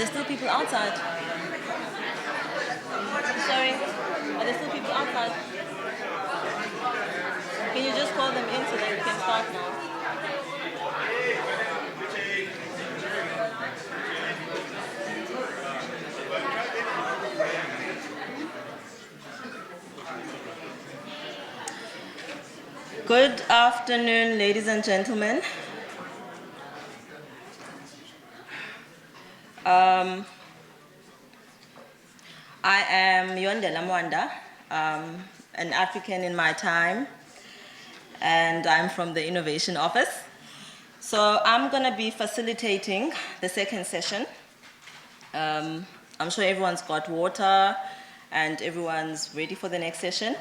there still people outside? Sorry, are there still people outside? Can you just call them in so that we can start now? Good afternoon, ladies and gentlemen. I am Mandela Mwanda, an African in my time, and I'm from the Innovation Office. So I'm going to be facilitating the second session. I'm sure everyone's got water and everyone's ready for the next session.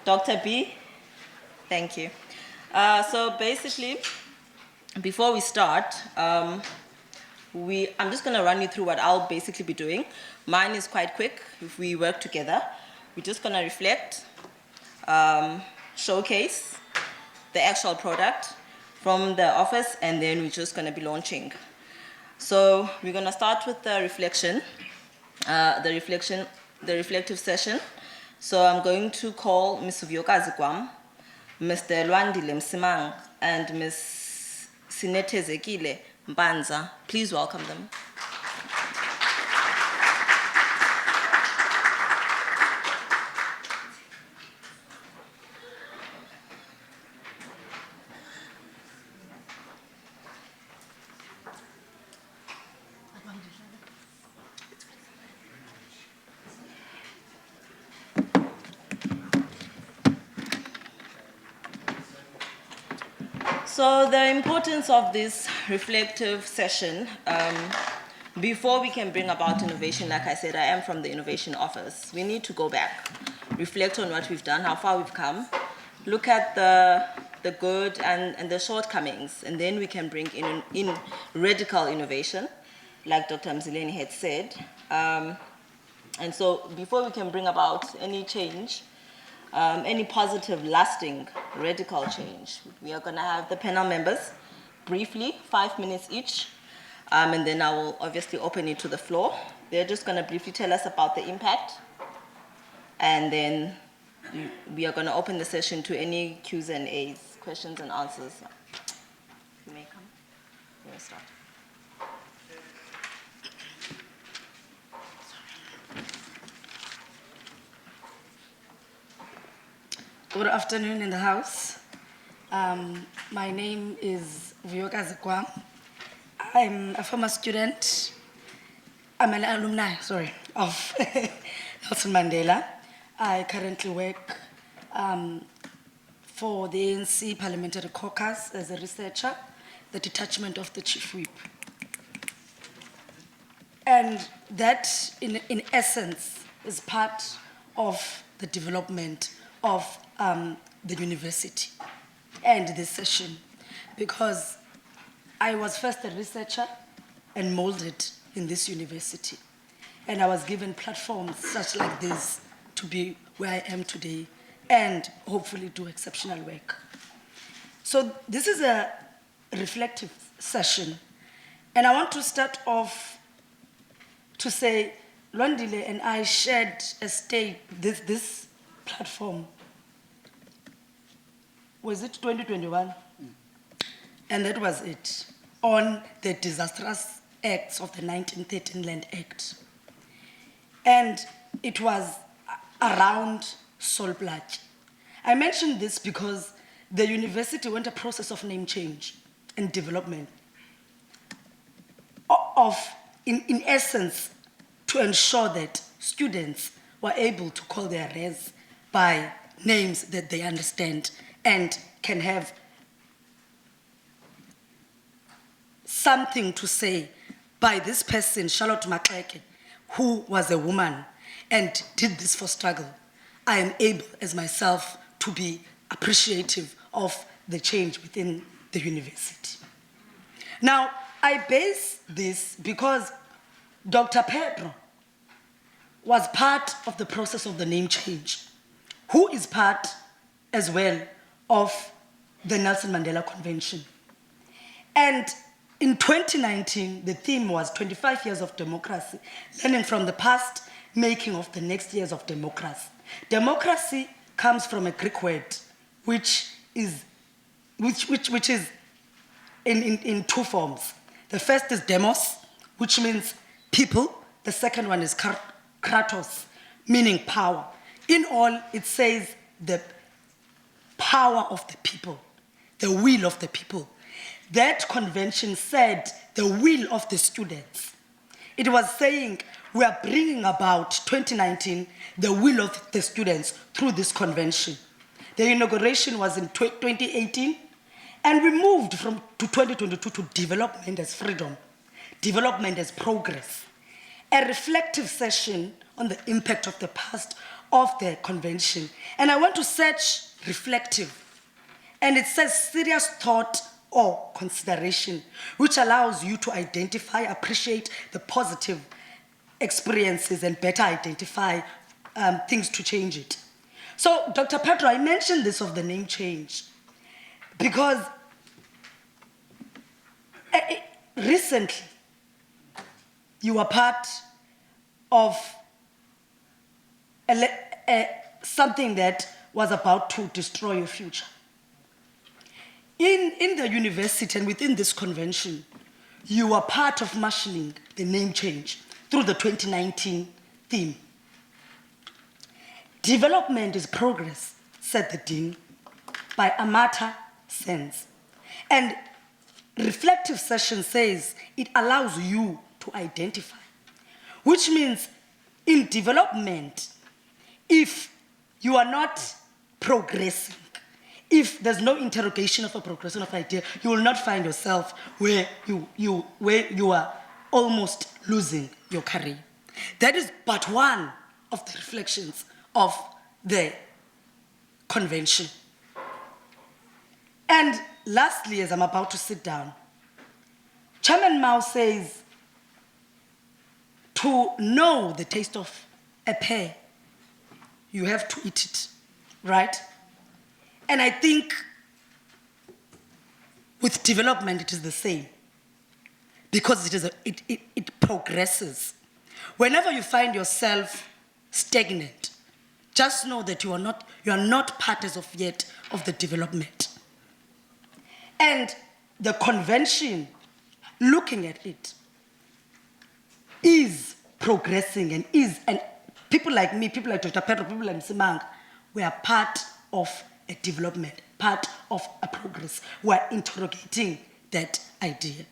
Dr. B, thank you. So basically, before we start, I'm just going to run you through what I'll basically be doing. Mine is quite quick. If we work together, we're just going to reflect, showcase the actual product from the office, and then we're just going to be launching. So we're going to start with the reflection, the reflective session. So I'm going to call Ms. Vyokazi Gwam, Mr. Lwandile Msimang, and Ms. Sinethezekile Mbanza. Please welcome them. So the importance of this reflective session, before we can bring about innovation, like I said, I am from the Innovation Office. We need to go back, reflect on what we've done, how far we've come, look at the good and the shortcomings, and then we can bring in radical innovation, like Dr. Mzileni had said. And so before we can bring about any change, any positive, lasting, radical change, we are going to have the panel members briefly, 5 minutes each, and then I will obviously open it to the floor. They're just going to briefly tell us about the impact, and then we are going to open the session to any Q's and A's, questions and answers. You may come. You may start. Good afternoon in the house. My name is Vyokazi Gwam. I'm a former student. I'm an alumni, of Nelson Mandela. I currently work for the ANC Parliamentary Caucus as a researcher, the detachment of the Chief Whip. And that, in essence, is part of the development of the university and this session, because I was first a researcher and molded in this university. And I was given platforms such like this to be where I am today and hopefully do exceptional work. So this is a reflective session. And I want to start off to say, Lwandile and I shared this platform. Was it 2021? And that was it, on the disastrous acts of the 1913 Land Act. And it was around Solplaatje. I mention this because the university went a process of name change and development in essence, to ensure that students were able to call their res by names that they understand and can have something to say by this person, Charlotte Maxeke, who was a woman and did this for struggle. I am able, as myself, to be appreciative of the change within the university. Now, I base this because Dr. Pedro was part of the process of the name change, who is part as well of the Nelson Mandela Convention. And in 2019, the theme was 25 years of democracy, learning from the past, making of the next years of democracy. Democracy comes from a Greek word, which is in two forms. The first is demos, which means people. The second one is kratos, meaning power. In all, it says the power of the people, the will of the people. That convention said the will of the students. It was saying we are bringing about 2019, the will of the students through this convention. The inauguration was in 2018, and we moved to 2022 to development as freedom, development as progress. A reflective session on the impact of the past of the convention. And I want to search reflective. And it says serious thought or consideration, which allows you to identify, appreciate the positive experiences and better identify things to change it. So, Dr. Pedro, I mentioned this of the name change because recently you were part of something that was about to destroy your future. In the university and within this convention, you were part of marshalling the name change through the 2019 theme. Development is progress, said the Dean, by Amata Sense. And reflective session says it allows you to identify, which means in development, if you are not progressing, if there's no interrogation of a progression of idea, you will not find yourself where you are almost losing your career. That is but one of the reflections of the convention. And lastly, as I'm about to sit down, Chairman Mao says to know the taste of a pear, you have to eat it, right? And I think with development, it is the same. Because it progresses. Whenever you find yourself stagnant, just know that you are not part as of yet of the development. And the convention, looking at it, is progressing and people like me, people like Dr. Pedro, people like Msimanga, we are part of a development, part of a progress. We are interrogating that idea.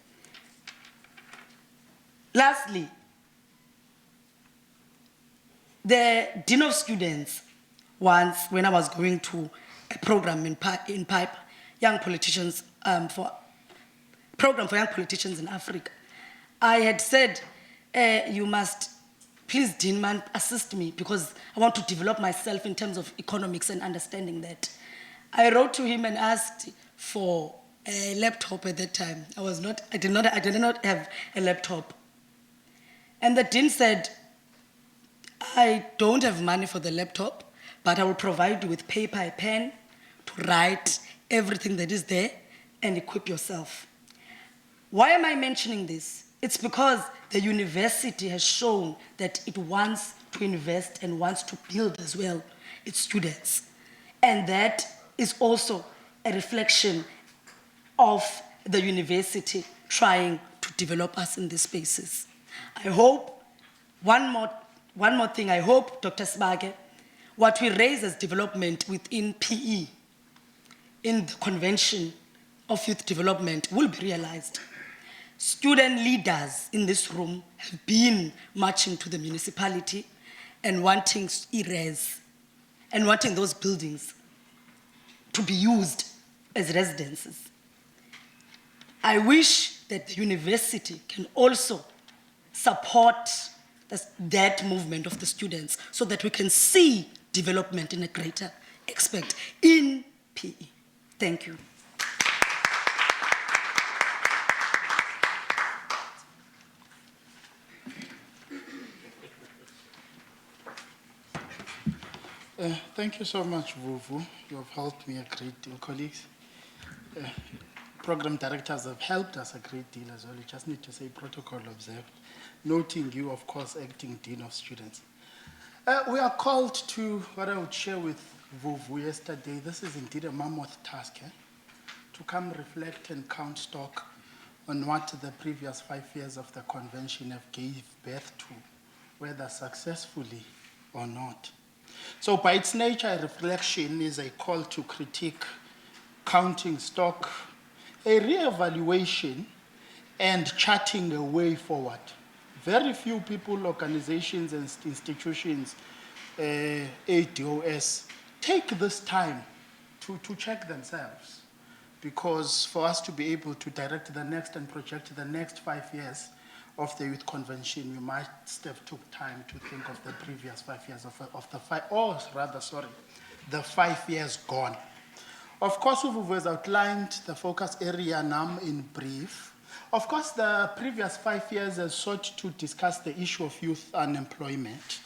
Lastly, the Dean of Students, once when I was going to a program in Pipe, young politicians, program for young politicians in Africa, I had said, you must, please, Dean man, assist me because I want to develop myself in terms of economics and understanding that. I wrote to him and asked for a laptop at that time. I did not have a laptop. And the Dean said, I don't have money for the laptop, but I will provide you with paper and pen to write everything that is there and equip yourself. Why am I mentioning this? It's because the university has shown that it wants to invest and wants to build as well its students. And that is also a reflection of the university trying to develop us in these spaces. I hope, one more thing, I hope, Dr. Sibage, what we raise as development within PE, in the Convention of Youth Development, will be realized. Student leaders in this room have been marching to the municipality and wanting ERES and wanting those buildings to be used as residences. I wish that the university can also support that movement of the students so that we can see development in a greater aspect in PE. Thank you. Thank you so much, Vuvu. You have helped me a great deal, colleagues. program directors have helped us a great deal as well. You just need to say protocol observed. Noting you, of course, acting Dean of Students. We are called to what I would share with Vuvu yesterday. This is indeed a mammoth task, to come reflect and count stock on what the previous 5 years of the convention have gave birth to, whether successfully or not. So by its nature, a reflection is a call to critique, counting stock, a re-evaluation, and charting a way forward. Very few people, organizations, and institutions, ADOS, take this time to check themselves. Because for us to be able to direct the next and project the next 5 years of the Youth Convention, we must have took time to think of the previous 5 years the 5 years gone. Of course, Uvuvu has outlined the focus area now in brief. Of course, the previous 5 years has sought to discuss the issue of youth unemployment,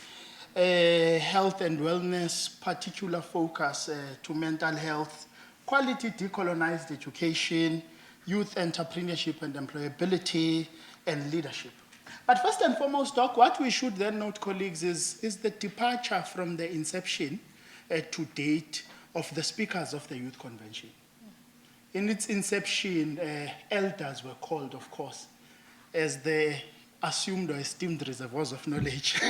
health and wellness, particular focus to mental health, quality decolonized education, youth entrepreneurship and employability, and leadership. But first and foremost, Doc, what we should then note, colleagues, is the departure from the inception to date of the speakers of the Youth Convention. In its inception, elders were called, of course, as the assumed or esteemed reservoirs of knowledge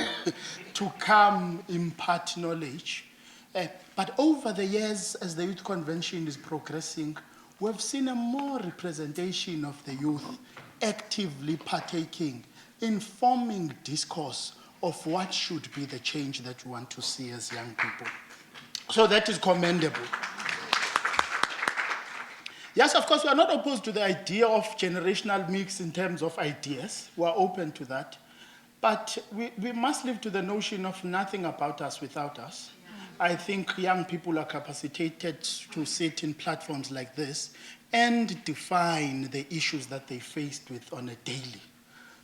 to come impart knowledge. But over the years, as the Youth Convention is progressing, we've seen a more representation of the youth actively partaking in forming discourse of what should be the change that we want to see as young people. So that is commendable. Yes, of course, we are not opposed to the idea of generational mix in terms of ideas. We are open to that. But we must live to the notion of nothing about us without us. I think young people are capacitated to sit in platforms like this and define the issues that they faced with on a daily.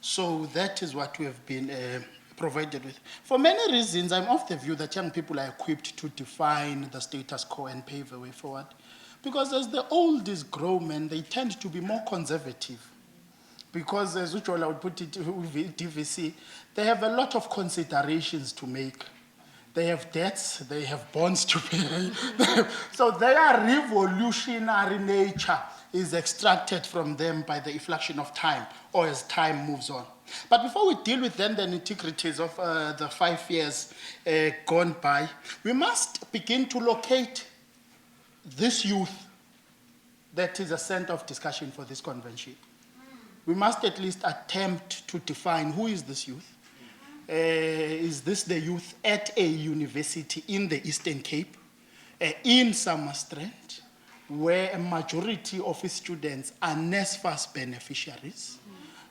So that is what we have been provided with. For many reasons, I'm of the view that young people are equipped to define the status quo and pave a way forward. Because as the oldies grow, man, they tend to be more conservative. Because, as Uchola would put it with DVC, they have a lot of considerations to make. They have debts, they have bonds to pay. So their revolutionary nature is extracted from them by the inflection of time, or as time moves on. But before we deal with then the nitty-gritties of the 5 years gone by, we must begin to locate this youth that is a center of discussion for this convention. We must at least attempt to define who is this youth. Is this the youth at a university in the Eastern Cape, in Summerstrand, where a majority of its students are NSFAS beneficiaries,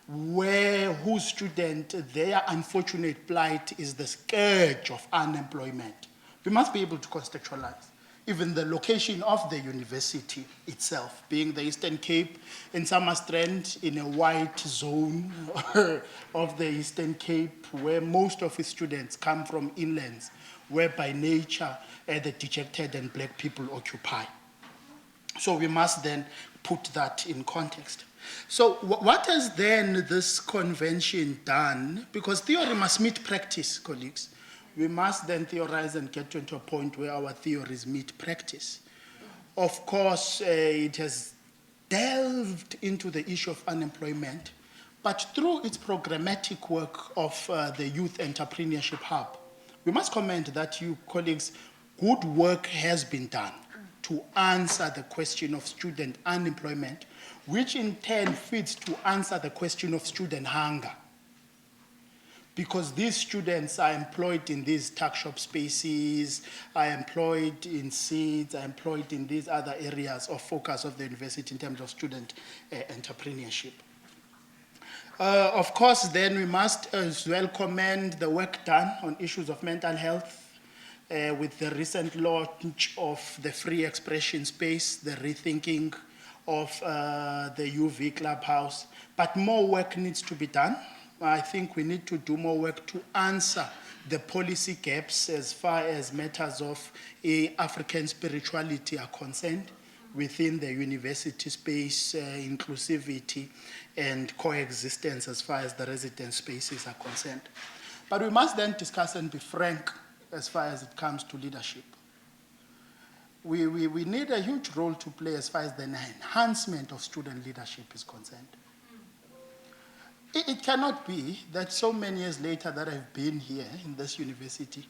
whose student, their unfortunate plight is the scourge of unemployment? We must be able to contextualize even the location of the university itself, being the Eastern Cape, in Summerstrand, in a white zone of the Eastern Cape, where most of its students come from inlands, where by nature the dejected and black people occupy. So we must then put that in context. So what has then this convention done? Because theory must meet practice, colleagues. We must then theorize and get into a point where our theories meet practice. Of course, it has delved into the issue of unemployment, but through its programmatic work of the Youth Entrepreneurship Hub, we must comment that you colleagues, good work has been done to answer the question of student unemployment, which in turn feeds to answer the question of student hunger. Because these students are employed in these tuck shop spaces, are employed in seeds, are employed in these other areas of focus of the university in terms of student entrepreneurship. Of course, then we must as well commend the work done on issues of mental health with the recent launch of the free expression space, the rethinking of the UV Clubhouse. But more work needs to be done. I think we need to do more work to answer the policy gaps as far as matters of African spirituality are concerned. within the university space, inclusivity and coexistence as far as the resident spaces are concerned. But we must then discuss and be frank as far as it comes to leadership. We need a huge role to play as far as the enhancement of student leadership is concerned. It cannot be that so many years later that I've been here in this university,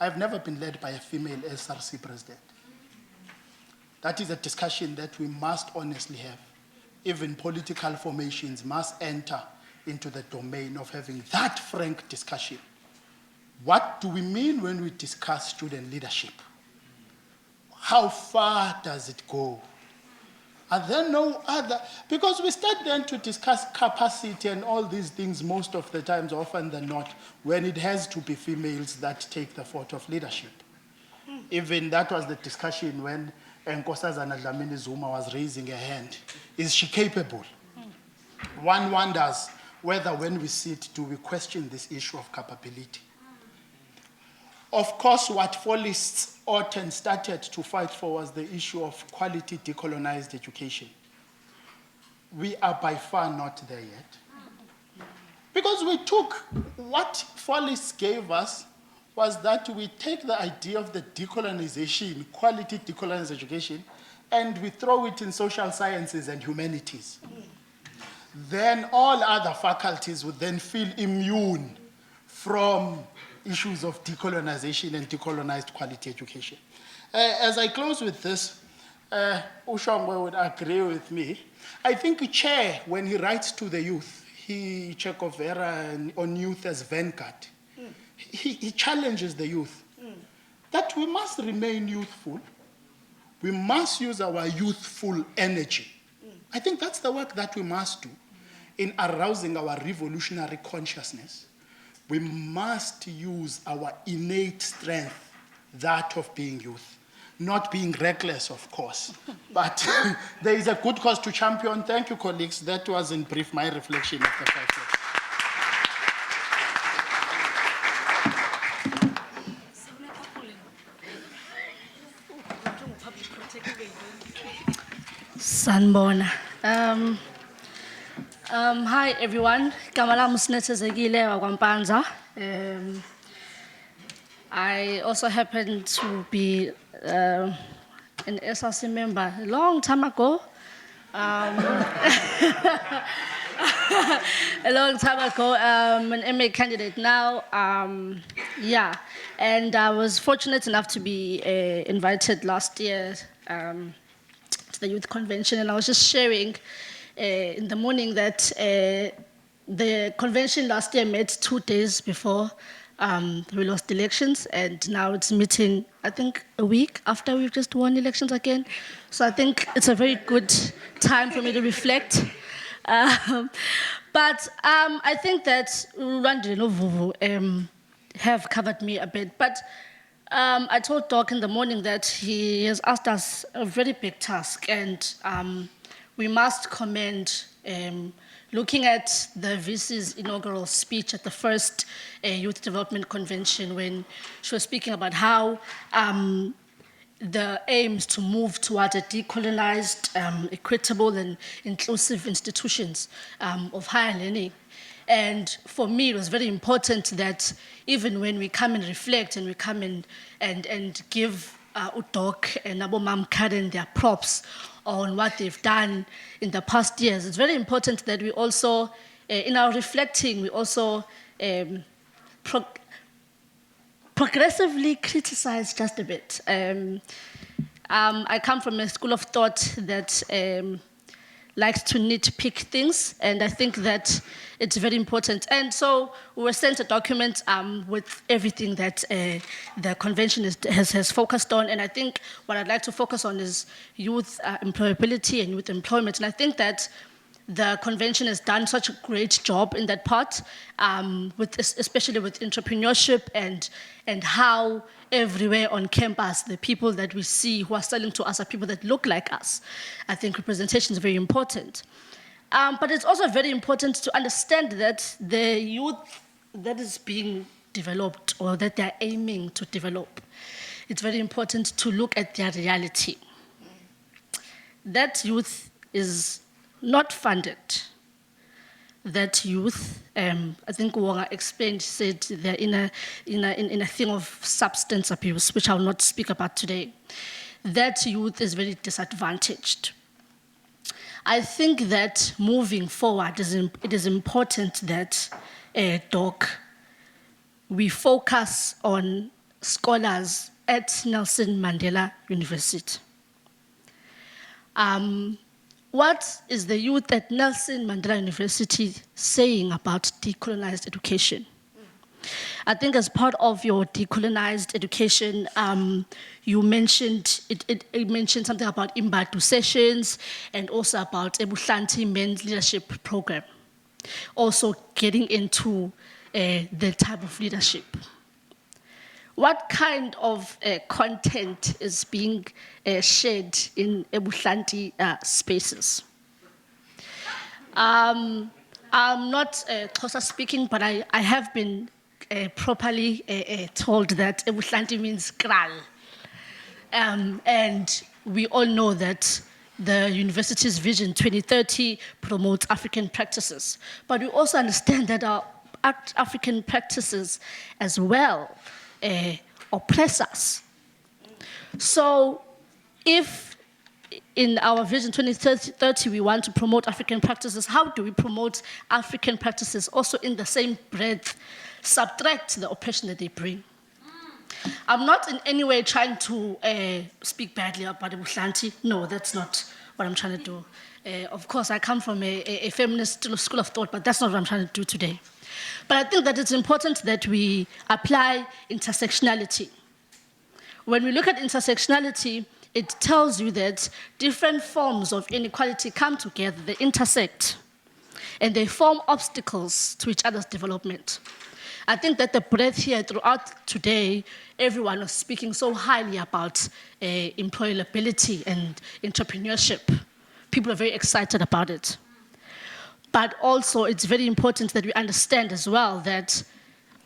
I've never been led by a female SRC president. That is a discussion that we must honestly have. Even political formations must enter into the domain of having that frank discussion. What do we mean when we discuss student leadership? How far does it go? Are there no other? Because we start then to discuss capacity and all these things most of the times, often than not, when it has to be females that take the fort of leadership. Even that was the discussion when Nkosazana Dlamini Zuma was raising her hand. Is she capable? One wonders whether when we sit, do we question this issue of capability? Of course, what Follists Orton started to fight for was the issue of quality decolonized education. We are by far not there yet. Because we took what Follists gave us was that we take the idea of the decolonization, quality decolonized education, and we throw it in social sciences and humanities. Then all other faculties would then feel immune from issues of decolonization and decolonized quality education. As I close with this, Ushongwe would agree with me. I think Chair, when he writes to the youth, Che Guevara on youth as vanguard, he challenges the youth that we must remain youthful. We must use our youthful energy. I think that's the work that we must do in arousing our revolutionary consciousness. We must use our innate strength, that of being youth. Not being reckless, of course, but there is a good cause to champion. Thank you, colleagues. That was in brief my reflection of the 5 years. Sanbona. Hi everyone. Kamala Musnetezegile Wagwampanza. I also happen to be an SRC member a long time ago. A long time ago, an MA candidate now. Yeah, and I was fortunate enough to be invited last year to the youth convention, and I was just sharing in the morning that the convention last year met 2 days before we lost elections, and now it's meeting, I think, a week after we've just won elections again. So I think it's a very good time for me to reflect. But I think that Rwanda and Vuvu have covered me a bit. But I told Doc in the morning that he has asked us a very big task, and we must commend looking at the VC's inaugural speech at the first Youth Development Convention, when she was speaking about how the aims to move towards a decolonized, equitable and inclusive institutions of higher learning. And for me, it was very important that even when we come and reflect and we come in and give Udok and Abu Mam Karen their props on what they've done in the past years, it's very important that we also, in our reflecting, we also progressively criticize just a bit. I come from a school of thought that likes to nitpick things, and I think that it's very important. And so we were sent a document with everything that the convention has focused on, and I think what I'd like to focus on is youth employability and youth employment. And I think that the convention has done such a great job in that part, especially with entrepreneurship and how everywhere on campus, the people that we see who are selling to us are people that look like us. I think representation is very important. But it's also very important to understand that the youth that is being developed or that they're aiming to develop, it's very important to look at their reality. that youth is not funded. That youth, I think Wonga explained, said they're in a thing of substance abuse, which I will not speak about today. That youth is very disadvantaged. I think that moving forward, it is important that, we focus on scholars at Nelson Mandela University. What is the youth at Nelson Mandela University saying about decolonized education? I think as part of your decolonized education, you mentioned, it mentioned something about Imbatu sessions and also about Ebuhlanti Men's Leadership Program. Also getting into the type of leadership. What kind of content is being shared in Ebuhlanti spaces? I'm not Xhosa speaking, but I have been properly told that Ebuhlanti means kral. And we all know that the university's Vision 2030 promotes African practices. But we also understand that our African practices as well oppress us. So if in our Vision 2030 we want to promote African practices, how do we promote African practices also in the same breath, subtract the oppression that they bring? I'm not in any way trying to speak badly about Ebuhlanti. No, that's not what I'm trying to do. Of course, I come from a feminist school of thought, but that's not what I'm trying to do today. But I think that it's important that we apply intersectionality. When we look at intersectionality, it tells you that different forms of inequality come together, they intersect, and they form obstacles to each other's development. I think that the breadth here throughout today, everyone was speaking so highly about employability and entrepreneurship. People are very excited about it. But also, it's very important that we understand as well that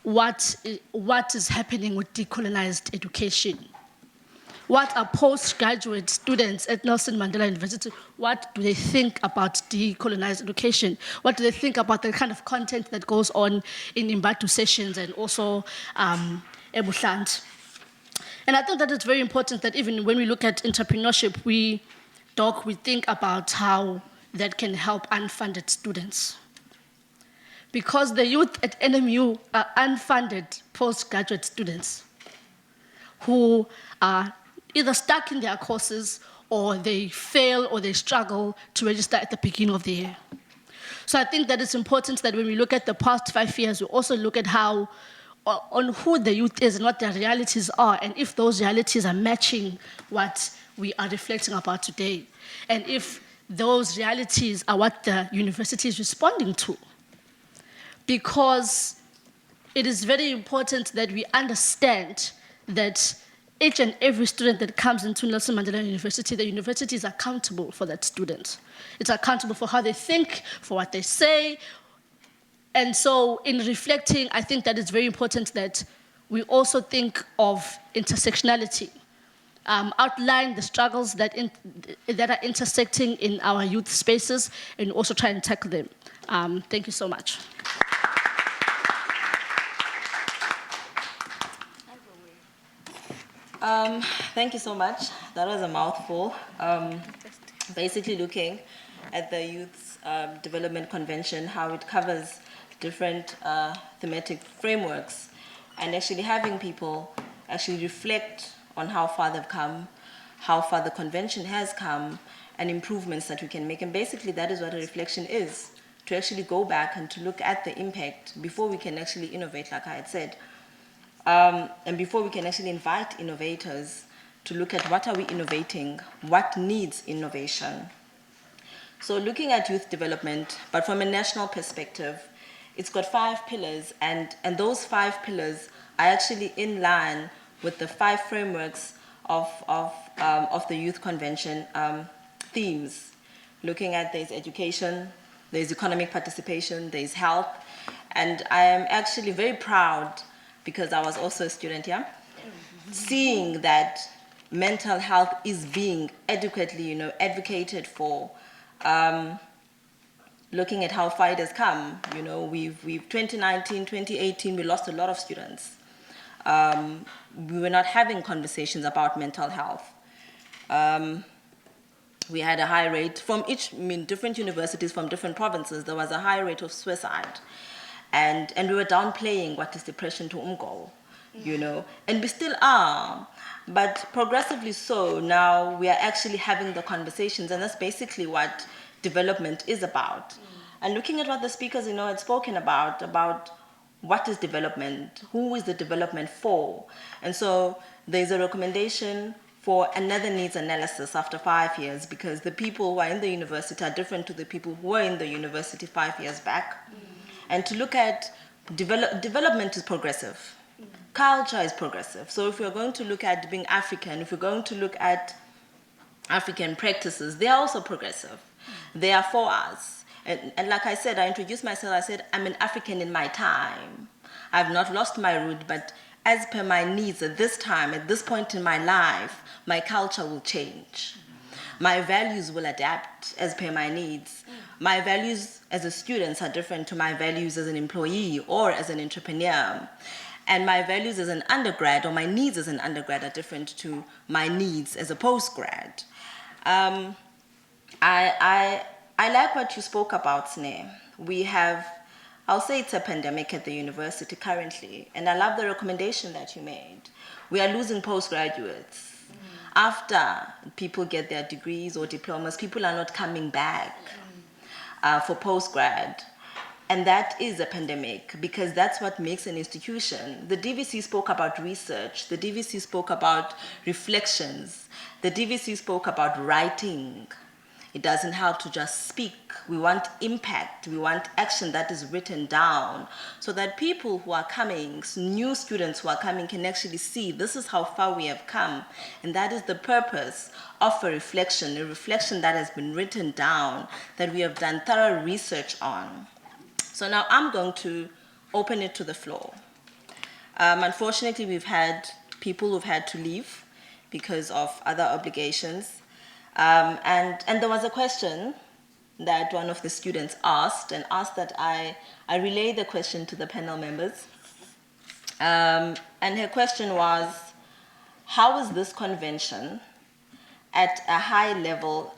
what is happening with decolonized education. What are postgraduate students at Nelson Mandela University, what do they think about decolonized education? What do they think about the kind of content that goes on in Imbatu sessions and also Ebuhlanti? And I think that it's very important that even when we look at entrepreneurship, we think about how that can help unfunded students. Because the youth at NMU are unfunded postgraduate students who are either stuck in their courses or they fail or they struggle to register at the beginning of the year. So I think that it's important that when we look at the past 5 years, we also look at how, on who the youth is and what their realities are, and if those realities are matching what we are reflecting about today, and if those realities are what the university is responding to. Because it is very important that we understand that each and every student that comes into Nelson Mandela University, the university is accountable for that student. It's accountable for how they think, for what they say. And so in reflecting, I think that it's very important that we also think of intersectionality, outline the struggles that are intersecting in our youth spaces, and also try and tackle them. Thank you so much. Thank you so much. That was a mouthful. Basically looking at the Youth Development Convention, how it covers different thematic frameworks, and actually having people actually reflect on how far they've come, how far the convention has come, and improvements that we can make. And basically that is what a reflection is, to actually go back and to look at the impact before we can actually innovate, like I had said. And before we can actually invite innovators to look at what are we innovating, what needs innovation. So looking at youth development, but from a national perspective, it's got 5 pillars, and those 5 pillars are actually in line with the 5 frameworks of the Youth Convention themes. Looking at there's education, there's economic participation, there's health, and I am actually very proud, because I was also a student here, seeing that mental health is being adequately, advocated for. Looking at how far it has come, we've 2019, 2018, we lost a lot of students. We were not having conversations about mental health. We had a high rate from different universities from different provinces. There was a high rate of suicide, and we were downplaying what is depression to umgo, and we still are, but progressively so. Now we are actually having the conversations, and that's basically what development is about. And looking at what the speakers, had spoken about what is development, who is the development for, and so there's a recommendation for another needs analysis after 5 years, because the people who are in the university are different to the people who were in the university 5 years back. And to look at development is progressive. Culture is progressive. So if we're going to look at being African, if we're going to look at African practices, they are also progressive. They are for us. And like I said, I introduced myself, I said, I'm an African in my time. I've not lost my root, but as per my needs at this time, at this point in my life, my culture will change. My values will adapt as per my needs. My values as a student are different to my values as an employee or as an entrepreneur. And my values as an undergrad or my needs as an undergrad are different to my needs as a postgrad. I like what you spoke about, Sneh. We have, I'll say it's a pandemic at the university currently, and I love the recommendation that you made. We are losing postgraduates. After people get their degrees or diplomas, people are not coming back for postgrad. And that is a pandemic, because that's what makes an institution. The DVC spoke about research. The DVC spoke about reflections. The DVC spoke about writing. It doesn't help to just speak. We want impact. We want action that is written down, so that people who are coming, new students who are coming, can actually see this is how far we have come. And that is the purpose of a reflection that has been written down, that we have done thorough research on. So now I'm going to open it to the floor. Unfortunately, we've had people who've had to leave because of other obligations. And there was a question that one of the students asked, and asked that I relay the question to the panel members. And her question was, how is this convention at a high level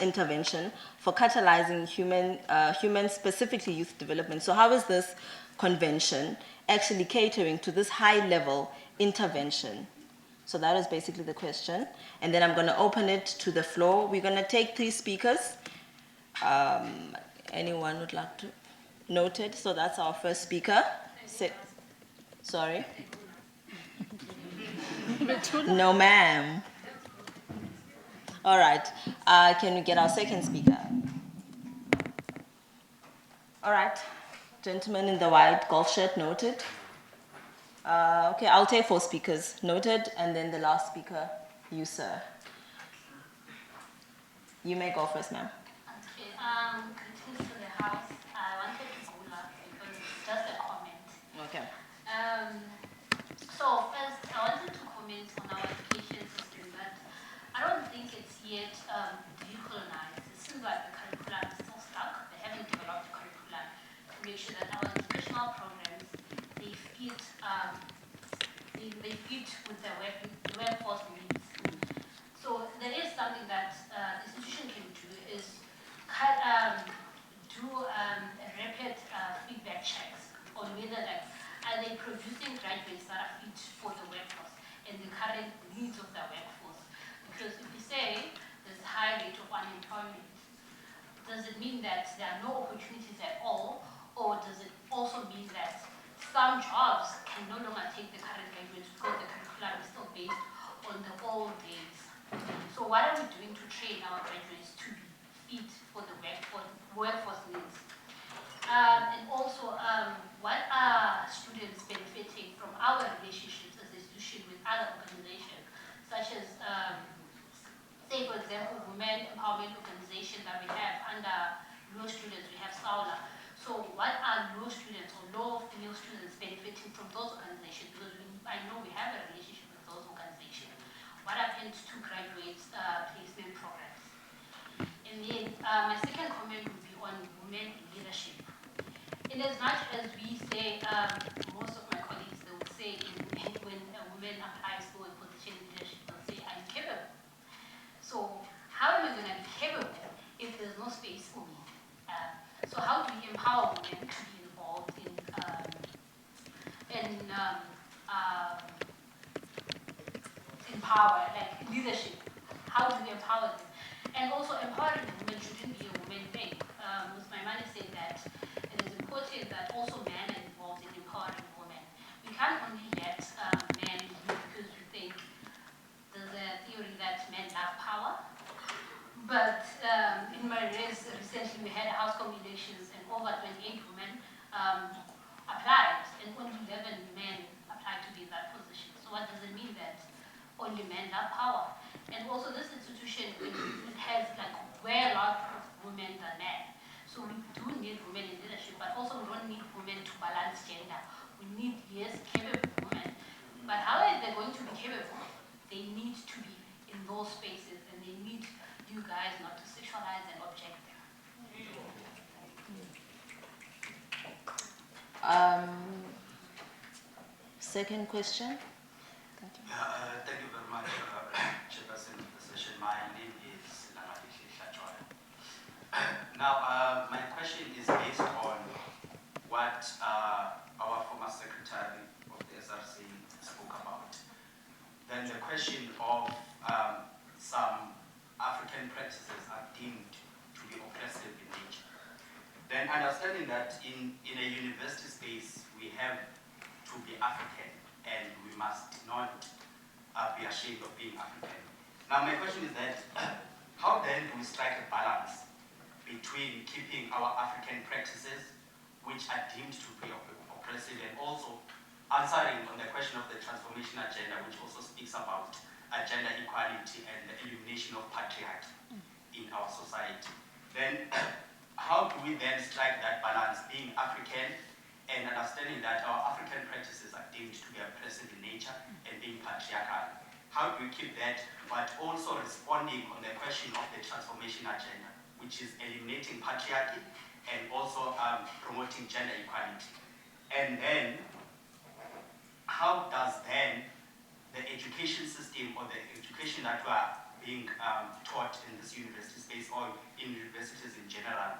intervention for catalyzing human, specifically youth development? So how is this convention actually catering to this high level intervention? So that is basically the question. And then I'm going to open it to the floor. We're going to take 3 speakers. Anyone would like to? Noted. So that's our first speaker. Sorry. No, ma'am. All right. Can we get our second speaker? All right. Gentleman in the white golf shirt, noted. Okay, I'll take 4 speakers, noted, and then the last speaker, you, sir. You may go first, ma'am. Okay, greetings to the house. I wanted to go last because it's just a comment. Okay. So first, I wanted to comment on our education system that I don't think it's yet decolonized. It seems like the curriculum is still stuck. They haven't developed a curriculum to make sure that our educational programs, they fit with the workforce needs. So there is something that the institution can do is do rapid feedback checks on whether are they producing graduates that are fit for the workforce and the current needs of the workforce. Because if you say there's a high rate of unemployment, does it mean that there are no opportunities at all, or does it also mean that some jobs can no longer take the current graduates because the curriculum is still based on the old days? So what are we doing to train our graduates to be fit for the workforce needs? And also, what are students benefiting from our relationships as an institution with other organizations, such as, say, for example, women empowerment organization that we have under law students, we have SAULA. So what are law students or law female students benefiting from those organizations? Because I know we have a relationship with those organizations. what happened to graduate placement programs? And then my second comment would be on women in leadership. In as much as we say, most of my colleagues, they will say when a woman applies for a position in leadership, they'll say, I'm capable. So how am I going to be capable if there's no space for me? So how do we empower women to be involved in power, like leadership? How do we empower them? And also empowering women shouldn't be a woman thing. Ms. Maimane said that it is important that also men are involved in empowering women. We can't only let men lead because we think there's a theory that men love power. But in my race recently we had a house combinations and over 28 women applied and only 11 men applied to be in that position. So what does it mean that only men have power? And also this institution, it has like way a lot of women than men. So we do need women in leadership, but also we don't need women to balance gender. We need, yes, capable women. But how are they going to be capable? They need to be in those spaces and they need you guys not to sexualize and object them. Second question. Thank you very much, Chairperson of the session. My name is Lamadihle Hlachwana. Now, my question is based on what our former secretary of the SRC spoke about. Then the question of some African practices are deemed to be oppressive in nature. Then understanding that in a university space, we have to be African and we must not be ashamed of being African. Now my question is that, how then do we strike a balance between keeping our African practices, which are deemed to be oppressive, and also answering on the question of the transformation agenda, which also speaks about gender equality and the elimination of patriarchy in our society. Then how do we then strike that balance, being African and understanding that our African practices are deemed to be oppressive in nature and being patriarchal? How do we keep that, but also responding on the question of the transformation agenda, which is eliminating patriarchy and also promoting gender equality? And then, how does then the education system or the education that we are being taught in this university space or in universities in general,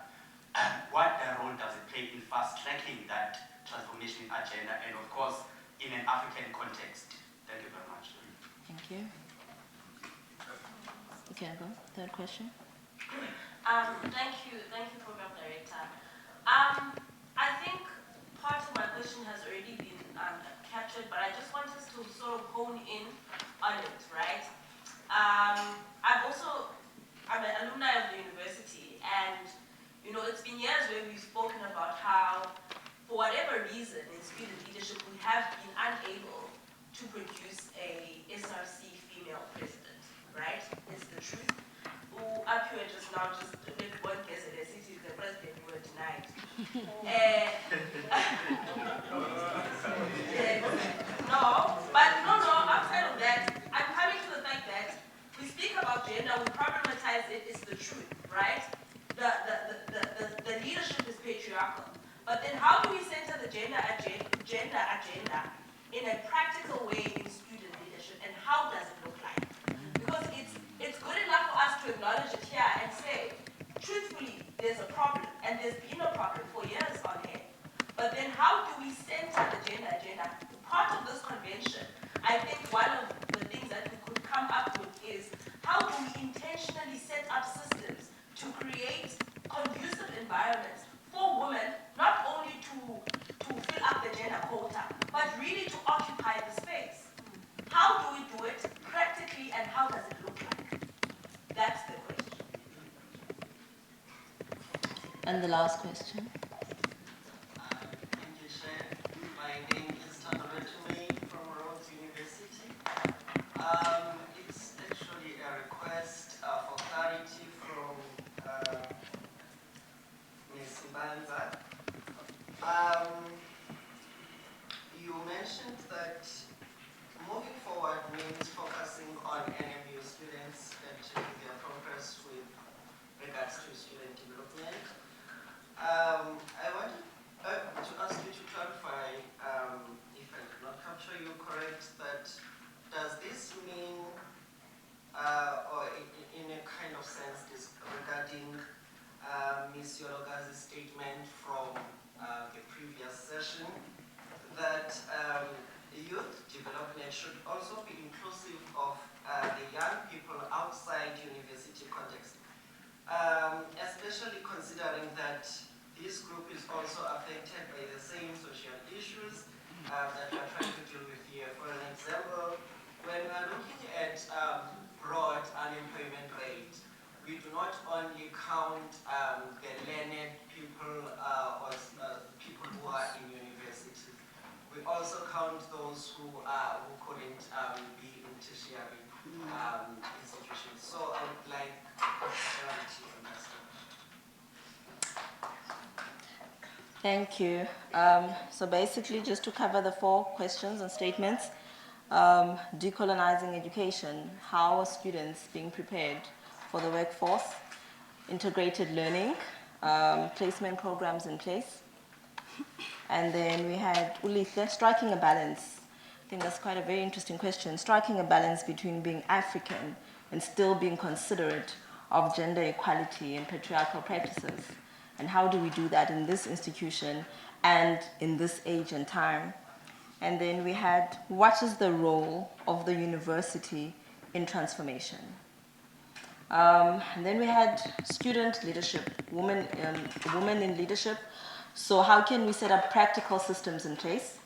what role does it play in fast-tracking that transformation agenda and, of course, in an African context? Thank you very much. Thank you. Okay, go. Third question. Thank you, Program Director. I think part of my question has already been captured, but I just want us to sort of hone in on it, right? I'm an alumni of the university, and it's been years where we've spoken about how, for whatever reason, in student leadership, we have been unable to produce a SRC female president, right? It's the truth. Who up here just now just make one guess at the city is the president we were denied. No, outside of that, I'm coming to the fact that we speak about gender, we problematize it, it's the truth, right? The leadership is patriarchal. But then how do we center the gender agenda in a practical way in student leadership, and how does it look like? Because it's good enough for us to acknowledge it here and say, truthfully, there's a problem, and there's been a problem for years on here. But then how do we center the gender agenda? Part of this convention, I think one of the things that we could come up with is, how do we intentionally set up systems to create conducive environments for women, not only to fill up the gender quota, but really to occupy the space? How do we do it practically, and how does it look like? That's the question. And the last question. Thank you, Chair. My name is Reaffirming from Rhodes University. It's actually a request for clarity from Ms. Mbanza. You mentioned that moving forward means focusing on regarding Ms. Yologa's statement from the previous session that youth development should also be inclusive of the young people outside university context, especially considering that this group is also affected by the same social issues that we are trying to deal with here. For an example, when we are looking at broad unemployment rate, we do not only count the learned people or people who are in university. We also count those who couldn't be in tertiary institutions. So I would like clarity on that. Thank you. So basically, just to cover the 4 questions and statements, decolonizing education, how are students being prepared for the workforce, integrated learning, placement programs in place, and then we had Ulithe, striking a balance. I think that's quite a very interesting question, striking a balance between being African and still being considerate of gender equality and patriarchal practices. And how do we do that in this institution and in this age and time? And then we had, what is the role of the university in transformation? And then we had student leadership, women in leadership. So how can we set up practical systems in place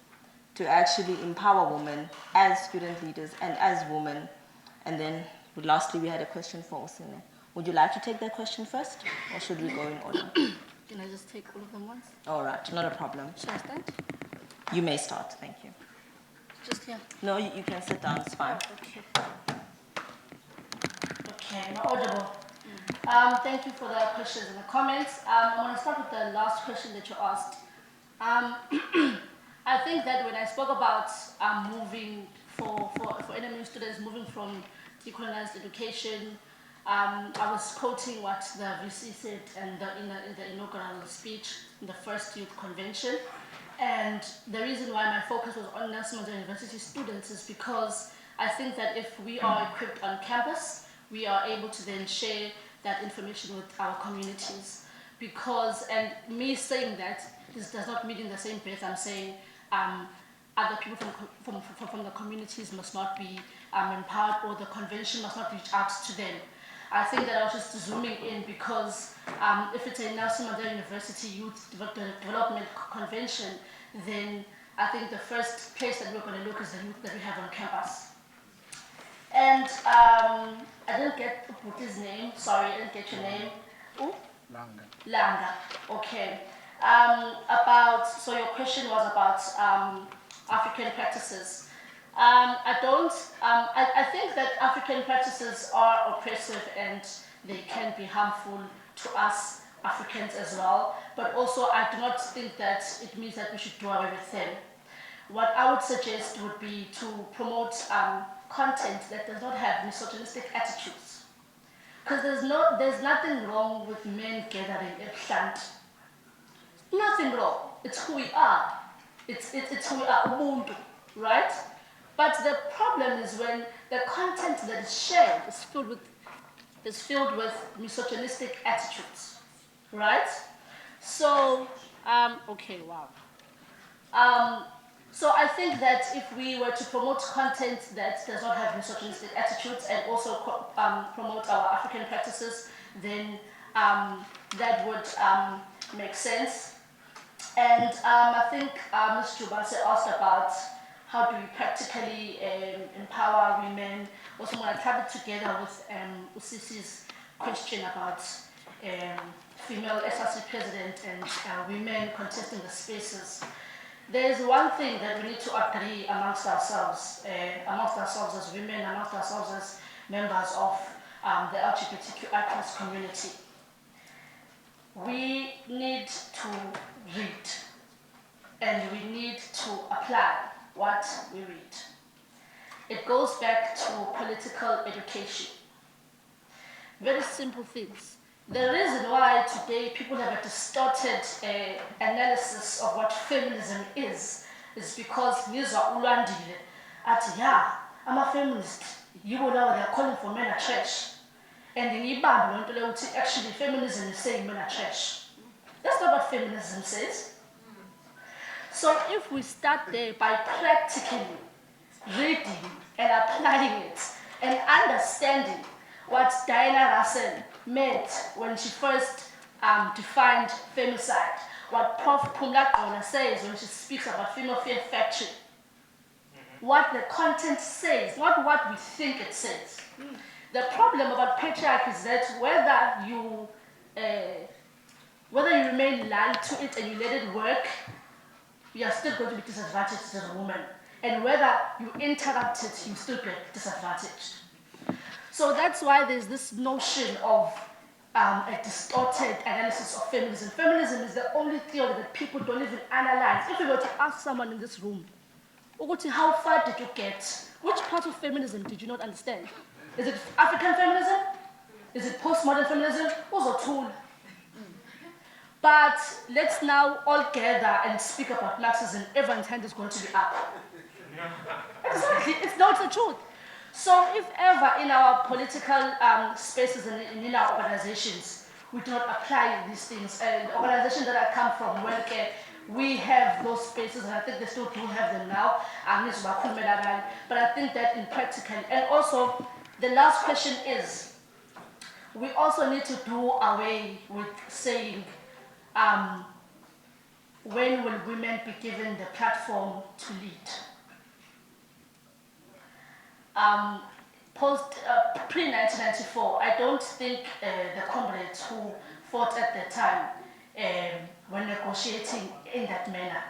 to actually empower women as student leaders and as women? And then lastly, we had a question for Osine. Would you like to take that question first, or should we go in order? Can I just take all of them once? All right, not a problem. Should I stand? You may start, thank you. Just here. No, you can sit down, it's fine. Okay. Okay, now audible. Thank you for the questions and the comments. I want to start with the last question that you asked. I think that when I spoke about moving for NMU students moving from decolonized education, I was quoting what the VC said in the inaugural speech in the first youth convention. And the reason why my focus was on Nelson Mandela University students is because I think that if we are equipped on campus, we are able to then share that information with our communities. Because, and me saying that, this does not mean in the same breath I'm saying other people from the communities must not be empowered, or the convention must not reach out to them. I think that I was just zooming in because if it's a Nelson Mandela University Youth Development Convention, then I think the first place that we're going to look is the youth that we have on campus. And I didn't get Buti's name, sorry, I didn't get your name. Ooh? Langa, okay. So your question was about African practices. I think that African practices are oppressive and they can be harmful to us Africans as well, but also I do not think that it means that we should do away with them. What I would suggest would be to promote content that does not have misogynistic attitudes. Because there's nothing wrong with men gathering at plant. Nothing wrong. It's who we are. It's who we are, umuntu, right? But the problem is when the content that is shared is filled with misogynistic attitudes, right? So, okay, wow. So I think that if we were to promote content that does not have misogynistic attitudes and also promote our African practices, then that would make sense. And I think Ms. Jubase asked about how do we practically empower women. Also, when I clubbed it together with Usisi's question about female SRC president and women contesting the spaces. There's one thing that we need to agree amongst ourselves as women, amongst ourselves as members of the LGBTQI+ community. We need to read and we need to apply what we read. It goes back to political education. Very simple things. The reason why today people have a distorted analysis of what feminism is because Nizwa Ulandile at yeah, I'm a feminist. You will know they're calling for men at church. And ngiyibambe lonto leyo ukuthi actually feminism is saying men are trash. That's not what feminism says. So if we start there by practically reading and applying it and understanding what Diana Russell meant when she first defined femicide, what Prof. Pumla says when she speaks about female fear factory, what the content says, not what we think it says. The problem about patriarchy is that whether you remain loyal to it and you let it work, you are still going to be disadvantaged as a woman. And whether you interrupt it, you still get disadvantaged. So that's why there's this notion of a distorted analysis of feminism. Feminism is the only theory that people don't even analyze. If we were to ask someone in this room, Uguti, how far did you get? Which part of feminism did you not understand? Is it African feminism? Is it postmodern feminism? Those are two. But let's now all gather and speak about Marxism. Everyone's hand is going to be up. Exactly, it's not the truth. So if ever in our political spaces and in our organizations, we do not apply these things, and organizations that I come from, welfare, we have those spaces, and I think they still do have them now, but I think that in practical, and also the last question is, we also need to do away with saying, when will women be given the platform to lead? Pre-1994, I don't think the comrades who fought at the time were negotiating in that manner.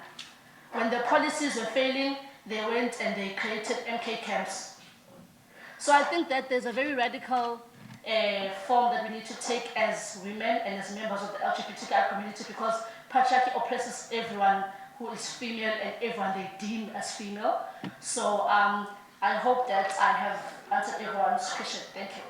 When the policies were failing, they went and they created MK camps. So I think that there's a very radical form that we need to take as women and as members of the LGBTQI community, because patriarchy oppresses everyone who is female and everyone they deem as female. So I hope that I have answered everyone's question. Thank you.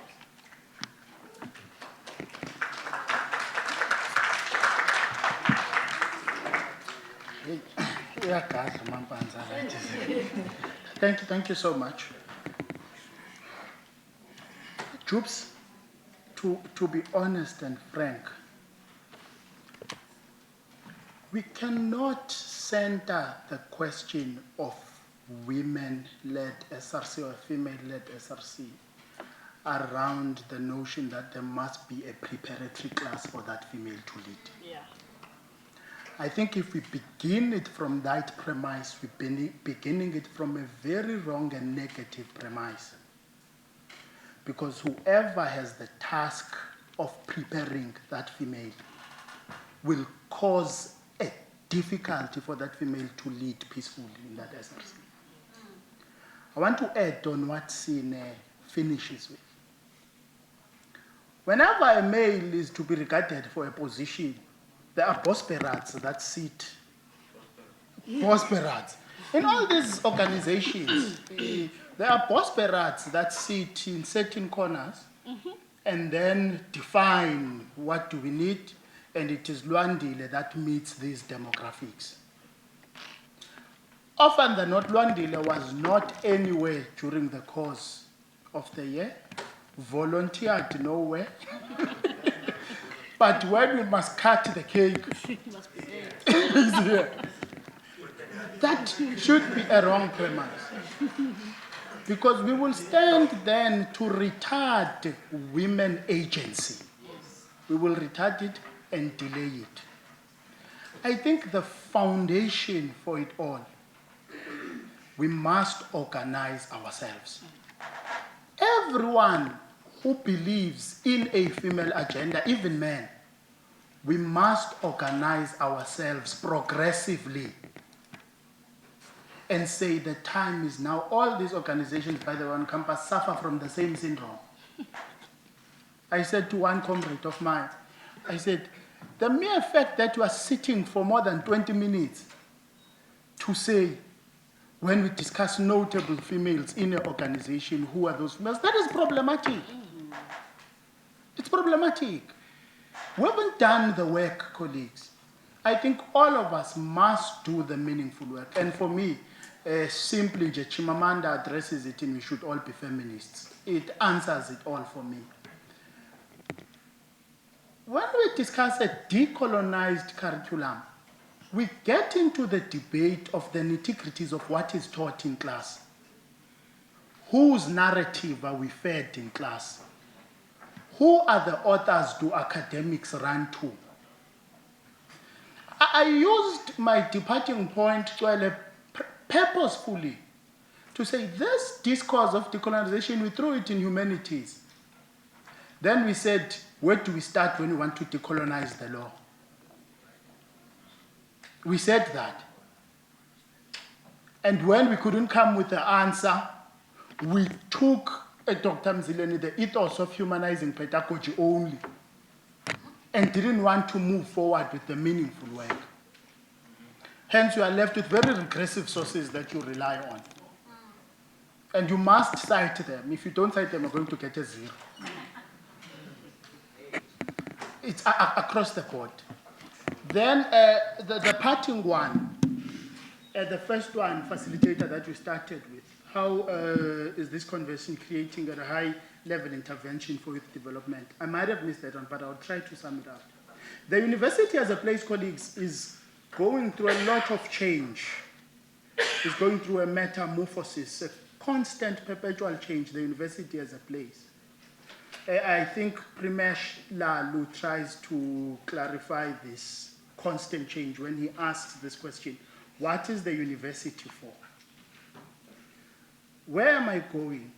Thank you so much. Jupes, to be honest and frank, we cannot center the question of women-led SRC or female-led SRC around the notion that there must be a preparatory class for that female to lead. Yeah. I think if we begin it from that premise, we're beginning it from a very wrong and negative premise. Because whoever has the task of preparing that female will cause a difficulty for that female to lead peacefully in that SRC. I want to add on what Sine finishes with. Whenever a male is to be regarded for a position, there are bosperats that sit. Bosperats. In all these organizations, there are bosperats that sit in certain corners and then define what do we need, and it is Luandile that meets these demographics. Often than not, Luandile was not anywhere during the course of the year, volunteered nowhere. But when we must cut the cake, that should be a wrong premise. Because we will stand then to retard women agency. We will retard it and delay it. I think the foundation for it all, we must organize ourselves. Everyone who believes in a female agenda, even men, we must organize ourselves progressively and say the time is now. All these organizations, by the way, on campus suffer from the same syndrome. I said to one comrade of mine, I said, the mere fact that you are sitting for more than 20 minutes to say, when we discuss notable females in an organization, who are those females, that is problematic. It's problematic. We haven't done the work, colleagues. I think all of us must do the meaningful work. And for me, simply Chimamanda addresses it in We Should All Be Feminists. It answers it all for me. we discuss a decolonized curriculum, we get into the debate of the nitty-gritties of what is taught in class. Whose narrative are we fed in class? Who are the authors do academics run to? I used my departing point purposefully to say this discourse of decolonization, we threw it in humanities. Then we said, where do we start when we want to decolonize the law? We said that. And when we couldn't come with the answer, we took Dr. Mzileni, the ethos of humanizing pedagogy only, and didn't want to move forward with the meaningful work. Hence, you are left with very regressive sources that you rely on. And you must cite them. If you don't cite them, you're going to get a 0. It's across the board. Then the parting one, the first one, facilitator that you started with, how is this convention creating a high-level intervention for youth development? I might have missed that one, but I'll try to sum it up. The university as a place, colleagues, is going through a lot of change. It's going through a metamorphosis, a constant, perpetual change, the university as a place. I think Primesh Lalu tries to clarify this constant change when he asks this question, what is the university for? Where am I going?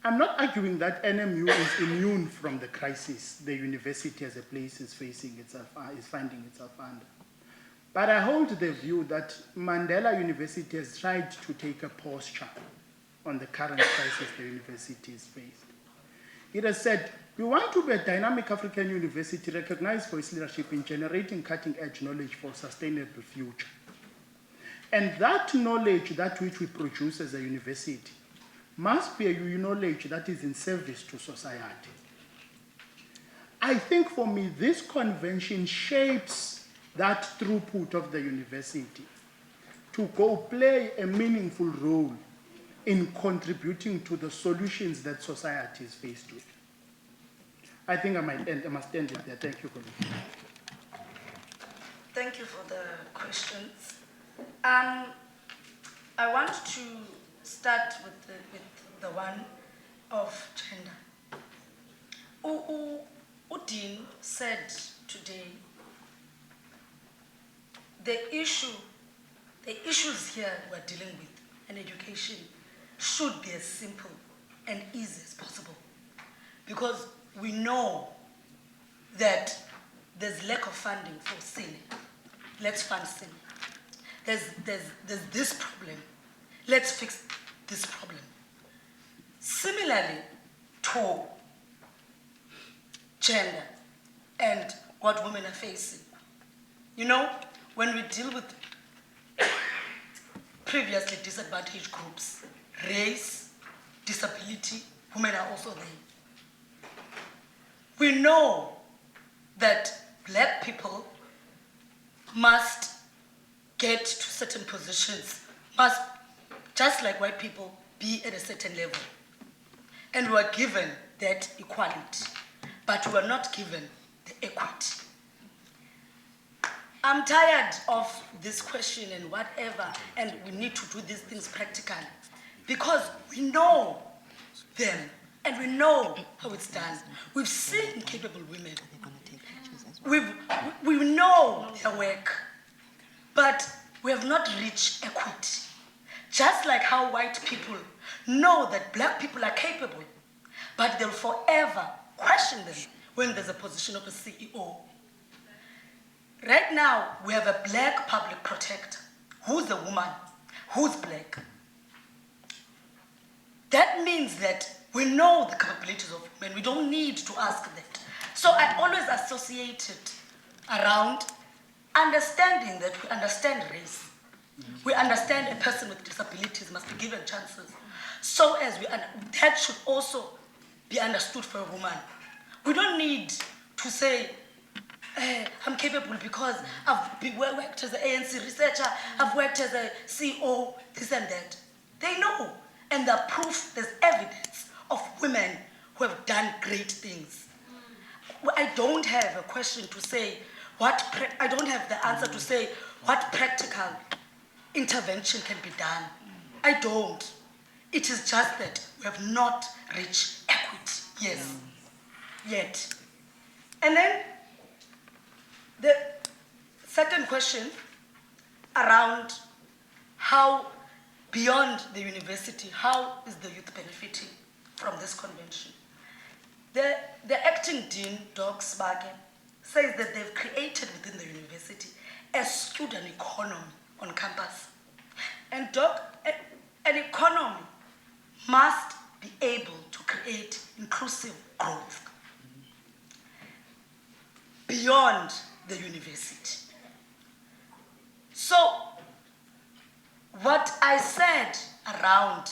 I'm not arguing that NMU is immune from the crisis the university as a place is finding itself under. But I hold the view that Mandela University has tried to take a posture on the current crisis the university is faced. It has said, we want to be a dynamic African university recognized for its leadership in generating cutting-edge knowledge for a sustainable future. And that knowledge, that which we produce as a university, must be a knowledge that is in service to society. I think for me, this convention shapes that throughput of the university to go play a meaningful role in contributing to the solutions that society is faced with. I think I must end it there. Thank you, colleagues. Thank you for the questions. I want to start with the one of gender. Udin said today, the issues here we're dealing with in education should be as simple and easy as possible, because we know that there's lack of funding for SINE. Let's fund SINE. There's this problem. Let's fix this problem. Similarly to gender and what women are facing. You know, when we deal with previously disadvantaged groups, race, disability, women are also there. We know that black people must get to certain positions, must, just like white people, be at a certain level. And we are given that equality, but we are not given the equity. I'm tired of this question and whatever, and we need to do these things practically, because we know them and we know how it's done. We've seen capable women. We know their work, but we have not reached equity. Just like how white people know that black people are capable, but they'll forever question them when there's a position of a CEO. Right now, we have a black public protector who's a woman, who's black. That means that we know the capabilities of women. We don't need to ask that. So I always associate it around understanding that we understand race. We understand a person with disabilities must be given chances. So as that should also be understood for a woman. We don't need to say, I'm capable because I've worked as an ANC researcher, I've worked as a CEO, this and that. They know, and there's proof, there's evidence of women who have done great things. I don't have a question to say I don't have the answer to say what practical intervention can be done. I don't. It is just that we have not reached equity, yes, yet. And then the second question around how, beyond the university, how is the youth benefiting from this convention? The acting dean, Doc Sparken, says that they've created within the university a student economy on campus. And Doc, an economy must be able to create inclusive growth beyond the university. So, what I said around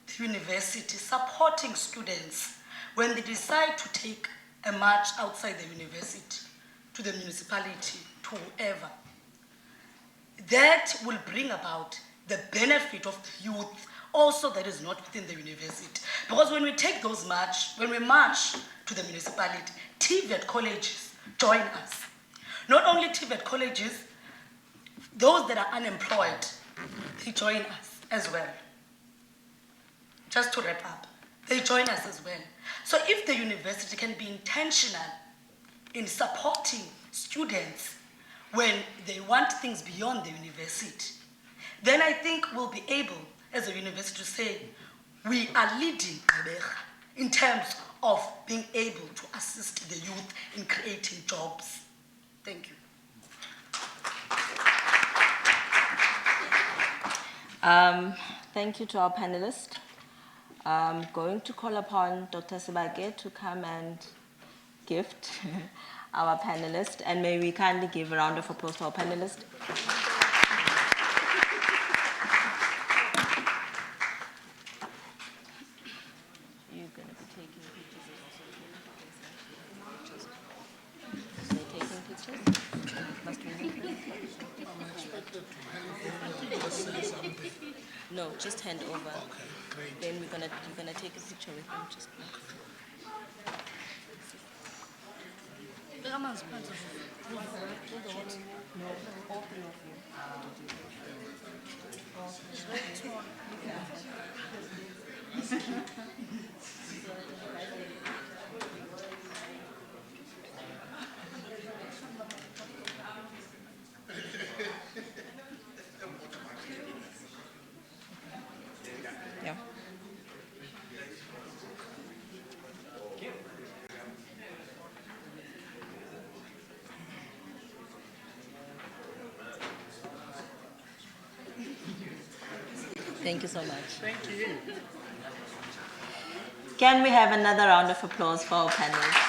the university supporting students when they decide to take a march outside the university, to the municipality, to whoever, that will bring about the benefit of the youth also that is not within the university. Because when we take those when we march to the municipality, TVET colleges join us. Not only TVET colleges, those that are unemployed, they join us as well. Just to wrap up, they join us as well. So if the university can be intentional in supporting students when they want things beyond the university, then I think we'll be able, as a university, to say we are leading in terms of being able to assist the youth in creating jobs. Thank you. Thank you to our panelists. I'm going to call upon Dr. Sebake to come and gift our panelists, and may we kindly give a round of applause to our panelists. You're going to be taking pictures also. They're taking pictures? Must we leave them? No, just hand over. Okay, great. Then you're gonna take a picture with them. Just no, all three of you. Yeah. Thank you so much. Thank you. Can we have another round of applause for our panelists?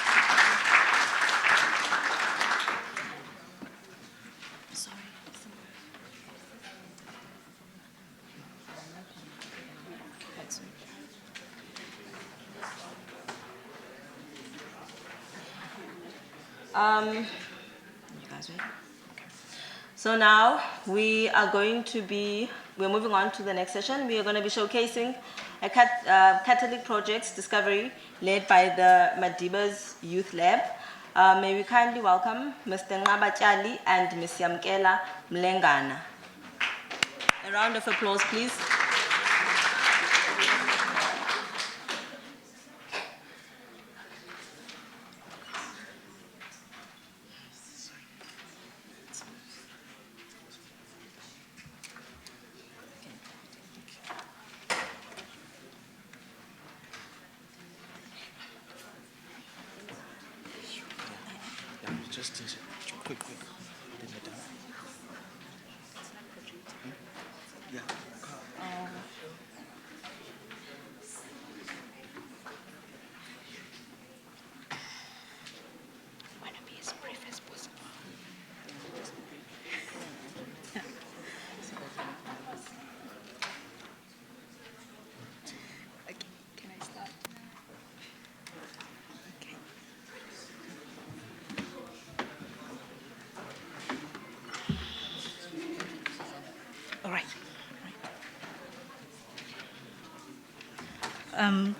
You guys ready? Okay. So now we're moving on to the next session. We are going to be showcasing a Catholic Projects Discovery led by the Madiba's Youth Lab. May we kindly welcome Mr. Ngabachali and Ms. Yamkela Mlengana. A round of applause, please. Just quick. Yeah. Want to be as brief as possible. Okay, can I start? Okay. All right.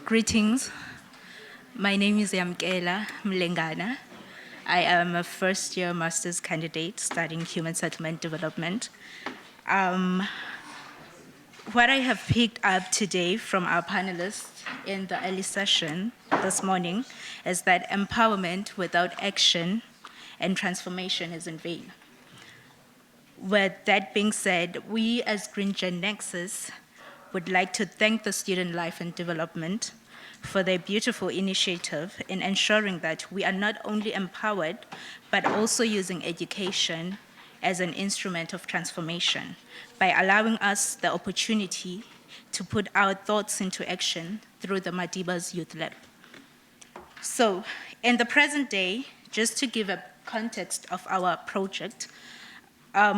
Greetings. My name is Yamkela Mlengana. I am a first-year master's candidate studying human settlement development. What I have picked up today from our panelists in the early session this morning is that empowerment without action and transformation is in vain. With that being said, we as Green Gen Nexus would like to thank the Student Life and Development for their beautiful initiative in ensuring that we are not only empowered, but also using education as an instrument of transformation by allowing us the opportunity to put our thoughts into action through the Madiba's Youth Lab. So, in the present day, just to give a context of our project,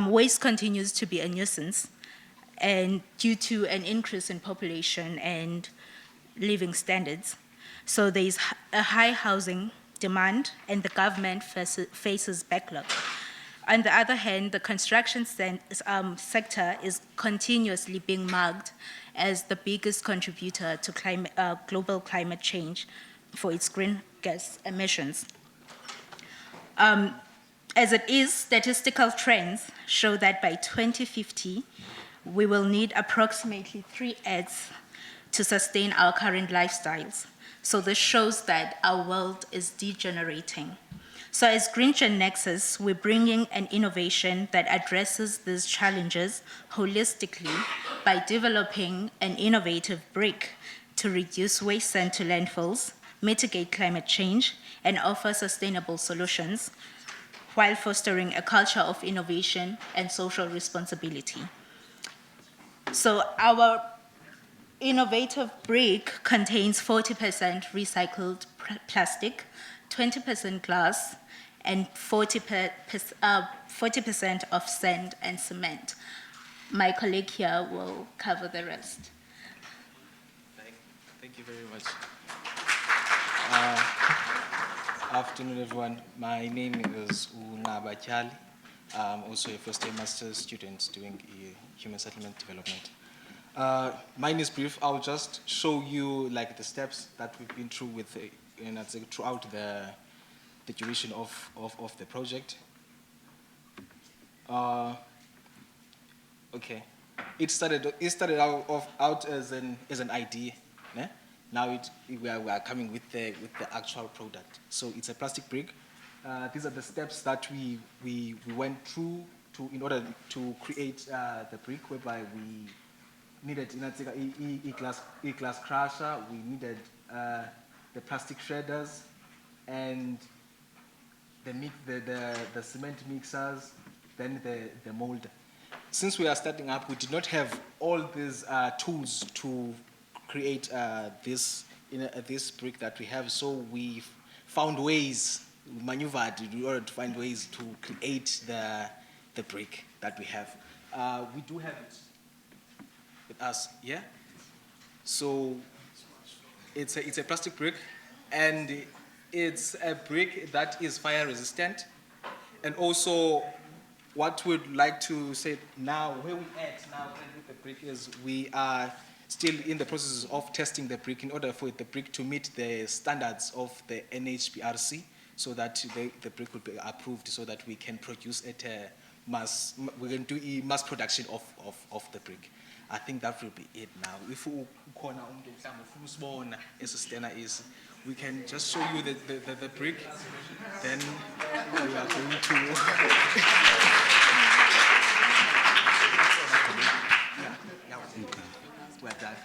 waste continues to be a nuisance, and due to an increase in population and living standards. So there is a high housing demand, and the government faces backlog. On the other hand, the construction sector is continuously being marked as the biggest contributor to global climate change for its green gas emissions. As it is, statistical trends show that by 2050, we will need approximately 3 ETS to sustain our current lifestyles. So this shows that our world is degenerating. So as Green Gen Nexus, we're bringing an innovation that addresses these challenges holistically by developing an innovative brick to reduce waste sent to landfills, mitigate climate change, and offer sustainable solutions, while fostering a culture of innovation and social responsibility. So our innovative brick contains 40% recycled plastic, 20% glass, and 40% of sand and cement. My colleague here will cover the rest. Thank you very much. Afternoon, everyone. My name is Unaba Chali. I'm also a first-year master's student doing human settlement development. Mine is brief. I'll just show you like the steps that we've been through with throughout the duration of the project. Okay, it started out as an idea. Yeah? Now we are coming with the actual product. So it's a plastic brick. These are the steps that we went through in order to create the brick, whereby we needed e-glass crusher, we needed the plastic shredders, and the cement mixers, then the molder. Since we are starting up, we did not have all these tools to create this brick that we have, so we found ways, maneuvered in order to find ways to create the brick that we have. We do have it with us, yeah? So it's a plastic brick, and it's a brick that is fire resistant. And also, what we'd like to say now, where we're at now with the brick is we are still in the process of testing the brick in order for the brick to meet the standards of the NHBRC, so that the brick will be approved, so that we can produce it we can do a mass production of the brick. I think that will be it now. If we can just show you the brick, then we are going to we're done.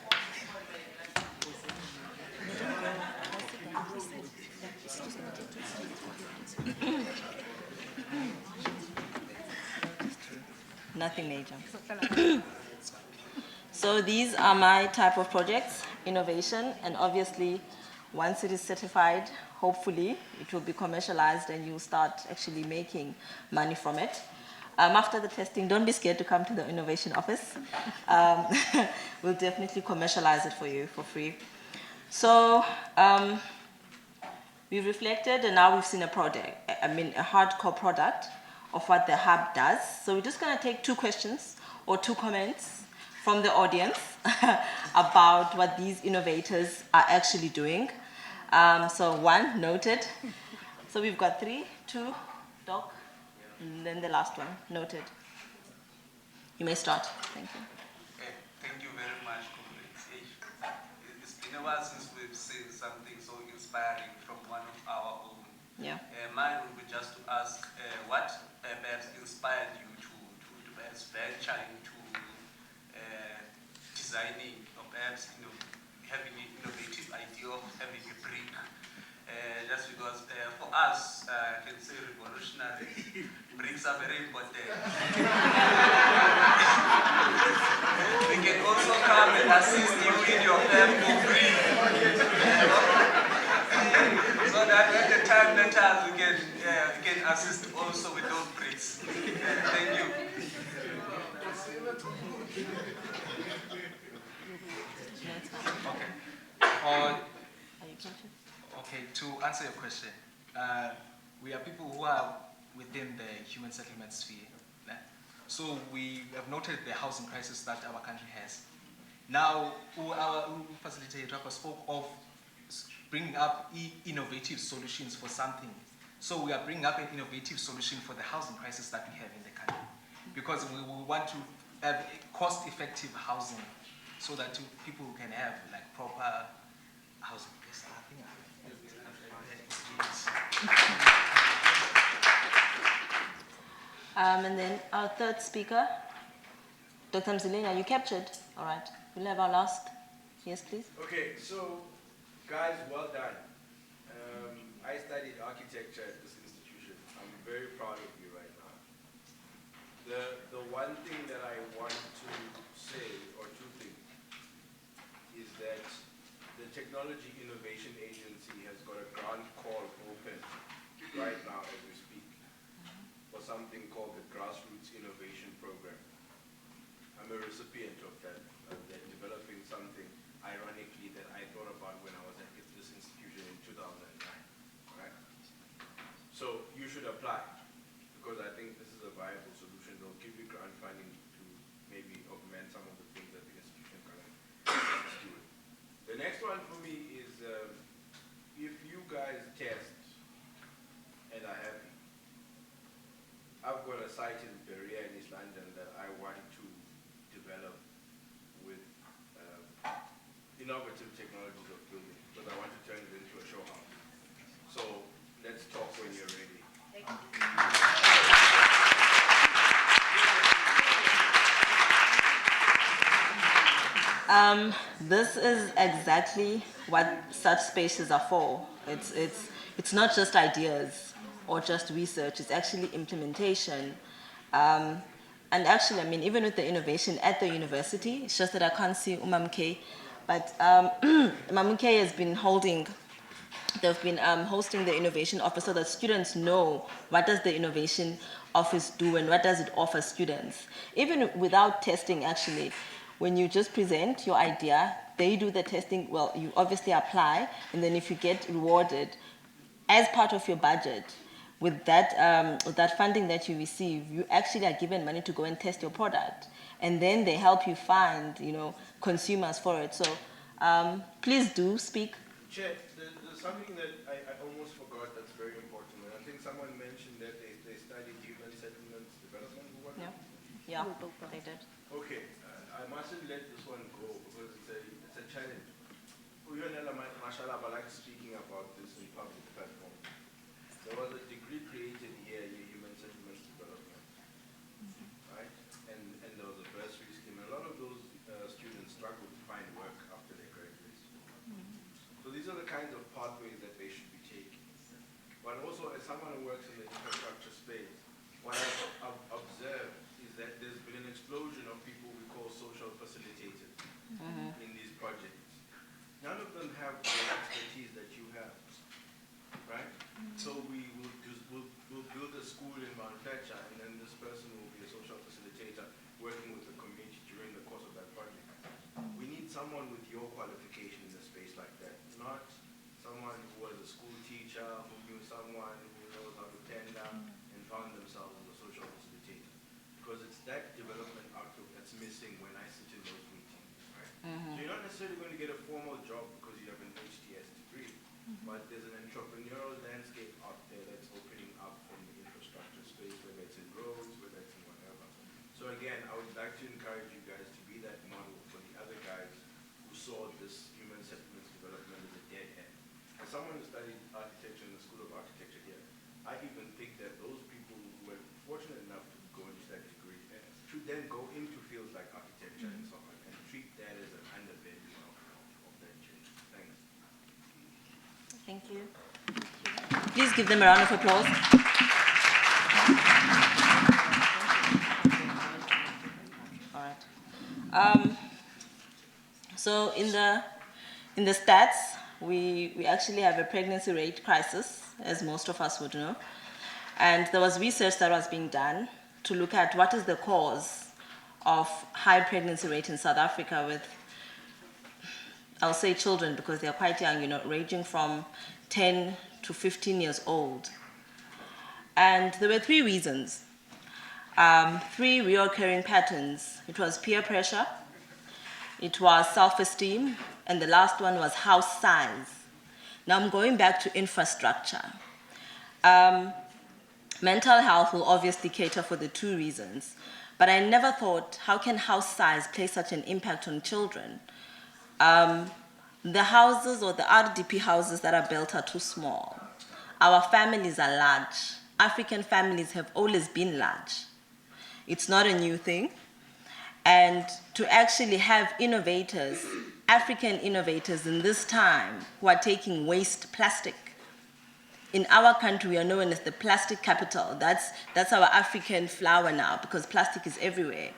Nothing major. So these are my type of projects, innovation, and obviously once it is certified, hopefully it will be commercialized and you'll start actually making money from it. After the testing, don't be scared to come to the innovation office. We'll definitely commercialize it for you for free. So we've reflected, and now we've seen a hardcore product of what the hub does. So we're just going to take 2 questions or 2 comments from the audience about what these innovators are actually doing. So 1, noted. So we've got 3, 2, Doc, and then the last one. Noted. You may start. Thank you. Okay, thank you very much, comrades. It's been a while since we've seen something so inspiring from one of our own. Yeah. Mine would be just to ask what perhaps inspired you to perhaps venture into designing or perhaps having an innovative idea of having a brick. Just because for us, I can say revolutionary, bricks are very important. They can also come and assist you in your firm for free. So that when the time matters, we can assist also with those bricks. Thank you. Okay. Are you captured? Okay, to answer your question, we are people who are within the human settlement sphere. So we have noted the housing crisis that our country has. Now, our facilitator spoke of bringing up innovative solutions for something. So we are bringing up an innovative solution for the housing crisis that we have in the country. Because we want to have cost-effective housing so that people can have like proper housing. And then our third speaker, Dr. Mzileni, are you captured? All right. We'll have our last. Yes, please. Okay, so guys, well done. I studied architecture at this institution. I'm very proud of you right now. The one thing that I want to say, or two things, is that the Technology Innovation Agency has got a grant call open right now as we speak for something called the Grassroots Innovation Program. I'm a recipient of that. They're developing something, ironically, that I thought about when I was at this institution in 2009. Right? So you should apply, because I think this is a viable solution. They'll give you grant funding to maybe augment some of the things that the institution can do. The next one for me is if you guys test and are happy, I've got a site in Berea in East London that I want to develop with innovative technologies of building, because I want to turn it into a show house. So let's talk when you're ready. This is exactly what such spaces are for. It's not just ideas or just research, it's actually implementation. And actually, I mean, even with the innovation at the university, it's just that I can't see Umamke, but Mamke has been they've been hosting the innovation office so that students know what does the innovation office do and what does it offer students. Even without testing, actually, when you just present your idea, they do the testing. Well, you obviously apply, and then if you get rewarded as part of your budget, with that funding that you receive, you actually are given money to go and test your product, and then they help you find, consumers for it. So please do speak. Chair, there's something that I almost forgot that's very important. And I think someone mentioned that they studied human settlements development or whatnot. Yeah, they did. Okay, I mustn't let this one go because it's a challenge. Uyonela Mashallah, I like speaking about this in public platform. There was a degree created here in human settlements development, right? And there was a bursary scheme. And a lot of those students struggle to find work after they graduate. So these are the kinds of pathways that they should be taking. But also, as someone who works in the infrastructure space, what I've observed is that there's been an explosion of people we call social facilitators in these projects. None of them have the expertise that you have, right? So we'll build a school in Mount Fletcher, and then this person will be a social facilitator working with the community during the course of that project. We need someone with your qualification in a space like that, not someone who was a school teacher, who knew someone who knows how to tender and found themselves as a social facilitator. Because it's that development outlook that's missing when I sit in those meetings, right? So you're not necessarily going to get a formal job because you have an HTS degree, but there's an entrepreneurial landscape out there you. Please give them a round of applause. All right. So in the stats, we actually have a pregnancy rate crisis, as most of us would know. And there was research that was being done to look at what is the cause of high pregnancy rate in South Africa with, I'll say children because they're quite young, ranging from 10 to 15 years old. And there were 3 reasons, 3 reoccurring patterns. It was peer pressure, it was self-esteem, and the last one was house size. Now I'm going back to infrastructure. Mental health will obviously cater for the 2 reasons, but I never thought, how can house size play such an impact on children? The houses or the RDP houses that are built are too small. Our families are large. African families have always been large. It's not a new thing. And to actually have innovators, African innovators in this time who are taking waste plastic. In our country, we are known as the plastic capital. That's our African flower now, because plastic is everywhere.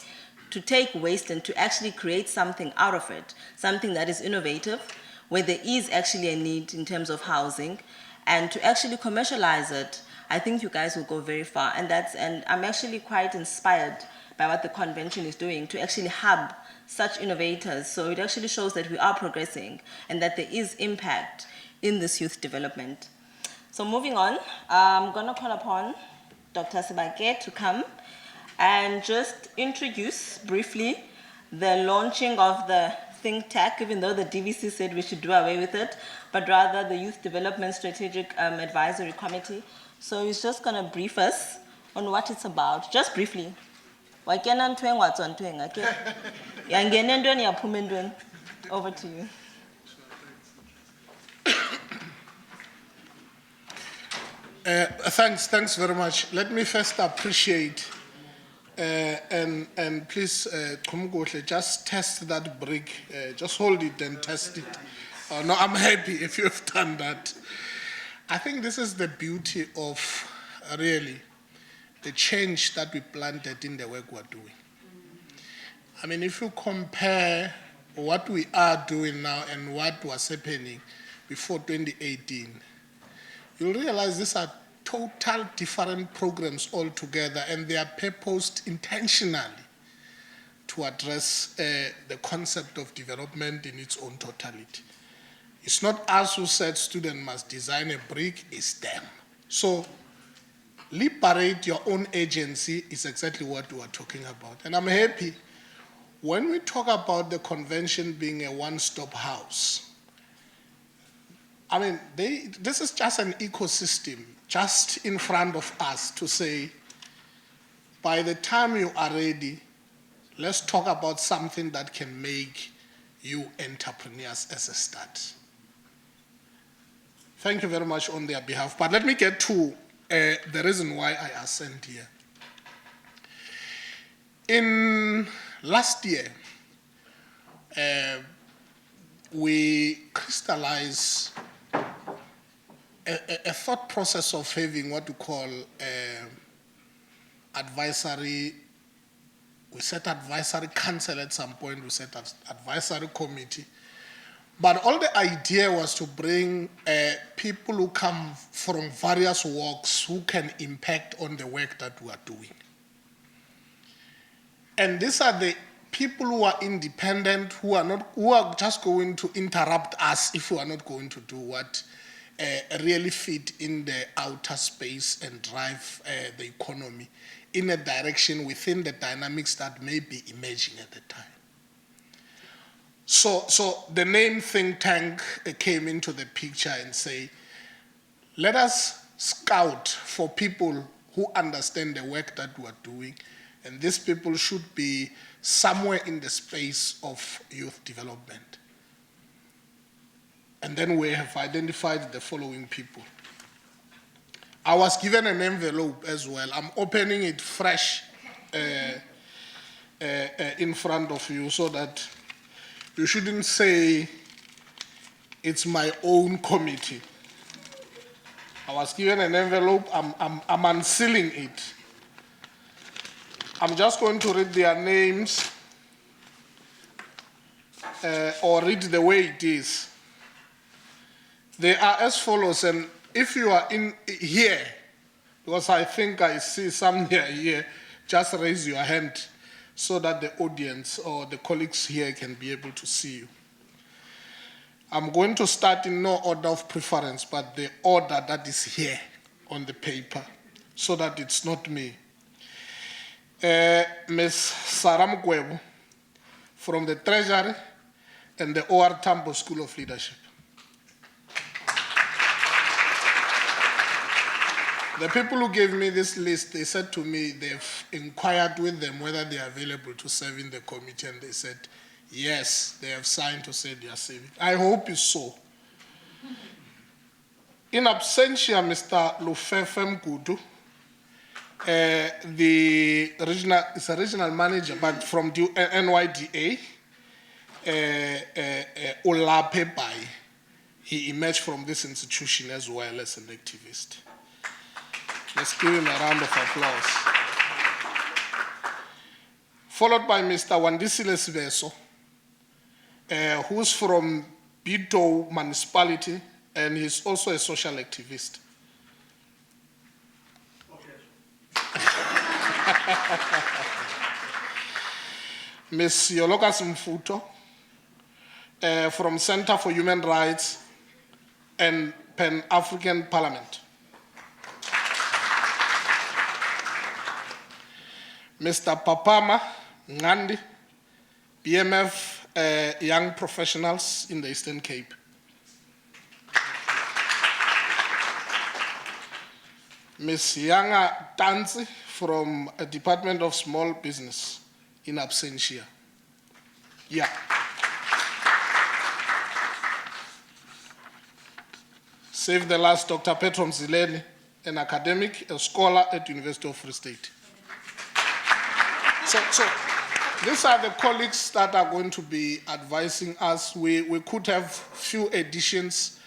To take waste and to actually create something out of it, something that is innovative, where there is actually a need in terms of housing, and to actually commercialize it, I think you guys will go very far. And I'm actually quite inspired by what the convention is doing to actually hub such innovators. So it actually shows that we are progressing and that there is impact in this youth development. So moving on, I'm going to call upon Dr. Sebake to come and just introduce briefly the launching of the think tank, even though the DVC said we should do away with it, but rather the Youth Development Strategic Advisory Committee. So he's just going to brief us on what it's about, just briefly. Over to you. Thanks very much. Let me first appreciate and please, Kumgohle, just test that brick. Just hold it and test it. No, I'm happy if you have done that. I think this is the beauty of really the change that we planted in the work we're doing. I mean, if you compare what we are doing now and what was happening before 2018, you'll realize these are total different programs altogether, and they are purposed intentionally to address the concept of development in its own totality. It's not us who said students must design a brick, it's them. So liberate your own agency is exactly what we are talking about. And I'm happy when we talk about the convention being a one-stop house. I mean, this is just an ecosystem just in front of us to say, by the time you are ready, let's talk about something that can make you entrepreneurs as a start. Thank you very much on their behalf. But let me get to the reason why I are sent here. In last year, we crystallized a thought process of having what we call advisory. We set advisory council at some point, we set advisory committee. But all the idea was to bring people who come from various walks who can impact on the work that we are doing. And these are the people who are independent, who are just going to interrupt us if we are not going to do what really fit in the outer space and drive the economy in a direction within the dynamics that may be emerging at the time. So the name think tank came into the picture and say, let us scout for people who understand the work that we are doing, and these people should be somewhere in the space of youth development. And then we have identified the following people. I was given an envelope as well. I'm opening it fresh in front of you so that you shouldn't say it's my own committee. I was given an envelope, I'm unsealing it. I'm just going to read their names or read the way it is. They are as follows, and if you are in here, because I think I see some here, just raise your hand so that the audience or the colleagues here can be able to see you. I'm going to start in no order of preference, but the order that is here on the paper, so that it's not me. Ms. Saram Gwebo from the Treasury and the OR Tambo School of Leadership. The people who gave me this list, they said to me they've inquired with them whether they are available to serve in the committee, and they said, yes, they have signed to say they are serving. I hope it's so. In absentia, Mr. Lufefe Mgudu, is a regional manager, but from the NYDA, Olape Bai. He emerged from this institution as well as an activist. Let's give him a round of applause. Followed by Mr. Wandisile Sibeso, who's from Bito municipality, and he's also a social activist. Ms. Yoloka Mfuto, from Center for Human Rights and Pan-African Parliament. Mr. Papama Ngandi, BMF Young Professionals in the Eastern Cape. Ms. Yanga Tanzi from a Department of Small Business in absentia. Yeah. Save the last, Dr. Petrom Zileni, an academic, a scholar at University of Free State. So these are the colleagues that are going to be advising us. We could have few additions,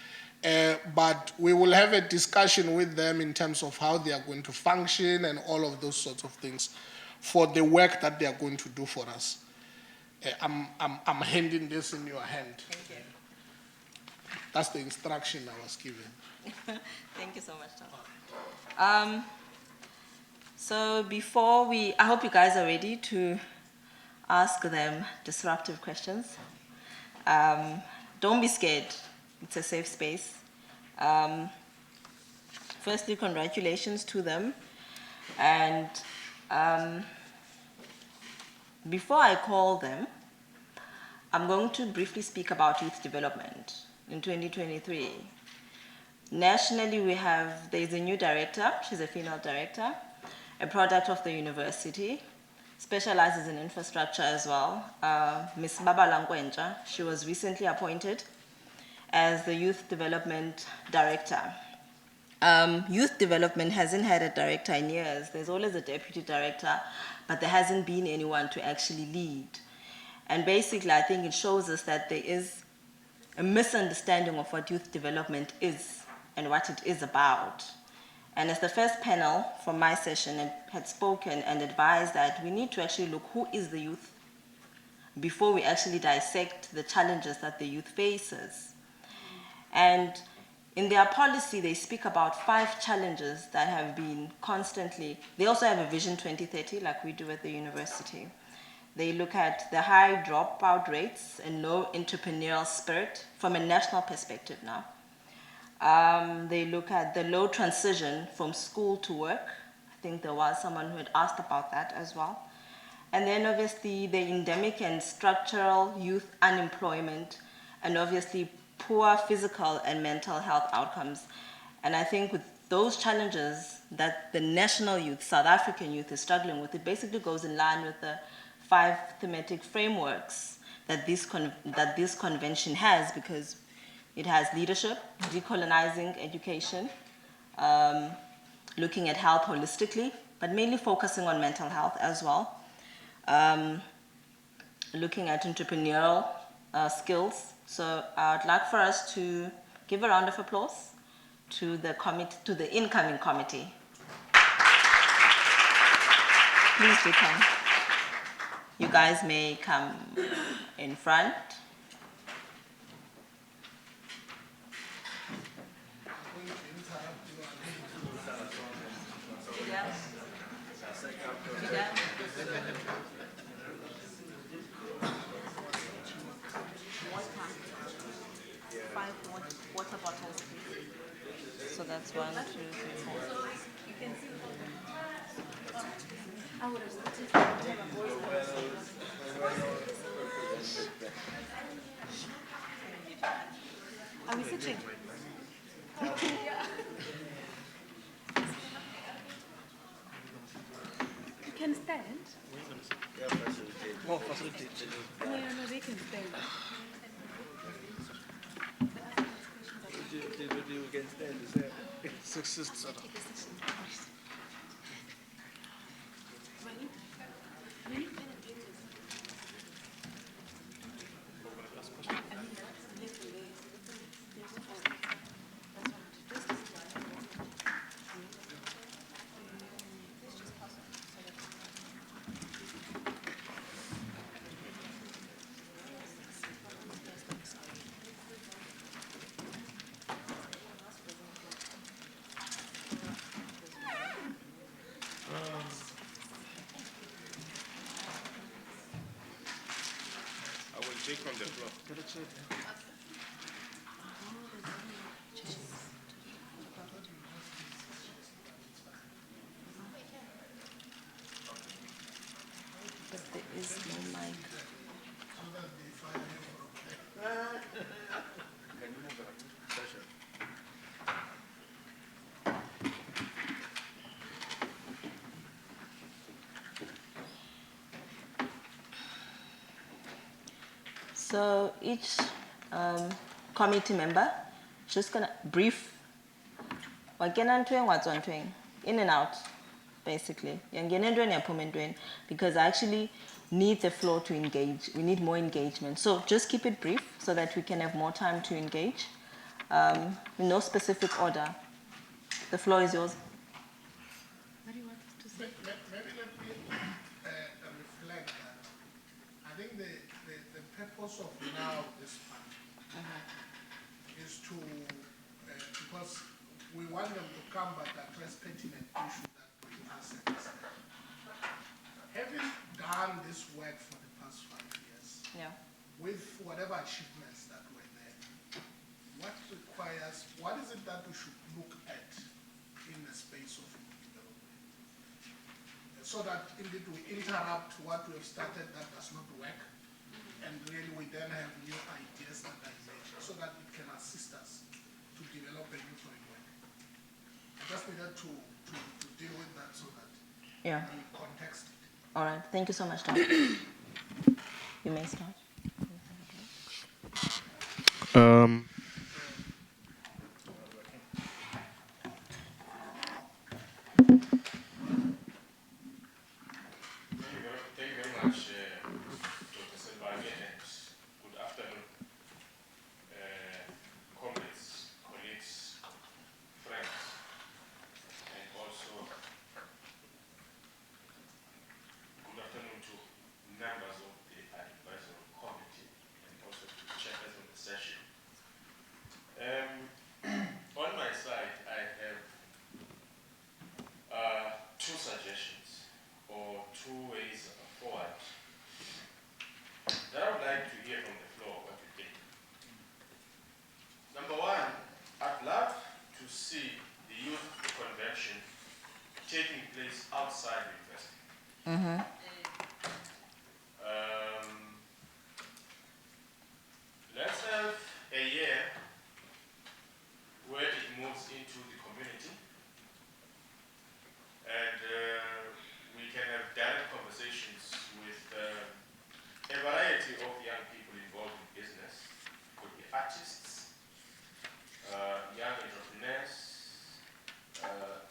but we will have a discussion with them in terms of how they are going to function and all of those sorts of things for the work that they are going to do for us. I'm handing this in your hand. Thank you. That's the instruction I was given. Thank you so much, Tom. So before I hope you guys are ready to ask them disruptive questions. Don't be scared. It's a safe space. Firstly, congratulations to them. And before I call them, I'm going to briefly speak about youth development in 2023. Nationally, there's a new director. She's a female director, a product of the university, specializes in infrastructure as well. Ms. Babala Nkwenja, she was recently appointed as the Youth Development Director. Youth Development hasn't had a director in years. There's always a deputy director, but there hasn't been anyone to actually lead. And basically, I think it shows us that there is a misunderstanding of what youth development is and what it is about. And as the first panel from my session had spoken and advised that we need to actually look who is the youth before we actually dissect the challenges that the youth faces. And in their policy, they speak about 5 challenges that have been constantly, they also have a Vision 2030 like we do at the university. They look at the high dropout rates and low entrepreneurial spirit from a national perspective now. They look at the low transition from school to work. I think there was someone who had asked about that as well. And then obviously the endemic and structural youth unemployment, and obviously poor physical and mental health outcomes. And I think with those challenges that the national youth, South African youth is struggling with, it basically goes in line with the 5 thematic frameworks that this convention has, because it has leadership, decolonizing education, looking at health holistically, but mainly focusing on mental health as well, looking at entrepreneurial skills. So I'd like for us to give a round of applause to the incoming committee. Please do come. You guys may come in front. Water bottles, please. So that's 1, 2, 3, 4. Are we sitting? You can stand. Oh, facilitate. No, they can stand. You can stand. Sexist sort of. I will take from the floor. But there is no mic. So each committee member just gonna brief. In and out, basically. Because I actually need the floor to engage. We need more engagement. So just keep it brief so that we can have more time to engage. In no specific order. The floor is yours. What do you want us to say? Maybe let me reflect that. I think the purpose of now this panel is to, because we want them to come but address pertinent issues that bring us at this time. Having done this work for the past 5 years, with whatever achievements that were there, what is it that we should look at in the space of development? So that indeed we interrupt what we have started that does not work, and really we then have new ideas that are emerging, so that it can assist us to develop a new framework. I just needed to deal with that so that we context it. All right. Thank you so much, Tom. You may start. Thank you very much, Dr. Selvage, and good afternoon, comrades, colleagues, friends, and also good afternoon to members of the advisory committee and also to the chairperson of the session. On my side, I have two suggestions or two ways forward that I would like to hear from the floor what you think. Number one, I'd love to see the youth convention taking place outside the university. Let's have a year where it moves into the community and we can have direct conversations with a variety of young people involved in business. Could be artists, young entrepreneurs,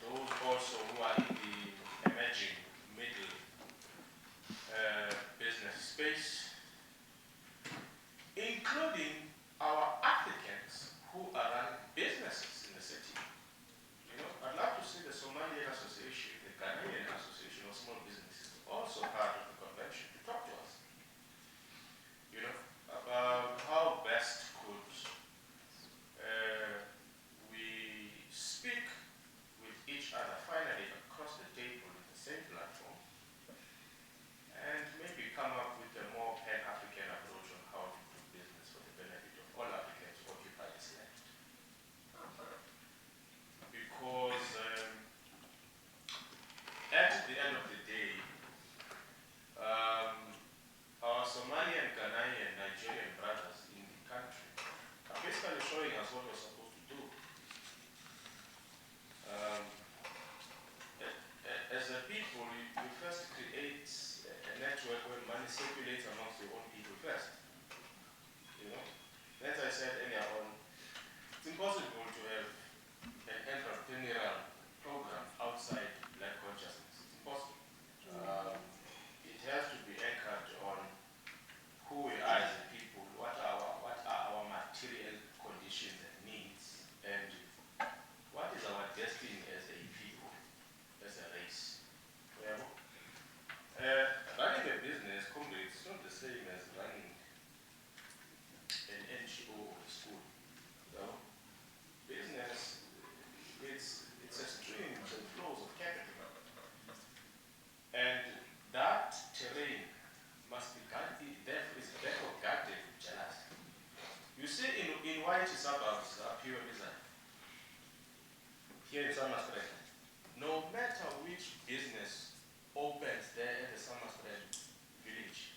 those also who are in the emerging middle circulates amongst your own people first. You know, as I said earlier on, it's impossible to have an entrepreneurial program outside black consciousness. It's impossible. It has to be anchored on who we are as a people, what are our material conditions and needs, and what is our destiny as a people, as a race. Yeah. Running a business, comrades, is not the same as running an NGO or a school. So, business, it's a streams and flows of capital. And that terrain must be guarded, therefore guarded with jealousy. You see, in white suburbs, pure design, here in Somerset, no matter which business opens there at the Somerset village,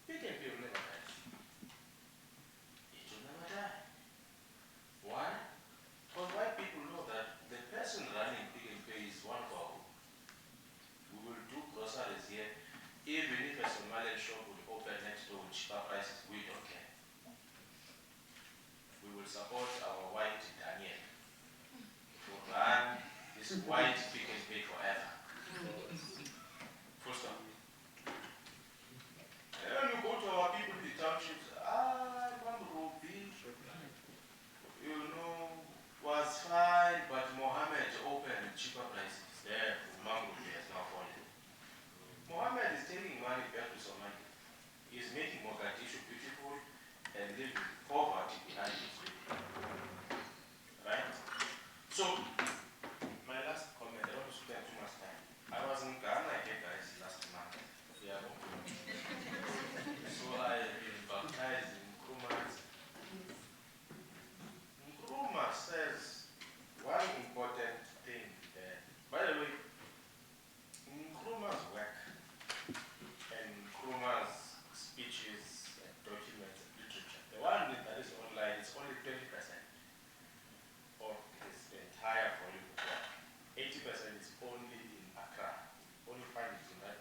Pick and Pay will never die. It will never die. Why? Because white people know that the person running Pick and Pay is one of our own. We will do groceries here. Even if a Somalian shop would open next door with cheaper prices, we don't care. We will support our white Daniel to run this white Pick and Pay forever. Full stop. And when you go to our people in the townships, Ruby, you know, was fine, but Mohammed opened cheaper prices there. Mango has now fallen. Mohammed is taking money back to Somalia. He is making Mogadishu beautiful and living poverty behind his people. Right? So, my last comment, I don't want to spend too much time. I was in Ghana here, guys, last month. Yeah. So I've been baptized in Nkrumah's. Nkrumah says one important thing there. By the way, Nkrumah's work and Nkrumah's speeches and documents and literature, the one that is online is only 20% of his entire volume of work. 80% is only in Accra. Only find it in that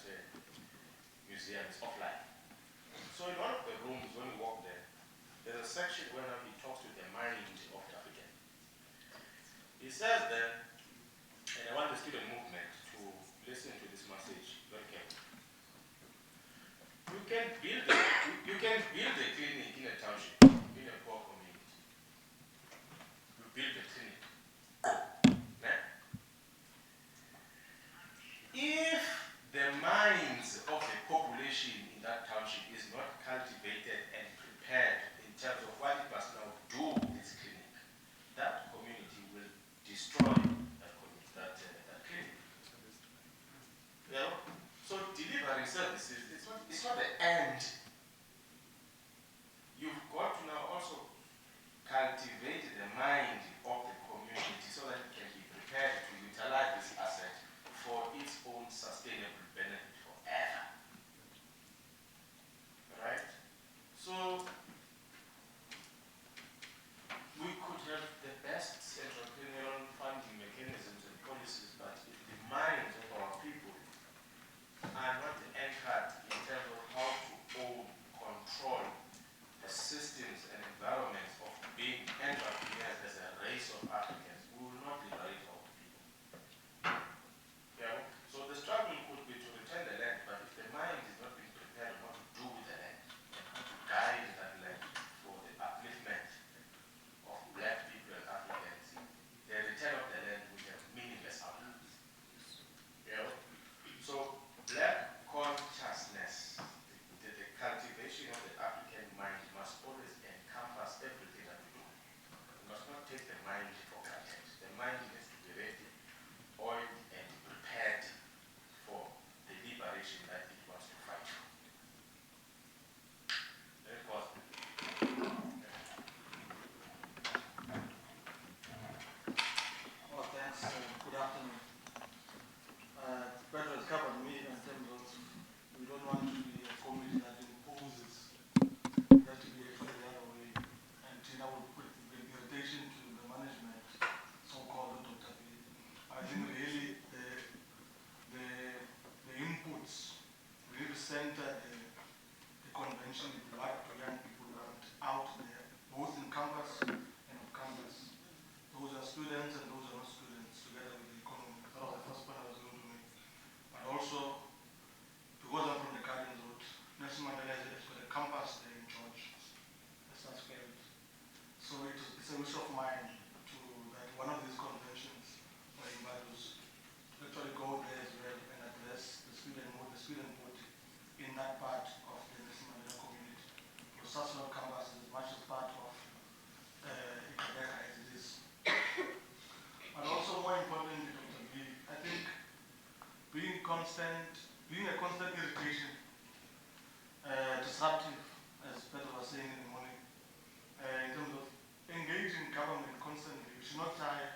museum, it's offline. So in one of the rooms, when we walk there, there's a section where he talks to the mind of the African. He says then, and I want the student movement to listen to this message very carefully. You can build a clinic in a township, in a poor community. You build a clinic. If the minds of the population in that township is not cultivated and prepared in terms of what it must now do with this clinic, that community will destroy that clinic. You know? So delivering services, it's not the end. You've got to now also cultivate the mind of the community so that it can be prepared to utilize this asset for its own sustainable benefit forever. Right? So, we could have the best entrepreneurial funding mechanisms and policies, but if the minds of our people are not anchored in terms of how to own being a constant irritation, disruptive, as Pedro was saying in the morning, in terms of engaging government constantly. We should not try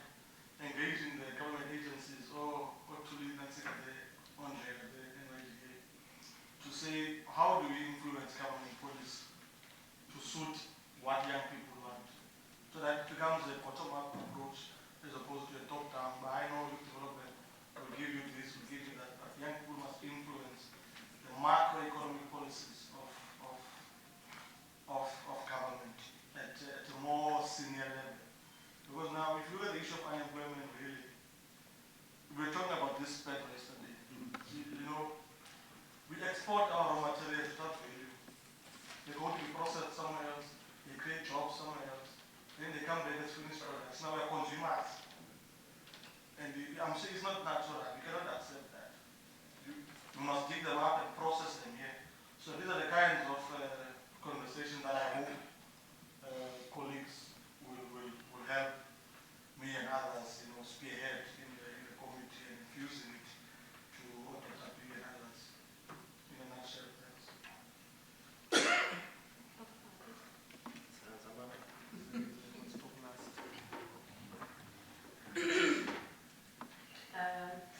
engaging the government agencies or to lead them on the NYGA to say how do we influence government policy to suit what young people want. So that becomes a bottom-up approach as opposed to a top-down. But I know youth development will give you this, will give you that, but young people must influence the macroeconomic policies of government at a more senior level. Because now, if you look at the issue of unemployment, really, we were talking about this paper yesterday. You know, we export our raw materials without value. They go to be processed somewhere else, they create jobs somewhere else, then they come back as finished products. Now we're consumers. And I'm saying it's not natural, we cannot accept that. We must dig them up and process them here. So these are the kinds of conversations that I hope colleagues will help me and others, spearhead in the committee and infusing it to Dr. B and others. In a nutshell, thanks.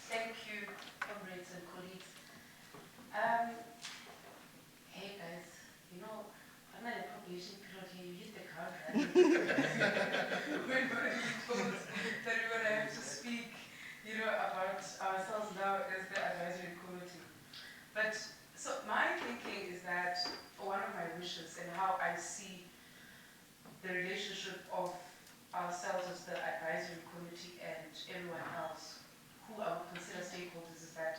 Thank you, comrades and colleagues. Hey guys, I'm not a probation period here, you hit the ground running. We're already told that we're going to have to speak, about ourselves now as the advisory committee. But, so my thinking is that one of my wishes and how I see the relationship of ourselves as the advisory committee and everyone else who I would consider stakeholders is that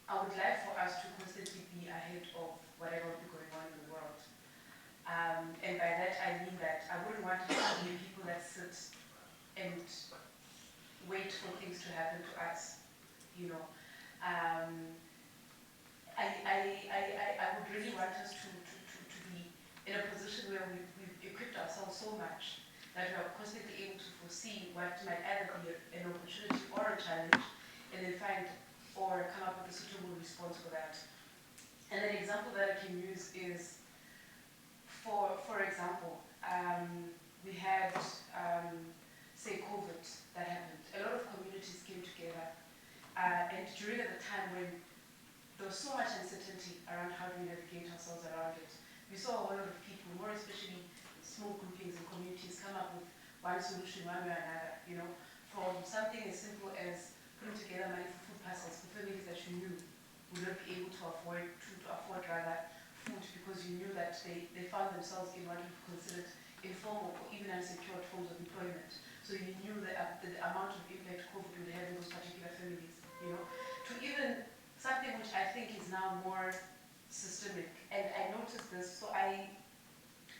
I would like for us to constantly be ahead of whatever will be going on in the world. And by that I mean that I wouldn't want us to be people that sit and wait for things to happen to us. I would really want us to be in a position where we've equipped ourselves so much that we are constantly able to foresee what might either be an opportunity or a challenge, and then find or come up with a suitable response for that. And an example that I can use is, for example, we had, say, COVID that happened. A lot of communities came together, and during the time when there was so much uncertainty around how do we navigate ourselves around it, we saw a whole lot of people, more especially small groupings and communities, come up with one solution one way or another, from something as simple as putting together money for food parcels for families that you knew would not be able to afford food because you knew that they found themselves in what we considered informal or even unsecured forms of employment. So you knew the amount of impact COVID would have in those particular families, to even something which I think is now more systemic. And I noticed this, so I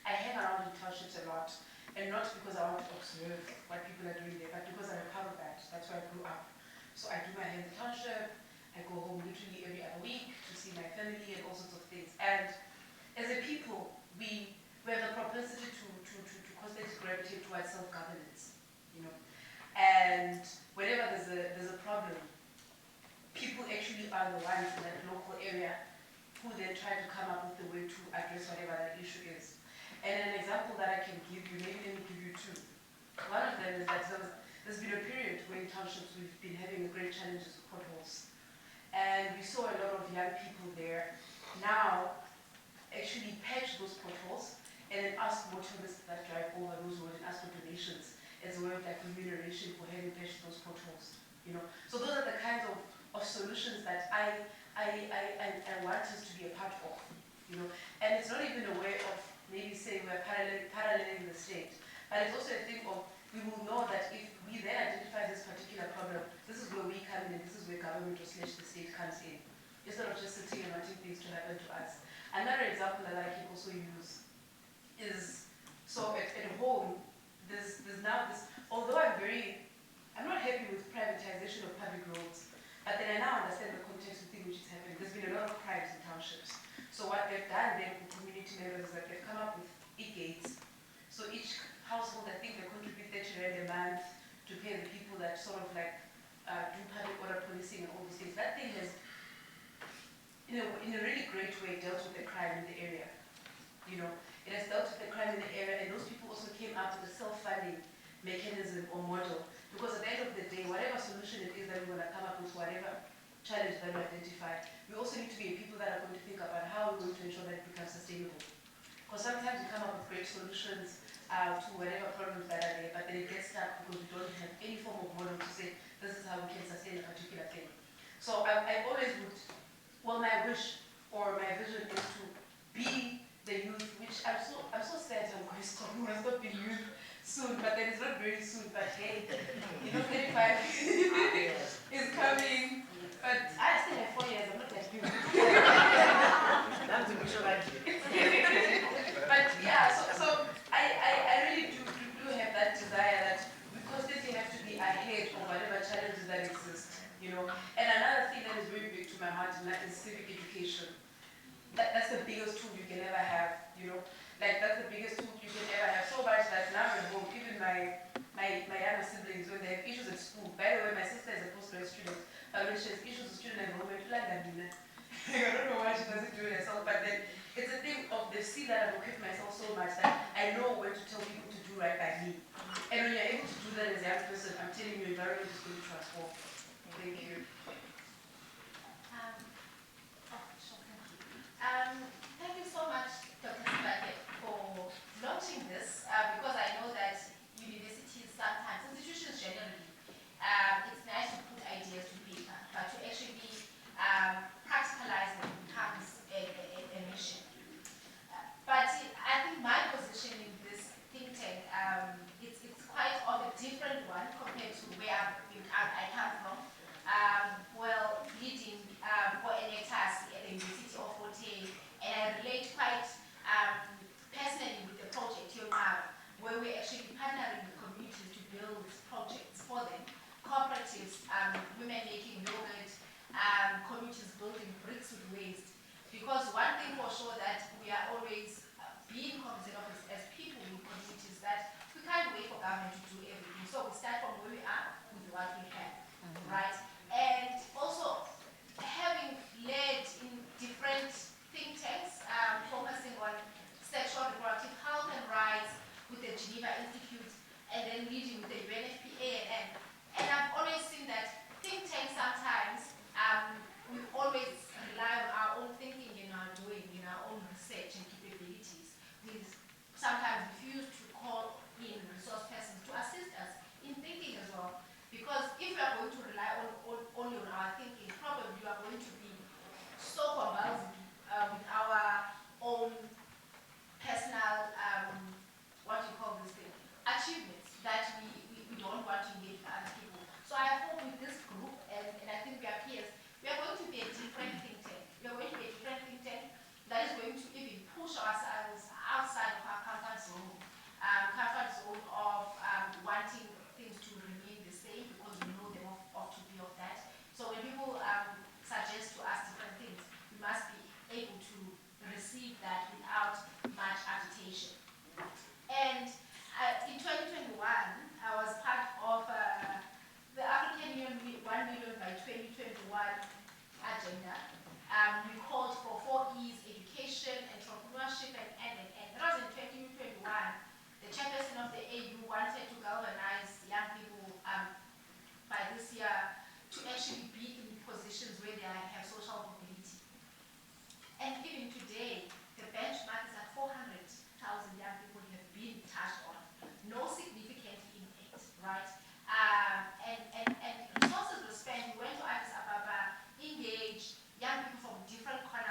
hang around in townships a lot, and not because I want to observe what people are doing there, but because I'm a part of that. That's where I grew up. So I do my hair in the township, I go home literally every other week to see my family and all sorts of things. And as a people, we have the propensity to constantly gravitate towards self-governance, And whenever there's a problem, people actually are the ones in that local area who then try to come up with the way to address whatever that issue is. And an example that I can give you, maybe let me give you two. One of them is that there's been a period where in townships we've been having a great challenges with potholes. And we saw a lot of young people there now actually patch those potholes and then ask motorists that drive over those roads and ask for donations as a way of like remuneration for having patched those potholes. So those are the kinds of solutions that I want us to be a part of. And it's not even a way of maybe saying we're paralleling the state, but it's also a thing of we will know that if we then identify this particular problem, this is where we come in and this is where government or / the state comes in, instead of just sitting and wanting things to happen to us. Another example that I can also use is, so at home, there's now this, although I'm not happy with privatization of public roads, but then I now understand the context within which it's happening. There's been a lot of crimes in townships. So what they've done then for community members is that they've come up with e-gates. So each household, I think they contribute 30 rand a month to pay the people that sort of like do public order policing and all these things. That thing has, in a really great way, dealt with the crime in the area. It has dealt with the crime in the area, and those people also came up with a self-funding mechanism or model. Because at the end of the day, whatever solution it is that we're going to come up with, whatever challenge that we identify, we also need to be people that are going to think about how we're going to ensure that it becomes sustainable. Because sometimes we come up with great solutions to whatever problems that are there, but then it gets stuck because we don't have any form of model to say this is how we can sustain a particular thing. So I always would, my wish or my vision is to be the youth, which I'm so sad I'm going to stop. We must not be youth soon, but then it's not very soon. But hey, 35 is coming. But I still have 4 years. I'm not that big. But yeah, so I really do have that desire that we constantly have to be ahead of whatever challenges that exist. And another thing that is very big to my heart is civic education. That's the biggest tool you can ever have, that's the biggest tool you can ever have. So much that now at home, even my younger siblings, when they have issues at school, by the way, my sister is a postgrad student, but when she has issues with student enrollment, like I don't know why she doesn't do it herself, but then it's a thing of they see that I've equipped myself so much that I know when to tell people to do right by me. And when you're able to do that as a young person, I'm telling you, environment is going to transform. Thank you. Thank you so much, Dr. Sibake, for launching this, because I know that universities sometimes, institutions generally, it's nice to put ideas to paper, but to actually practicalize them becomes a mission. But I think my position in this think tank, it's quite of a different one compared to where I come from. Leading for NHS at the University of Fort Hare, and I relate quite personally with the project Yonqaba, where we're actually partnering with communities to build projects for them, cooperatives, women making yogurt, communities building bricks with waste. Because one thing for sure that we are always being cognizant of as people in communities that we can't wait for government to do everything. So we start from where we are with what we have, right? And also having led in different think tanks, focusing on sexual reproductive health and rights with the Geneva Institute, and then leading with the UNFPA and I've always seen that think tanks sometimes, we always rely on our own thinking and our doing, in our own research and capabilities. We sometimes refuse to call in resource persons to assist us in thinking as well. Because if we are going to rely only on our thinking, probably we are going to be so convulsed with our own personal, achievements that we don't want to engage with other people. So I hope with this group, and I think we are peers, we are going to be a different think tank. We are going to be a different think tank that is going to even push ourselves outside of our comfort zone of wanting things to remain the same because we know them ought to be of that. So when people suggest to us different things, we must be able to receive that without much agitation. And in 2021, I was part of the African Union 1 million by 2021 agenda. We called for 4 E's: education, entrepreneurship, and. That was in 2021. The chairperson of the AU wanted to galvanize young people by this year to actually be in positions where they have social mobility. And even today, the benchmark is at 400,000 young people have been touched on. No significant impact, right? And resources were spent. We went to Addis Ababa, engaged young people from different countries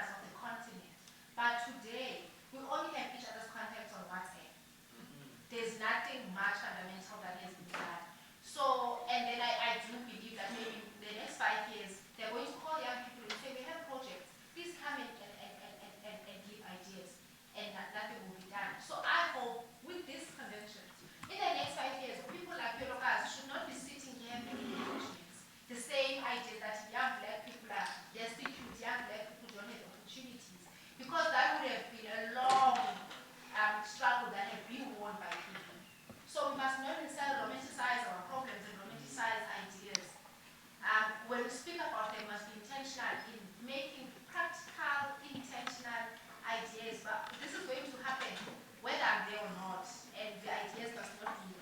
potential in making practical, intentional ideas, but this is going to happen whether I'm there or not, and the ideas must not be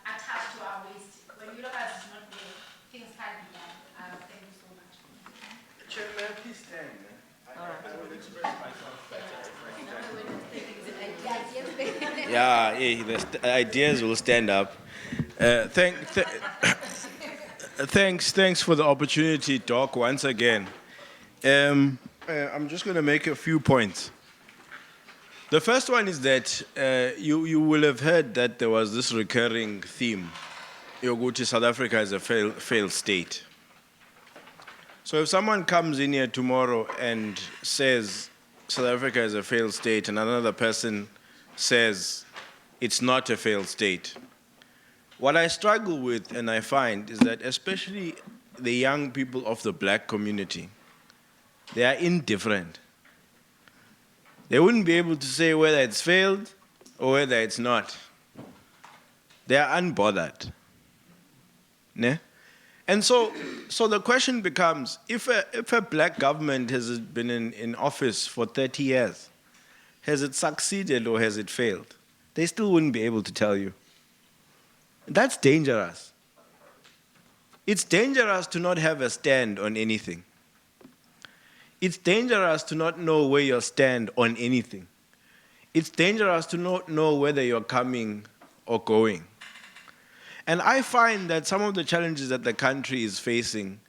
attached to our waste. When Eurobus is not there, things can't be done. Thank you so much. Chair, may I please stand? I will express myself better if I can. Yeah, the ideas will stand up. Thanks for the opportunity, Doc, once again. I'm just going to make a few points. The first one is that you will have heard that there was this recurring theme, Yoguti, South Africa is a failed state. So if someone comes in here tomorrow and says South Africa is a failed state, and another person says it's not a failed state, what I struggle with and I find is that especially the young people of the black community, they are indifferent. They wouldn't be able to say whether it's failed or whether it's not. They are unbothered. Ne? And so the question becomes, if a black government has been in office for 30 years, has it succeeded or has it failed? They still wouldn't be able to tell you. That's dangerous. It's dangerous to not have a stand on anything. It's dangerous to not know where you stand on anything. It's dangerous to not know whether you're coming or going. And I find that some of the challenges that the country is facing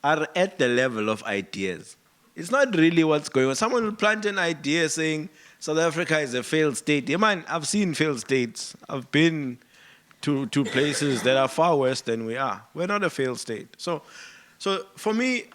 are at the level of ideas. It's not really what's going on. Someone will plant an idea saying South Africa is a failed state. Yeah, man, I've seen failed states. I've been to places that are far worse than we are. We're not a failed state. So for me,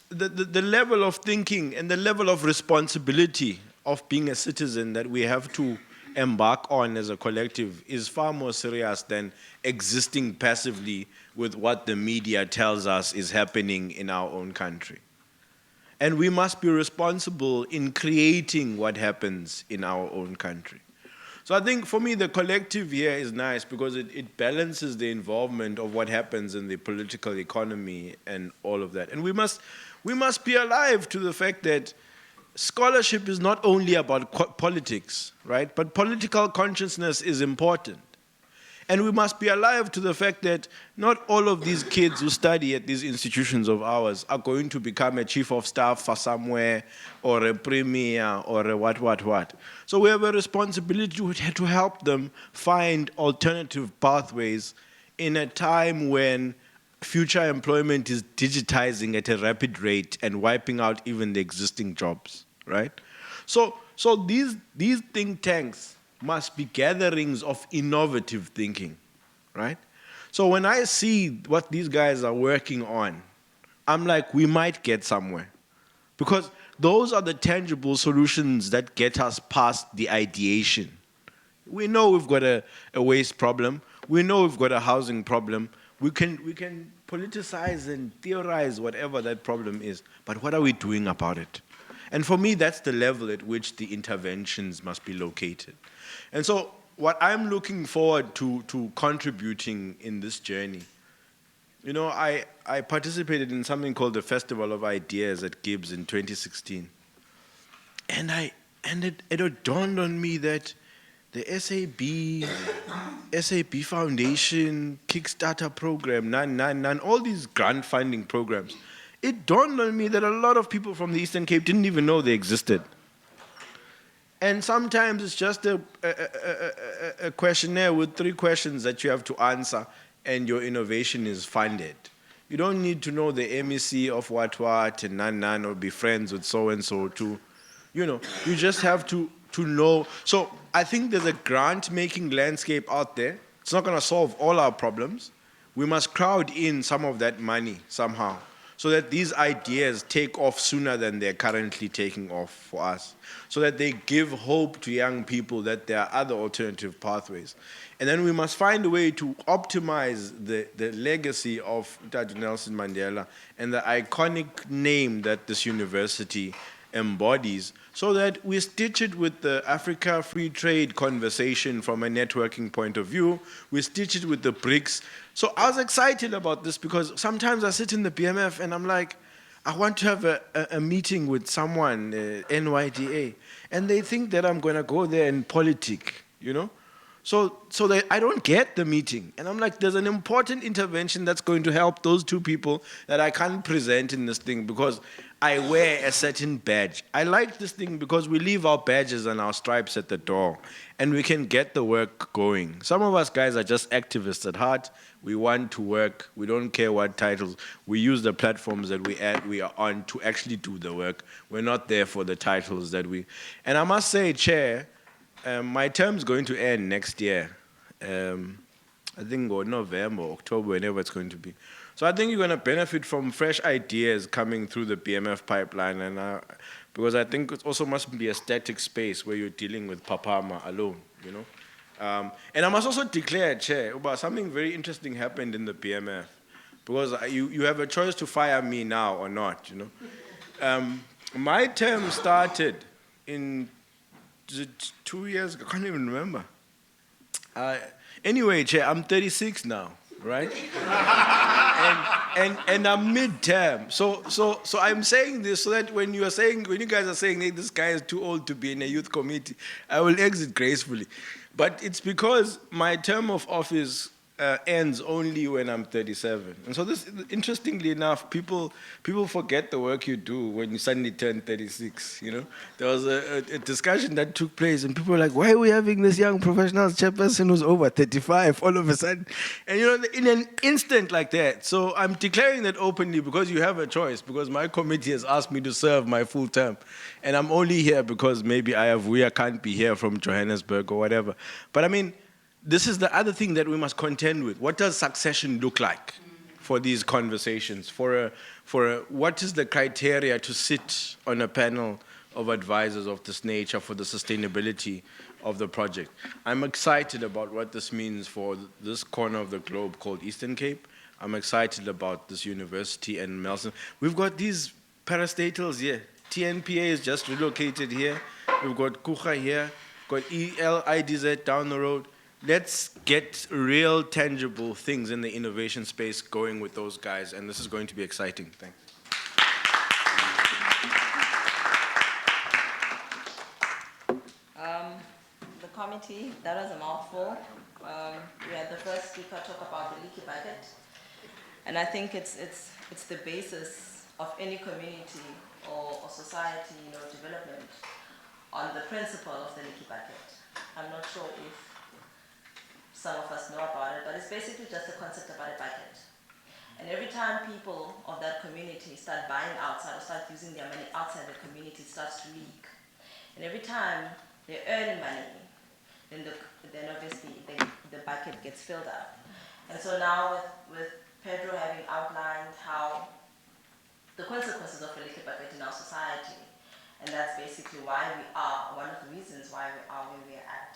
the level of thinking and the level of responsibility of being a citizen that we have to embark on as a collective is far more serious than existing passively with what the media tells us is happening in our own country. And we must be responsible in creating what happens in our own country. So I think for me the collective here is nice because it balances the involvement of what happens in the political economy and all of that. And we must be alive to the fact that scholarship is not only about politics, right? But political consciousness is important. And we must be alive to the fact that not all of these kids who study at these institutions of ours are going to become a chief of staff for somewhere or a premier or a what. So we have a responsibility to help them find alternative pathways in a time when future employment is digitizing at a rapid rate and wiping out even the existing jobs, right? So these think tanks must be gatherings of innovative thinking, right? So when I see what these guys are working on, I'm like, we might get somewhere. Because those are the tangible solutions that get us past the ideation. We know we've got a waste problem. We know we've got a housing problem. We can politicize and theorize whatever that problem is, but what are we doing about it? And for me, that's the level at which the interventions must be located. And so what I'm looking forward to contributing in this journey, you know, I participated in something called the Festival of Ideas at Gibbs in 2016. And it dawned on me that the SAP Foundation, Kickstarter program, none, all these grant funding programs, it dawned on me that a lot of people from the Eastern Cape didn't even know they existed. And sometimes it's just a questionnaire with 3 questions that you have to answer and your innovation is funded. You don't need to know the MEC of what and none or be friends with so-and-so to, you know, you just have to know. So I think there's a grant-making landscape out there. It's not going to solve all our problems. We must crowd in some of that money somehow so that these ideas take off sooner than they're currently taking off for us, so that they give hope to young people that there are other alternative pathways. And then we must find a way to optimize the legacy of Dr. Nelson Mandela and the iconic name that this university embodies, so that we stitch it with the Africa free trade conversation from a networking point of view. We stitch it with the BRICS. So I was excited about this because sometimes I sit in the BMF and I'm like, I want to have a meeting with someone, NYDA, and they think that I'm going to go there and politic, you know? So I don't get the meeting. And I'm like, there's an important intervention that's going to help those two people that I can't present in this thing because I wear a certain badge. I like this thing because we leave our badges and our stripes at the door and we can get the work going. Some of us guys are just activists at heart. We want to work. We don't care what titles. We use the platforms that we are on to actually do the work. We're not there for the titles that we... And I must say, Chair, my term's going to end next year. I think or November, October, whenever it's going to be. So I think you're going to benefit from fresh ideas coming through the BMF pipeline, and because I think it also must be a static space where you're dealing with Papama alone, you know. And I must also declare, Chair, about something very interesting happened in the BMF, because you have a choice to fire me now or not, you know. My term started in 2 years ago, I can't even remember. Anyway, Chair, I'm 36 now, right? and I'm mid-term. So I'm saying this so that when you guys are saying, hey, this guy is too old to be in a youth committee, I will exit gracefully. But it's because my term of office ends only when I'm 37. And so this, interestingly enough, people forget the work you do when you suddenly turn 36, you know? There was a discussion that took place and people were like, why are we having this young professional chairperson who's over 35 all of a sudden? And you know, in an instant like that. So I'm declaring that openly because you have a choice, because my committee has asked me to serve my full term. And I'm only here because maybe I can't be here from Johannesburg or whatever. But I mean, this is the other thing that we must contend with. What does succession look like for these conversations? What is the criteria to sit on a panel of advisors of this nature for the sustainability of the project? I'm excited about what this means for this corner of the globe called Eastern Cape. I'm excited about this university and Nelson. We've got these parastatals here. TNPA is just relocated here. We've got Kucha here. Got ELIDZ down the road. Let's get real, tangible things in the innovation space going with those guys, and this is going to be exciting. Thanks. The committee, that was a mouthful. We had the first speaker talk about the leaky bucket, and I think it's the basis of any community or society, you know, development on the principle of the leaky bucket. I'm not sure if some of us know about it, but it's basically just a concept about a bucket. And every time people of that community start buying outside or start using their money outside the community, it starts to leak. And every time they earn money, then obviously the bucket gets filled up. And so now with Pedro having outlined how the consequences of a leaky bucket in our society, and that's basically why we are, one of the reasons why we are where we are at.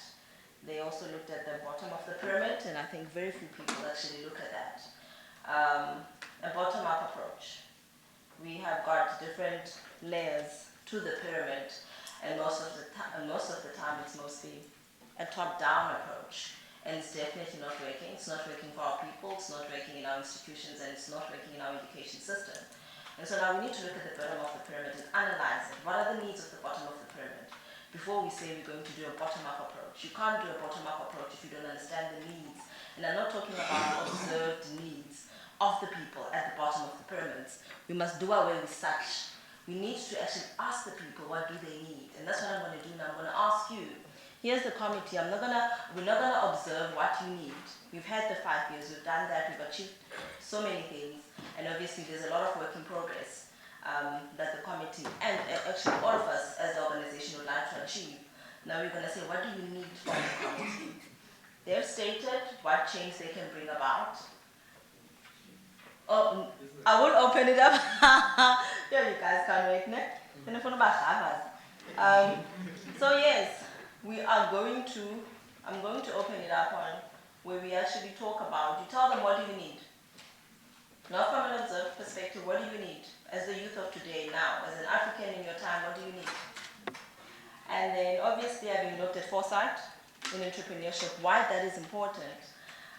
They also looked at the bottom of the pyramid, and I think very few people actually look at that. A bottom-up approach. We have got different layers to the pyramid, and most of the time it's mostly a top-down approach, and it's definitely not working. It's not working for our people, it's not working in our institutions, and it's not working in our education system. And so now we need to look at the bottom of the pyramid and analyze it. What are the needs of the bottom of the pyramid? Before we say we're going to do a bottom-up approach. You can't do a bottom-up approach if you don't understand the needs. And I'm not talking about observed needs of the people at the bottom of the pyramids. We must do away with such. We need to actually ask the people, what do they need? And that's what I'm going to do now. I'm going to ask you. Here's the committee. We're not going to observe what you need. We've had the 5 years. We've done that. We've achieved so many things. And obviously, there's a lot of work in progress that the committee and actually all of us as the organization would like to achieve. Now we're going to say, what do you need from the committee? They've stated what change they can bring about. Oh, I will open it up. Yeah, you guys can't wait, ne? So yes, I'm going to open it up on where we actually talk about, you tell them what do you need. Not from an observed perspective, what do you need? As the youth of today now, as an African in your time, what do you need? And then obviously having looked at foresight in entrepreneurship, why that is important.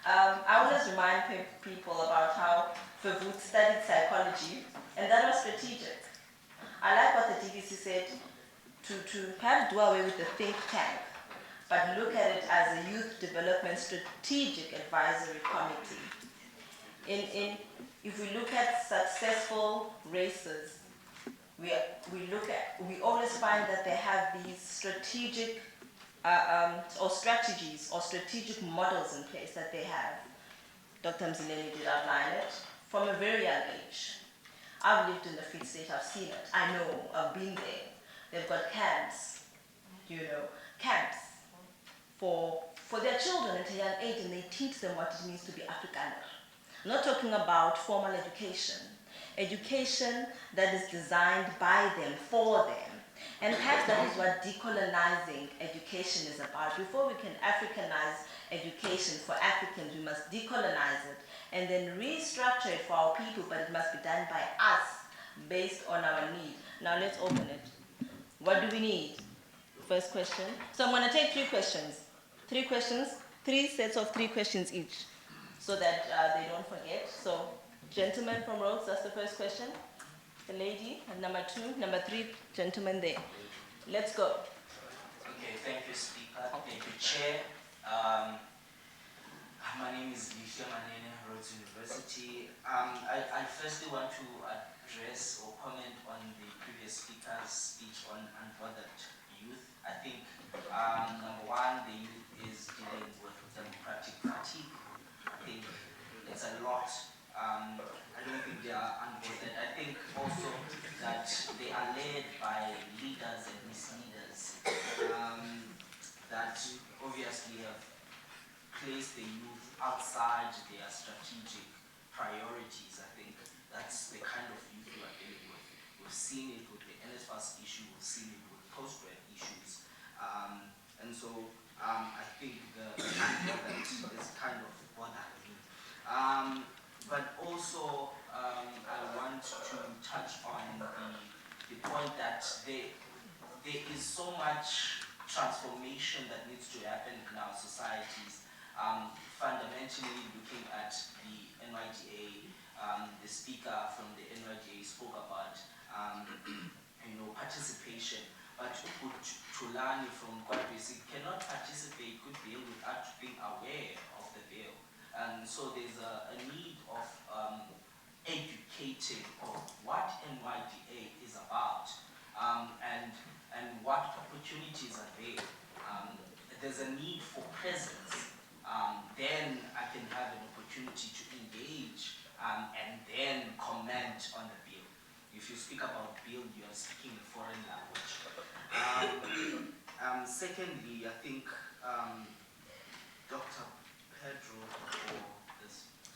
I always remind people about how Verwoerd studied psychology, and that was strategic. I like what the DVC said, to perhaps do away with the think tank, but look at it as a youth development strategic advisory committee. If we look at successful races, we always find that they have these strategic or strategies or strategic models in place that they have. Dr. Mzileni did outline it from a very young age. I've lived in the Free State, I've seen it. I know, I've been there. They've got camps, camps for their children at a young age, and they teach them what it means to be Afrikaner. I'm not talking about formal education, education that is designed by them, for them. And perhaps that is what decolonizing education is about. Before we can Africanize education for Africans, we must decolonize it and then restructure it for our people, but it must be done by us based on our need. Now let's open it. What do we need? First question. So I'm going to take 3 questions. 3 questions, 3 sets of 3 questions each, so that they don't forget. So, gentleman from Rhodes, that's the first question. The lady, and number 2, number 3, gentleman there. Let's go. Okay, thank you, Speaker. Thank you, Chair. My name is Reaffirming, Rhodes University. I firstly want to address or comment on the previous speaker's speech on unbothered youth. I think, number 1, the youth is dealing with democratic fatigue. I think it's a lot. I don't think they are unbothered. I think also that they are led by leaders and misleaders that obviously have placed the youth outside their strategic priorities. I think that's the kind of youth we are dealing with. We've seen it with the NSFAS issue, we've seen it with post-grad issues. And so I think the unbothered is kind of bothering me. But also, I want to touch on the point that there is so much transformation that needs to happen in our societies. Fundamentally, looking at the NYDA, the speaker from the NYDA spoke about participation. But Tulani from Kwadwesi cannot participate good bill without being aware of the bill. And so there's a need of educating of what NYDA is about and what opportunities are there. There's a need for presence. Then I can have an opportunity to engage and then comment on the bill. If you speak about bill, you are speaking a foreign language. Secondly, I think Dr. Pedro,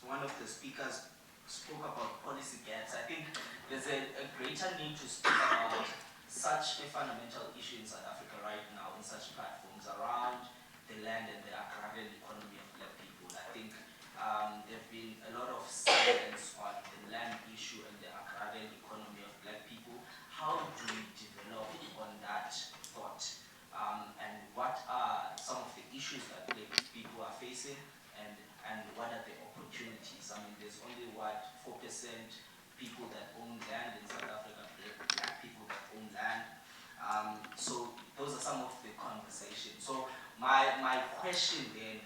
one of the speakers, spoke about policy gaps. I think there's a greater need to speak about such a fundamental issue in South Africa right now in such platforms around the land and the agrarian economy of Black people. I think there have been a lot of silence on the land issue and the agrarian economy of Black people. How do we develop on that thought? And what are some of the issues that Black people are facing, and what are the opportunities? I mean, there's only 4% people that own land in South Africa, Black people that own land. So those are some of the conversations. So my question then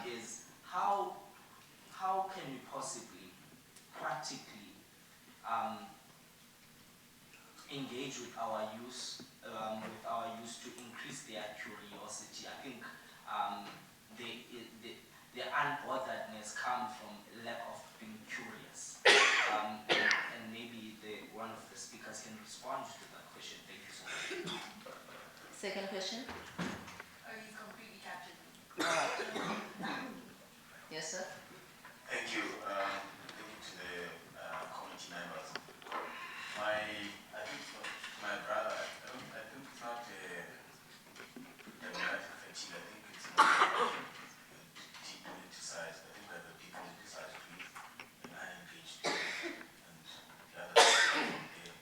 is how can we possibly practically engage with our youth to increase their curiosity? I think the unbotheredness comes from lack of being curious. And maybe one of the speakers can respond to that question. Thank you so much. Second question? He's completely captured. Yes, sir. Thank you. Thank you to the committee members. I think my brother, I think it's not democratic fatigue. I think it's more depoliticized. I think that the depoliticized youth and unengaged youth and the other from there.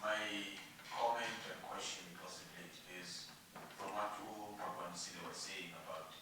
My comment and question possibly is from what Papanisile was saying about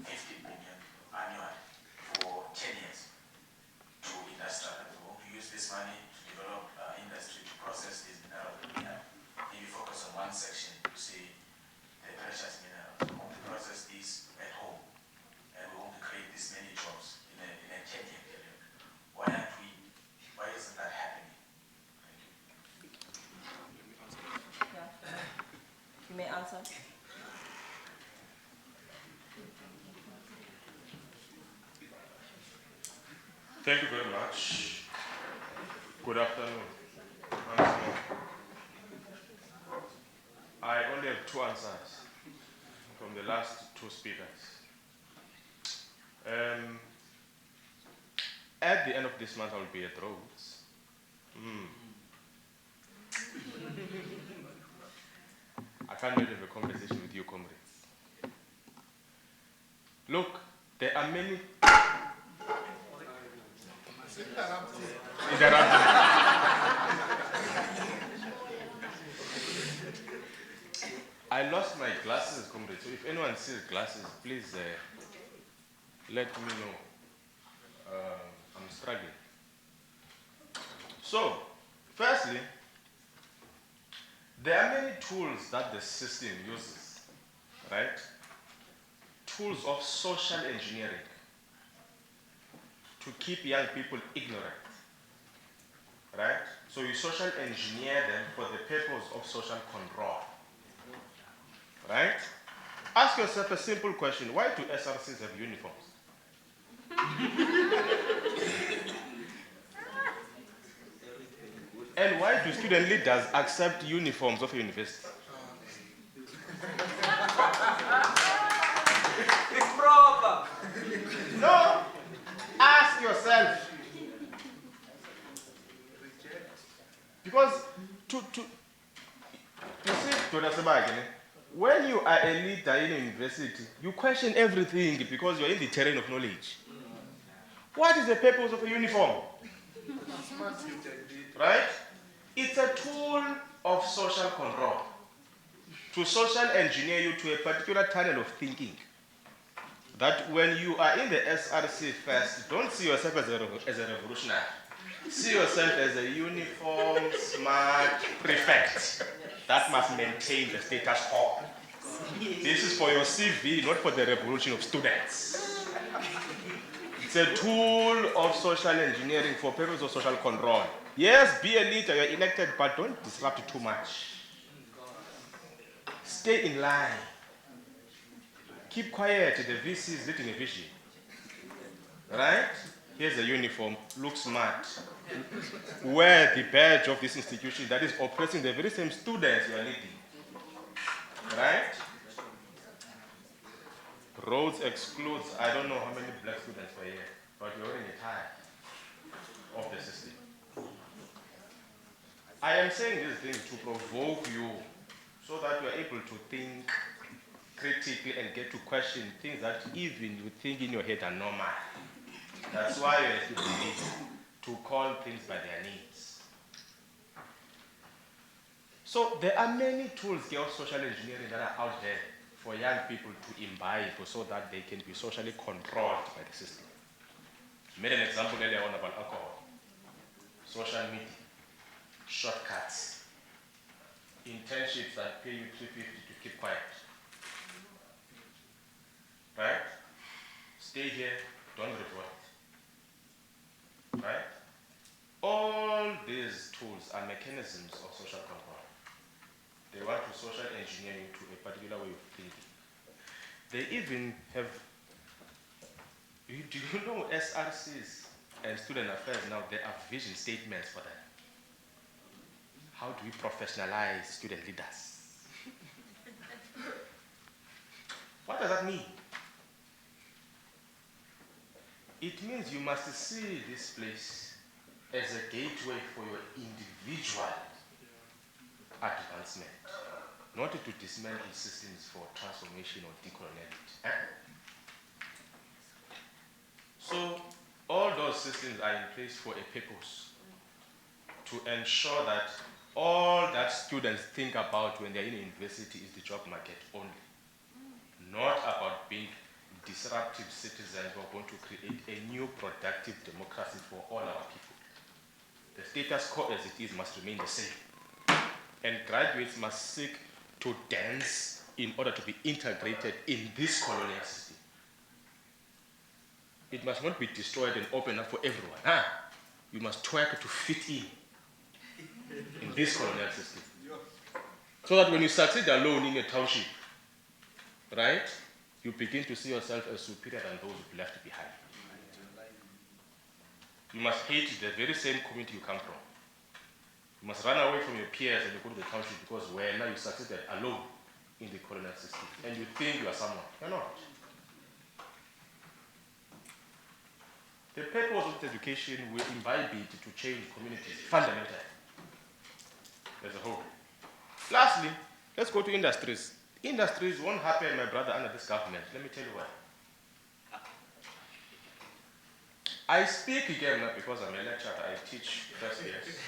50 billion annually for 10 years to industrial. We want to use this money to develop industry to process these minerals that we have. Maybe focus on one section to see the precious minerals. We want to process these at home, and we want to create this many jobs in a 10-year period. Why isn't that happening? You may answer. Thank you very much. Good afternoon. Once more. I only have two answers from the last two speakers. At the end of this month, I will be at Rhodes. I can't wait to have a conversation with you, comrades. Look, there are many. Interrupting. I lost my glasses, comrades. So if anyone sees glasses, please let me know. I'm struggling. So, firstly, there are many tools that the system uses, right? Tools of social engineering to keep young people ignorant, right? So you social engineer them for the purpose of social control, right? Ask yourself a simple question: why do SRCs have uniforms? And why do student leaders accept uniforms of a university? Improper. No. Ask yourself. Because you see, Dr. Sebagene, when you are a leader in a university, you question everything because you are in the terrain of knowledge. What is the purpose of a uniform? Right? It's a tool of social control to social engineer you to a particular tunnel of thinking. That when you are in the SRC first, don't see yourself as a revolutionary. See yourself as a uniform, smart prefect that must maintain the status quo. This is for your CV, not for the revolution of students. It's a tool of social engineering for purposes of social control. Yes, be a leader, you're elected, but don't disrupt it too much. Stay in line. Keep quiet, the VC is leading a vision. Right? Here's a uniform, look smart. Wear the badge of this institution that is oppressing the very same students you are leading. Right? Rhodes excludes, I don't know how many black students per year, but you're wearing a tie of the system. I am saying these things to provoke you so that you are able to think critically and get to question things that even you think in your head are normal. That's why you need to call things by their names. So there are many tools of social engineering that are out there for young people to imbibe so that they can be socially controlled by the system. I made an example earlier on about alcohol, social media, shortcuts, internships that pay you $350 to keep quiet. Right? Stay here, don't report. Right? All these tools are mechanisms of social control. They want to social engineer you to a particular way of thinking. They even have, do you know SRCs and student affairs now, there are vision statements for them. How do we professionalize student leaders? What does that mean? It means you must see this place as a gateway for your individual advancement, not to dismantle systems for transformation or decoloniality. So all those systems are in place for a purpose, to ensure that all that students think about when they're in university is the job market only, not about being disruptive citizens who are going to create a new productive democracy for all our people. The status quo as it is must remain the same. And graduates must seek to dance in order to be integrated in this colonial system. It must not be destroyed and open up for everyone. You must twerk to fit in this colonial system. So that when you succeed alone in a township, right, you begin to see yourself as superior than those who've left behind. You must hate the very same community you come from. You must run away from your peers and you go to the township because now you succeeded alone in the colonial system and you think you are someone. You're not. The purpose of education will imbibe it to change communities fundamentally as a whole. Lastly, let's go to industries. Industries won't happen, my brother, under this government. Let me tell you why. I speak again not because I'm a lecturer. I teach first years.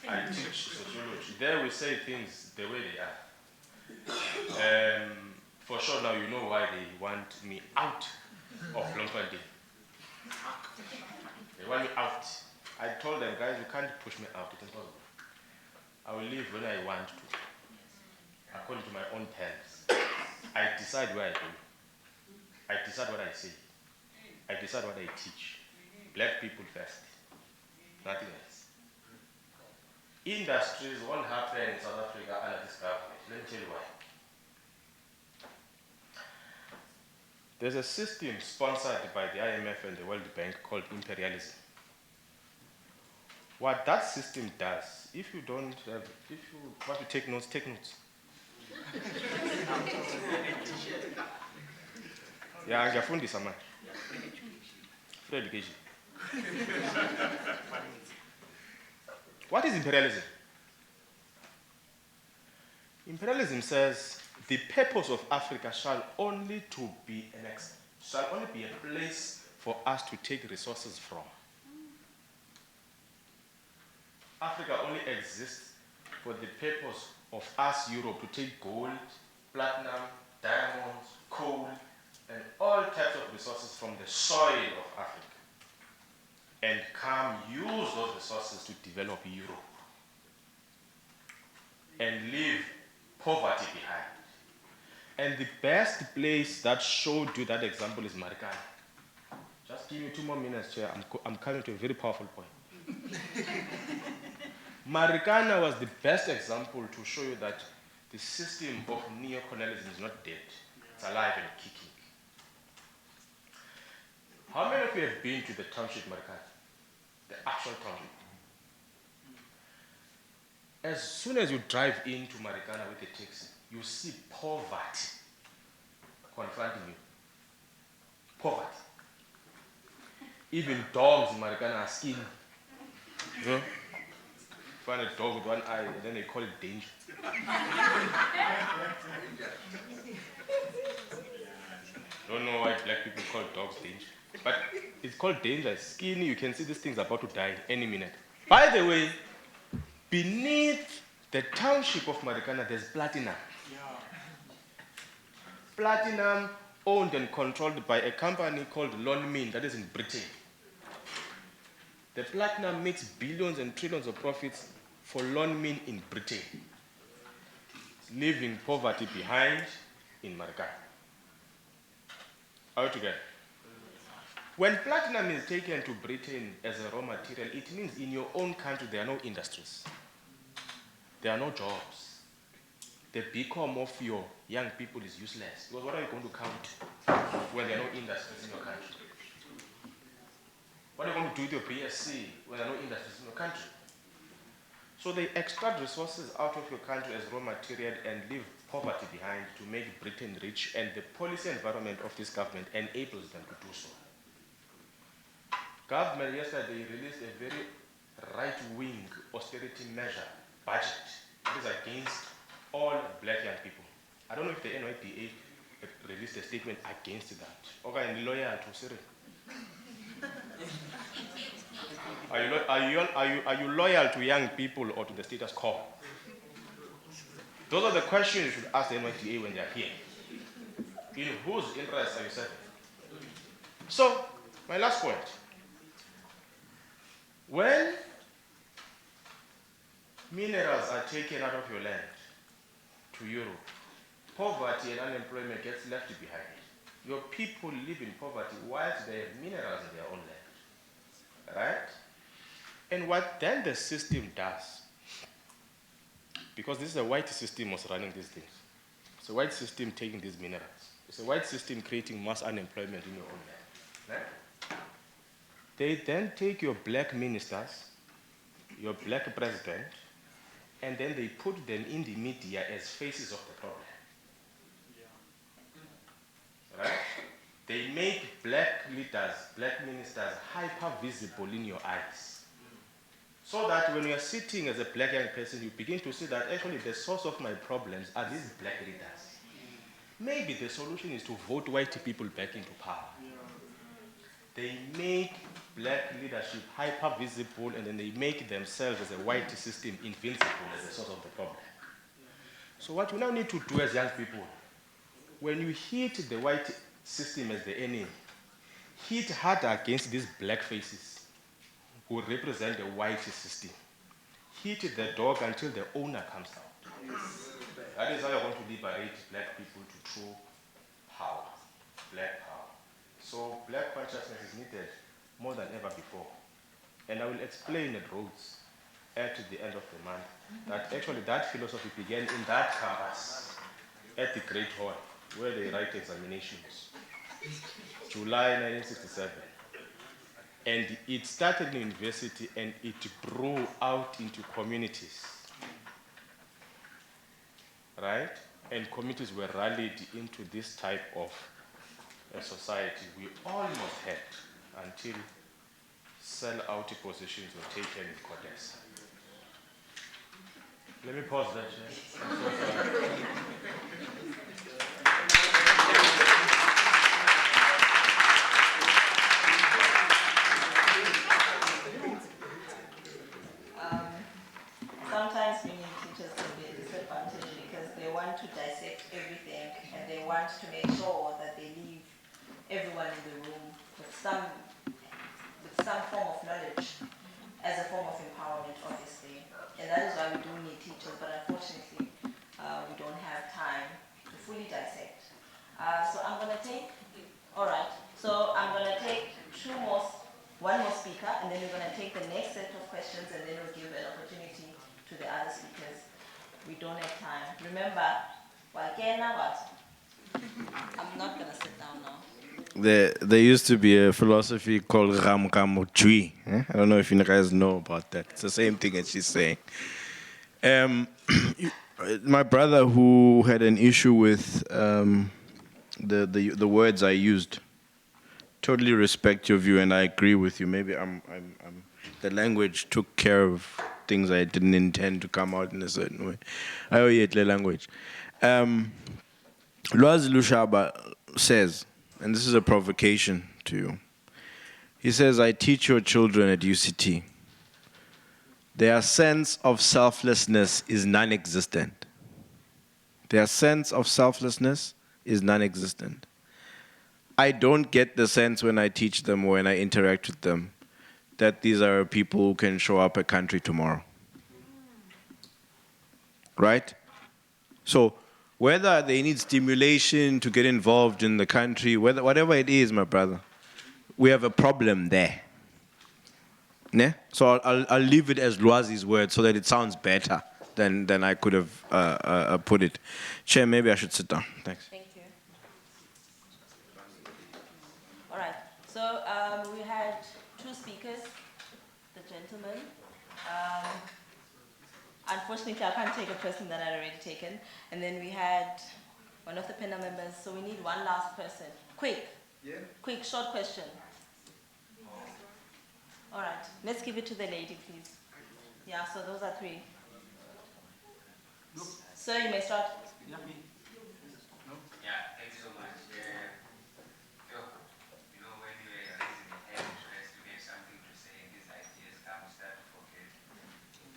I teach sociology. There we say things the way they are. For sure now you know why they want me out of Bloemfontein. They want me out. I told them, guys, you can't push me out. It's impossible. I will leave when I want to, according to my own terms. I decide where I go. I decide what I say. I decide what I teach. Black people first. Nothing else. Industries won't happen in South Africa under this government. Let me tell you why. There's a system sponsored by the IMF and the World Bank called imperialism. What that system does, if you want to take notes, take notes. Yeah, ngiyafundisa manje. Free education. What is imperialism? Imperialism says the purpose of Africa shall only be a place for us to take resources from. Africa only exists for the purpose of us, Europe, to take gold, platinum, diamonds, coal, and all types of resources from the soil of Africa and come use those resources to develop Europe and leave poverty behind. And the best place that showed you that example is Marikana. Just give me 2 more minutes, Chair. I'm coming to a very powerful point. Marikana was the best example to show you that the system of neocolonialism is not dead. It's alive and kicking. How many of you have been to the township Marikana? The actual township. As soon as you drive into Marikana with a taxi, you see poverty confronting you. Poverty. Even dogs in Marikana are skinny. You know? Find a dog with one eye, and then they call it danger. Don't know why black people call dogs danger. But it's called danger. It's skinny. You can see this thing's about to die any minute. By the way, beneath the township of Marikana, there's platinum. Platinum owned and controlled by a company called Lonmin that is in Britain. The platinum makes billions and trillions of profits for Lonmin in Britain, leaving poverty behind in Marikana. All together. When platinum is taken to Britain as a raw material, it means in your own country there are no industries. There are no jobs. The beacon of your young people is useless. Because what are you going to count when there are no industries in your country? What are you going to do with your BSc when there are no industries in your country? So they extract resources out of your country as raw material and leave poverty behind to make Britain rich, and the policy environment of this government enables them to do so. Government yesterday released a very right-wing austerity measure budget that is against all black young people. I don't know if the NYDA released a statement against that. Okay, I'm loyal to Syria. Are you loyal to young people or to the status quo? Those are the questions you should ask the NYDA when they are here. In whose interests are you serving? So, my last point. When minerals are taken out of your land to Europe, poverty and unemployment gets left behind. Your people live in poverty whilst they have minerals in their own land. Right? And what then the system does, because this is a white system was running these things. It's a white system taking these minerals. It's a white system creating mass unemployment in your own land. Right? They then take your black ministers, your black president, and then they put them in the media as faces of the problem. Right? They make black leaders, black ministers hyper visible in your eyes. So that when you are sitting as a black young person, you begin to see that actually the source of my problems are these black leaders. Maybe the solution is to vote white people back into power. They make black leadership hyper visible, and then they make themselves as a white system invincible as the source of the problem. So what you now need to do as young people, when you hit the white system as the enemy, hit harder against these black faces who represent the white system. Hit the dog until the owner comes out. That is how you're going to liberate black people to true power, black power. So black consciousness is needed more than ever before. And I will explain at Rhodes at the end of the month that actually that philosophy began in that campus at the Great Hall where they write examinations. July 1967. And it started in university and it grew out into communities. Right? And communities were rallied into this type of a society we almost had until sell-out positions were taken in Codes. Let me pause that. I'm so sorry. Sometimes we need teachers to be a disadvantage because they want to dissect everything and they want to make sure that they leave everyone in the room with some form of knowledge as a form of empowerment, obviously. And that is why we do need teachers, but unfortunately, we don't have time to fully dissect. So I'm going to take, all right, so I'm going to take one more speaker, and then we're going to take the next set of questions, and then we'll give an opportunity to the other speakers. We don't have time. Remember, what? I'm not going to sit down now. There used to be a philosophy called Ram Jui. I don't know if you guys know about that. It's the same thing as she's saying. My brother who had an issue with the words I used, totally respect your view and I agree with you. Maybe the language took care of things I didn't intend to come out in a certain way. I owe you the language. Lwazi Lushaba says, and this is a provocation to you. He says, I teach your children at UCT. Their sense of selflessness is non-existent. Their sense of selflessness is non-existent. I don't get the sense when I teach them or when I interact with them that these are people who can show up a country tomorrow. Right? So whether they need stimulation to get involved in the country, whatever it is, my brother, we have a problem there. Ne? So I'll leave it as Lwazi's word so that it sounds better than I could have put it. Chair, maybe I should sit down. Thanks. Thank you. All right. So we had two speakers, the gentleman. Unfortunately, I can't take a person that I'd already taken. And then we had one of the panel members, so we need one last person. Quick. Yeah. Quick, short question. All right, let's give it to the lady, please. Yeah, so those are three. Sir, you may start. Yeah, me. No? Yeah, thank you so much. You know, when you are raising a hand, you have something to say, and these ideas come, start to forget.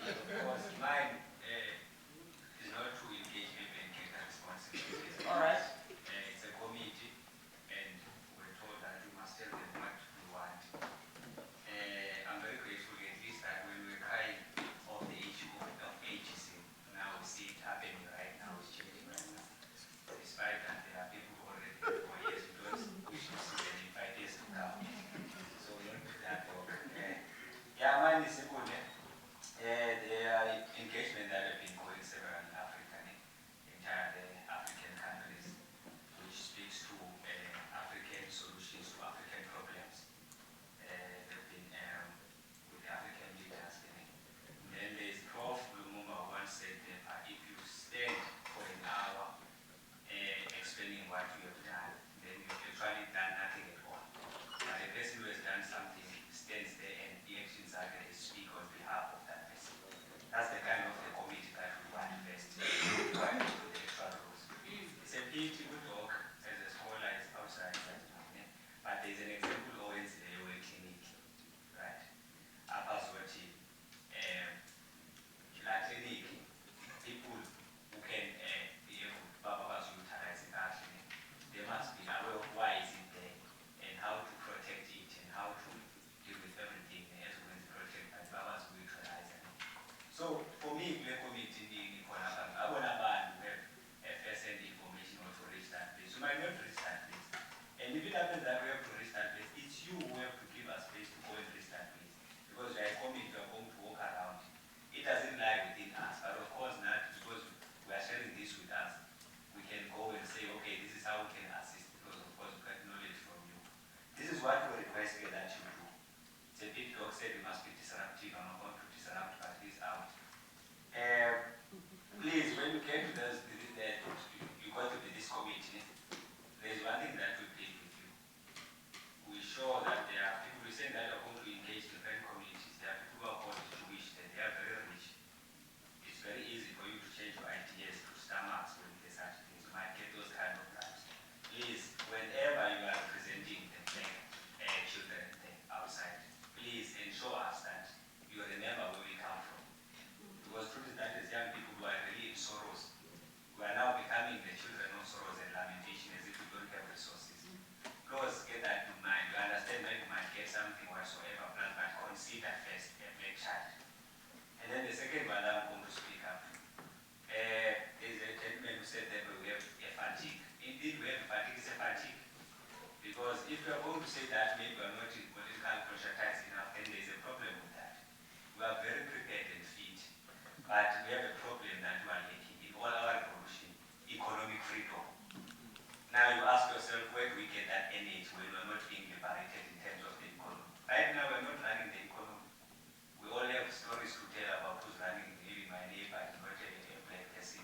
Of course, mine is not to engage people in greater responsibilities. All right. It's a committee, and we're told that we must tell them how we can assist, because of course we get knowledge from you. This is what we request here that you do. The big dog said we must be disruptive. I'm not going to disrupt, but it is out. Please, when you get to this, you got to be this committee. There's one thing that we plead with you. We show that there are people who say that are going to engage different communities. There are people who are called Jewish, and they are very rich. It's very easy for you to change your ideas to stomachs when there's such things. You might get those kind of bribes. Please, whenever you are representing the children outside, please ensure us that you remember where we come from. Because truth is that as young people who are really in sorrows, we are now becoming the children of sorrows and lamentation as if we don't have resources. Please get that in mind. You understand that you might get something whatsoever, but consider first a black child. And then the second one that I'm going to speak up. There's a gentleman who said that we have a fatigue. Indeed, we have a fatigue. It's a fatigue. Because if you are going to say that maybe we are not political conscientized enough, then there's a problem with that. We are very prepared and fit, but we have a problem that we are lacking in all our revolution, economic freedom. Now you ask yourself, where do we get that energy when we're not being liberated in terms of the economy? Right now, we're not running the economy. We all have stories to tell about who's running, maybe my neighbor is not a black person.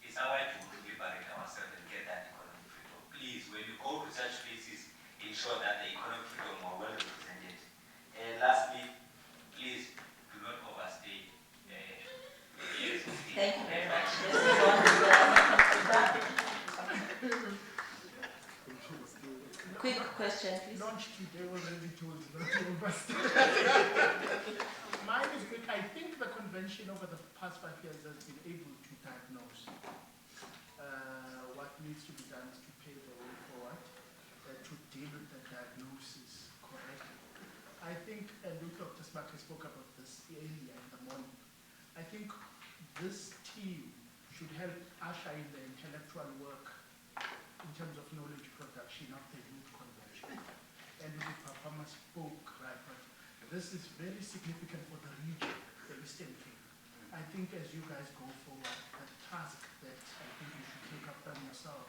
It's our duty to liberate ourselves and get that economic freedom. Please, when you go to such places, ensure that the economic freedom are well represented. And lastly, please do not overstay years. Thank you very much. Quick question, please. Launched today already told not to overstay. Mine is quick. I think the convention over the past 5 years has been able to diagnose what needs to be done to pave the way forward, to deal with the diagnosis correctly. I think, and Dr. Smakri spoke about this earlier in the morning, I think this team should help usher in the intellectual work in terms of knowledge production of the youth convention. And the performer spoke, right, but this is very significant for the region, the Eastern Cape. I think as you guys go forward, a task that I think you should take up on yourself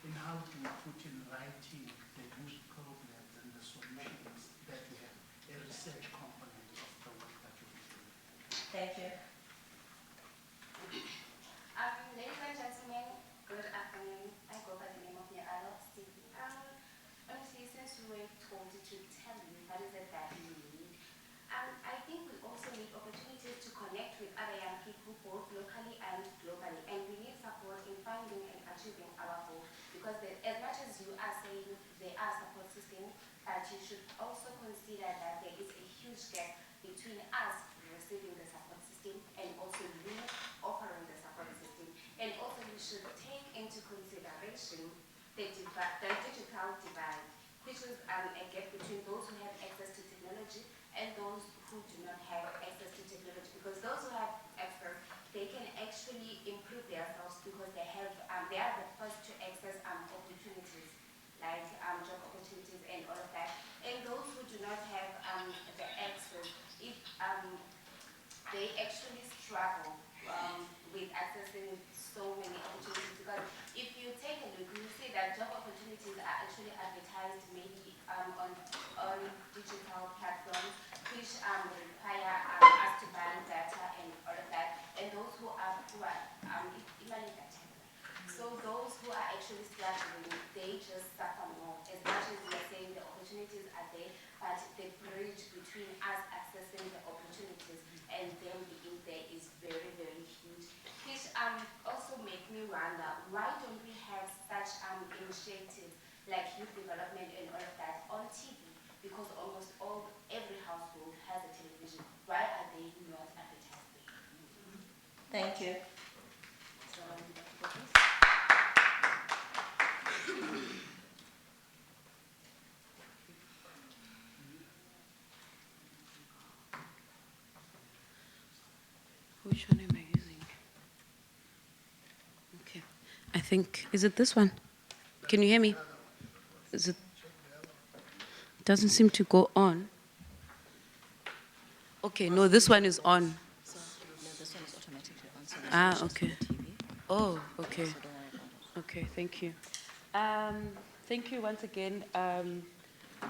in how to put in writing the youth problems and the solutions that you have, a research component of the work that you're doing. Thank you. Ladies and gentlemen, good afternoon. I go by the name of Mandela. Honestly, since we were told to tell you what is it that you need, I think we also need opportunities to connect with other young people, both locally and globally. And we need support in finding and achieving our goal. Because as much as you are saying there are support systems, but you should also consider that there is a huge gap between us receiving the support system and also you offering the support system. And also we should take into consideration the digital divide, which is a gap between those who have access to technology and those who do not have access to technology. Because those who have access, they can actually improve themselves because they are the first to access opportunities, like job opportunities and all of that. And those who do not have the access, they actually struggle with accessing so many opportunities. Because if you take a look, you see that job opportunities are actually advertised maybe on digital platforms, which require us to buy data and all of that. And those who are poor, so those who are actually struggling, they just suffer more. As much as we are saying the opportunities are there, but the bridge between us accessing the opportunities and them being there is very, very huge. Which also make me wonder, why don't we have such initiatives like youth development and all of that on TV? Because almost every household has a television. Why are they not advertised there? Thank you. Which one am I using? Okay. I think, is it this one? Can you hear me? Is it? Doesn't seem to go on. Okay, no, this one is on. No, this one is automatically on. So Ah, okay. Oh, okay. Okay, thank you. Thank you once again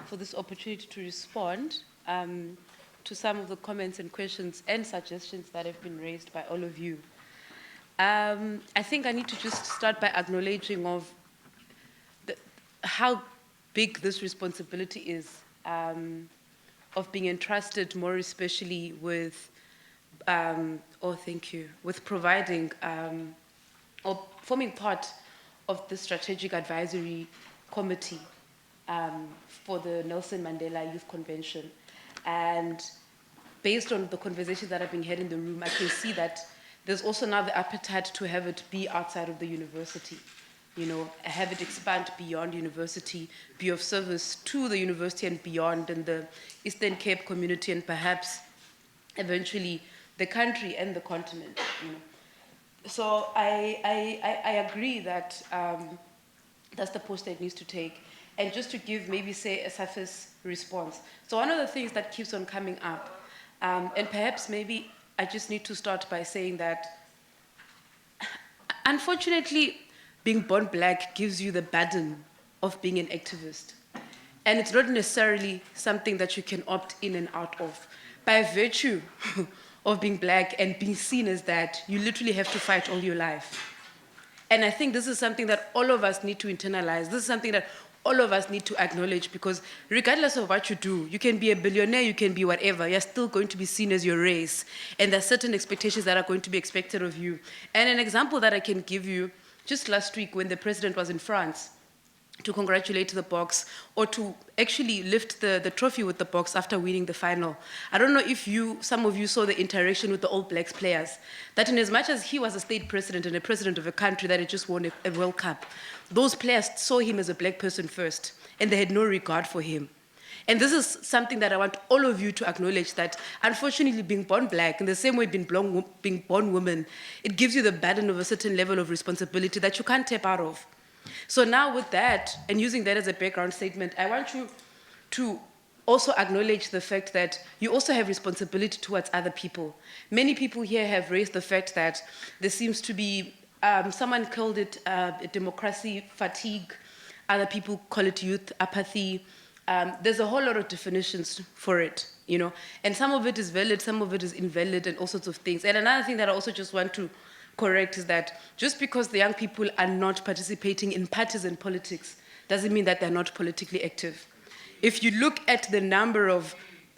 for this opportunity to respond to some of the comments and questions and suggestions that have been raised by all of you. I think I need to just start by acknowledging of how big this responsibility is of being entrusted, more especially with, with providing or forming part of the Strategic Advisory Committee for the Nelson Mandela Youth Convention. And based on the conversations that have been had in the room, I can see that there's also now the appetite to have it be outside of the university. You know, have it expand beyond university, be of service to the university and beyond, and the Eastern Cape community, and perhaps eventually the country and the continent. You know. So I agree that that's the post that it needs to take. And just to give maybe say a surface response. So one of the things that keeps on coming up, and perhaps maybe I just need to start by saying that unfortunately, being born black gives you the burden of being an activist. And it's not necessarily something that you can opt in and out of. By virtue of being black and being seen as that, you literally have to fight all your life. And I think this is something that all of us need to internalize. This is something that all of us need to acknowledge, because regardless of what you do, you can be a billionaire, you can be whatever, you're still going to be seen as your race. And there's certain expectations that are going to be expected of you. And an example that I can give you, just last week when the president was in France, to congratulate the Boks, or to actually lift the trophy with the Boks after winning the final. I don't know if some of you saw the interaction with the All Blacks players, that in as much as he was a state president and a president of a country that had just won a World Cup, those players saw him as a black person first, and they had no regard for him. And this is something that I want all of you to acknowledge, that unfortunately being born black, in the same way being born woman, it gives you the burden of a certain level of responsibility that you can't tap out of. So now with that, and using that as a background statement, I want you to also acknowledge the fact that you also have responsibility towards other people. Many people here have raised the fact that there seems to be, someone called it democracy fatigue, other people call it youth apathy. There's a whole lot of definitions for it, you know, and some of it is valid, some of it is invalid, and all sorts of things. And another thing that I also just want to correct is that just because the young people are not participating in partisan politics doesn't mean that they're not politically active. If you look at the number of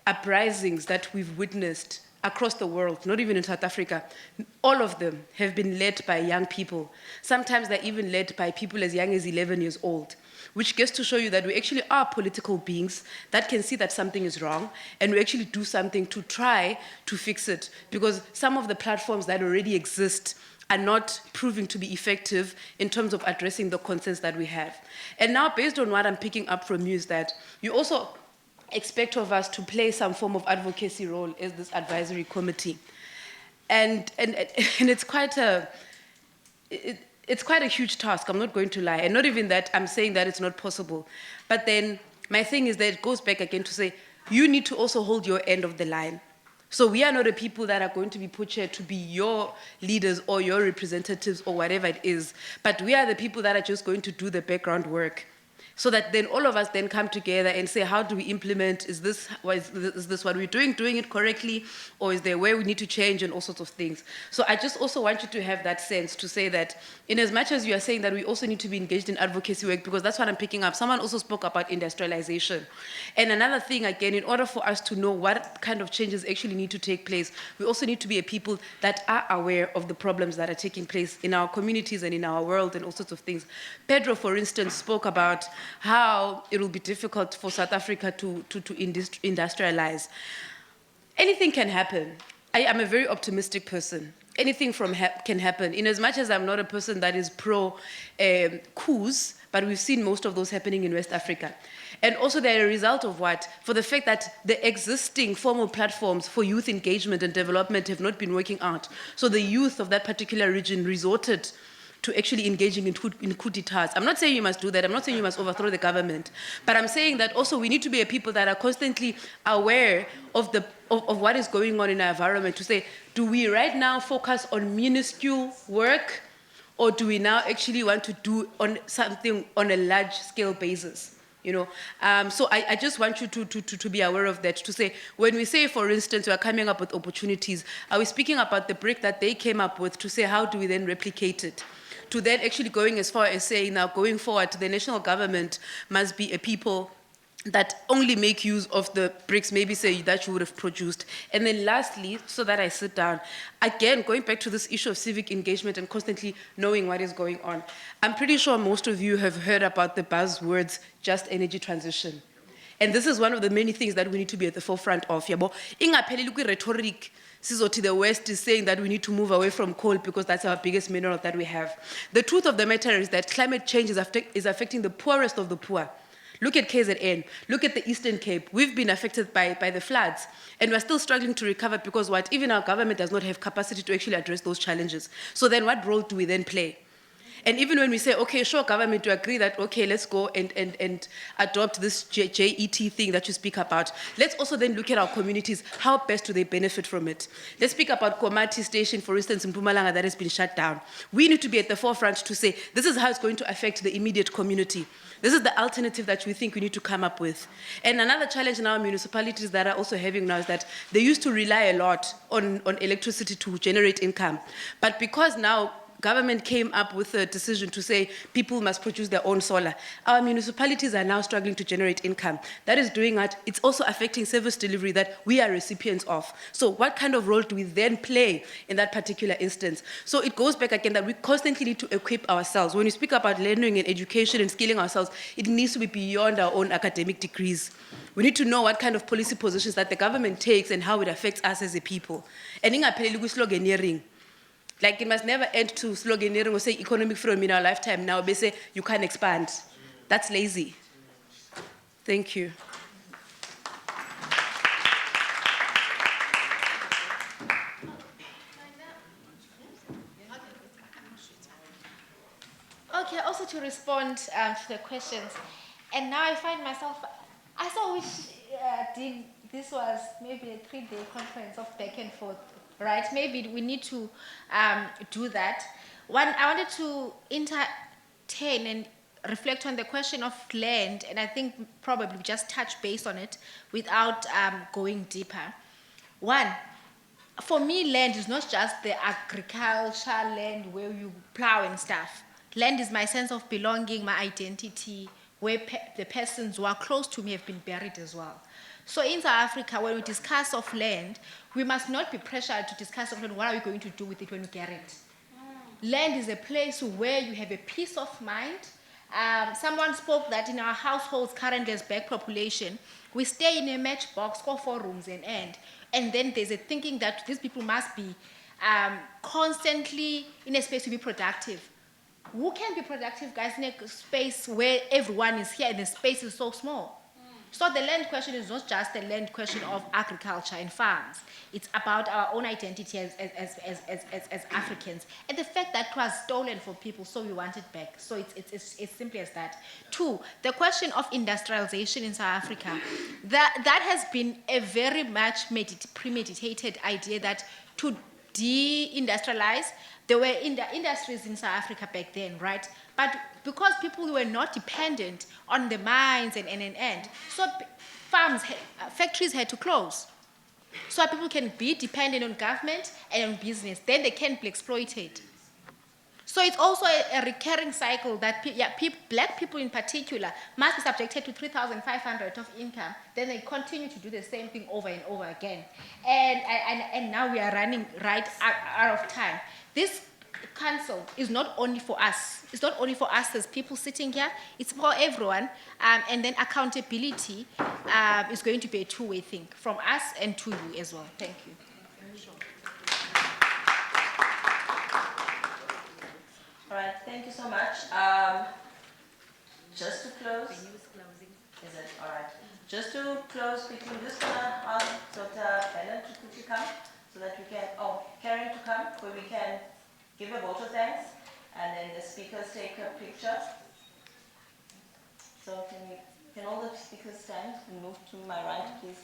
uprisings that we've witnessed across the world, not even in South Africa, all of them have been led by young people. Sometimes they're even led by people as young as 11 years old, which gets to show you that we actually are political beings that can see that something is wrong, and we actually do something to try to fix it, because some of the platforms that already exist are not proving to be effective in terms of addressing the concerns that we have. And now, based on what I'm picking up from you, is that you also expect of us to play some form of advocacy role as this advisory committee. And it's quite a huge task, I'm not going to lie. And not even that I'm saying that it's not possible. But then my thing is that it goes back again to say, you need to also hold your end of the line. So we are not the people that are going to be put here to be your leaders or your representatives or whatever it is, but we are the people that are just going to do the background work. So that then all of us then come together and say, how do we implement, is this what we're doing it correctly, or is there a way we need to change, and all sorts of things. So I just also want you to have that sense to say that in as much as you are saying that we also need to be engaged in advocacy work, because that's what I'm picking up. Someone also spoke about industrialization. And another thing, again, in order for us to know what kind of changes actually need to take place, we also need to be a people that are aware of the problems that are taking place in our communities and in our world and all sorts of things. Pedro, for instance, spoke about how it will be difficult for South Africa to industrialize. Anything can happen. I am a very optimistic person. Anything can happen. In as much as I'm not a person that is pro-coups, but we've seen most of those happening in West Africa. And also they're a result of what? For the fact that the existing formal platforms for youth engagement and development have not been working out. So the youth of that particular region resorted to actually engaging in coup d'etats. I'm not saying you must do that. I'm not saying you must overthrow the government. But I'm saying that also we need to be a people that are constantly aware of what is going on in our environment, to say, do we right now focus on minuscule work, or do we now actually want to do on something on a large scale basis? You know, so I just want you to be aware of that, to say, when we say, for instance, we are coming up with opportunities, are we speaking about the brick that they came up with to say, how do we then replicate it? To then actually going as far as saying, now going forward, the national government must be a people that only make use of the bricks, maybe say, that you would have produced. And then lastly, so that I sit down, again, going back to this issue of civic engagement and constantly knowing what is going on. I'm pretty sure most of you have heard about the buzzwords, just energy transition. And this is one of the many things that we need to be at the forefront of. Yabo, ingapheleli kwi-rhetoric, sizothi the West is saying that we need to move away from coal because that's our biggest mineral that we have. The truth of the matter is that climate change is affecting the poorest of the poor. Look at KZN, look at the Eastern Cape. We've been affected by the floods, and we're still struggling to recover because what? Even our government does not have capacity to actually address those challenges. So then what role do we then play? And even when we say, okay, sure, government, to agree that, okay, let's go and adopt this JET thing that you speak about, let's also then look at our communities. How best do they benefit from it? Let's speak about Komati Station, for instance, in Mpumalanga, that has been shut down. We need to be at the forefront to say, this is how it's going to affect the immediate community. This is the alternative that we think we need to come up with. And another challenge in our municipalities that are also having now is that they used to rely a lot on electricity to generate income. But because now government came up with a decision to say people must produce their own solar, our municipalities are now struggling to generate income. That is doing that. It's also affecting service delivery that we are recipients of. So what kind of role do we then play in that particular instance? So it goes back again that we constantly need to equip ourselves. When we speak about learning and education and skilling ourselves, it needs to be beyond our own academic degrees. We need to know what kind of policy positions that the government takes and how it affects us as a people. And ingapheleli kwi-sloganeering. Like, it must never end to sloganeering or say economic freedom in our lifetime. Now they say you can't expand. That's lazy. Thank you. Okay, also to respond to the questions. And now I find myself, I so wish this was maybe a 3-day conference of back and forth, right? Maybe we need to do that. One, I wanted to entertain and reflect on the question of land, and I think probably just touch base on it without going deeper. One, for me, land is not just the agriculture land where you plow and stuff. Land is my sense of belonging, my identity, where the persons who are close to me have been buried as well. So in South Africa, when we discuss of land, we must not be pressured to discuss of land, what are we going to do with it when we get it. Land is a place where you have a peace of mind. Someone spoke that in our households currently as black population, we stay in a matchbox, go 4 rooms and end. And then there's a thinking that these people must be constantly in a space to be productive. Who can be productive, guys, in a space where everyone is here and the space is so small? So the land question is not just a land question of agriculture and farms. It's about our own identity as Africans. And the fact that it was stolen from people, so we want it back. So it's simply as that. 2, the question of industrialization in South Africa. That has been a very much premeditated idea that to de-industrialize, there were industries in South Africa back then, right? But because people were not dependent on the mines and so factories had to close. So people can be dependent on government and on business, then they can't be exploited. So it's also a recurring cycle that black people in particular must be subjected to 3,500 of income, then they continue to do the same thing over and over again. And now we are running right out of time. This council is not only for us. It's not only for us as people sitting here, it's for everyone. And then accountability is going to be a 2-way thing from us and to you as well. Thank you. All right, thank you so much. Just to close. Is it? All right. Just to close quickly, I'm just going to ask Dr. Bennett to quickly come so that we can, Karen to come, where we can give a vote of thanks, and then the speakers take a picture. So can all the speakers stand and move to my right, please?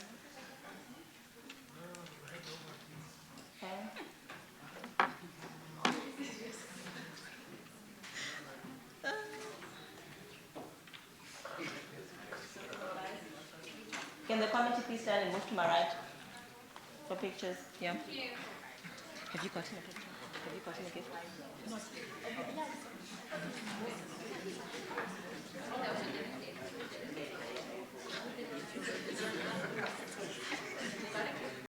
Okay. Can the committee please stand and move to my right for pictures? Yeah. Have you gotten a picture? Have you gotten a gift?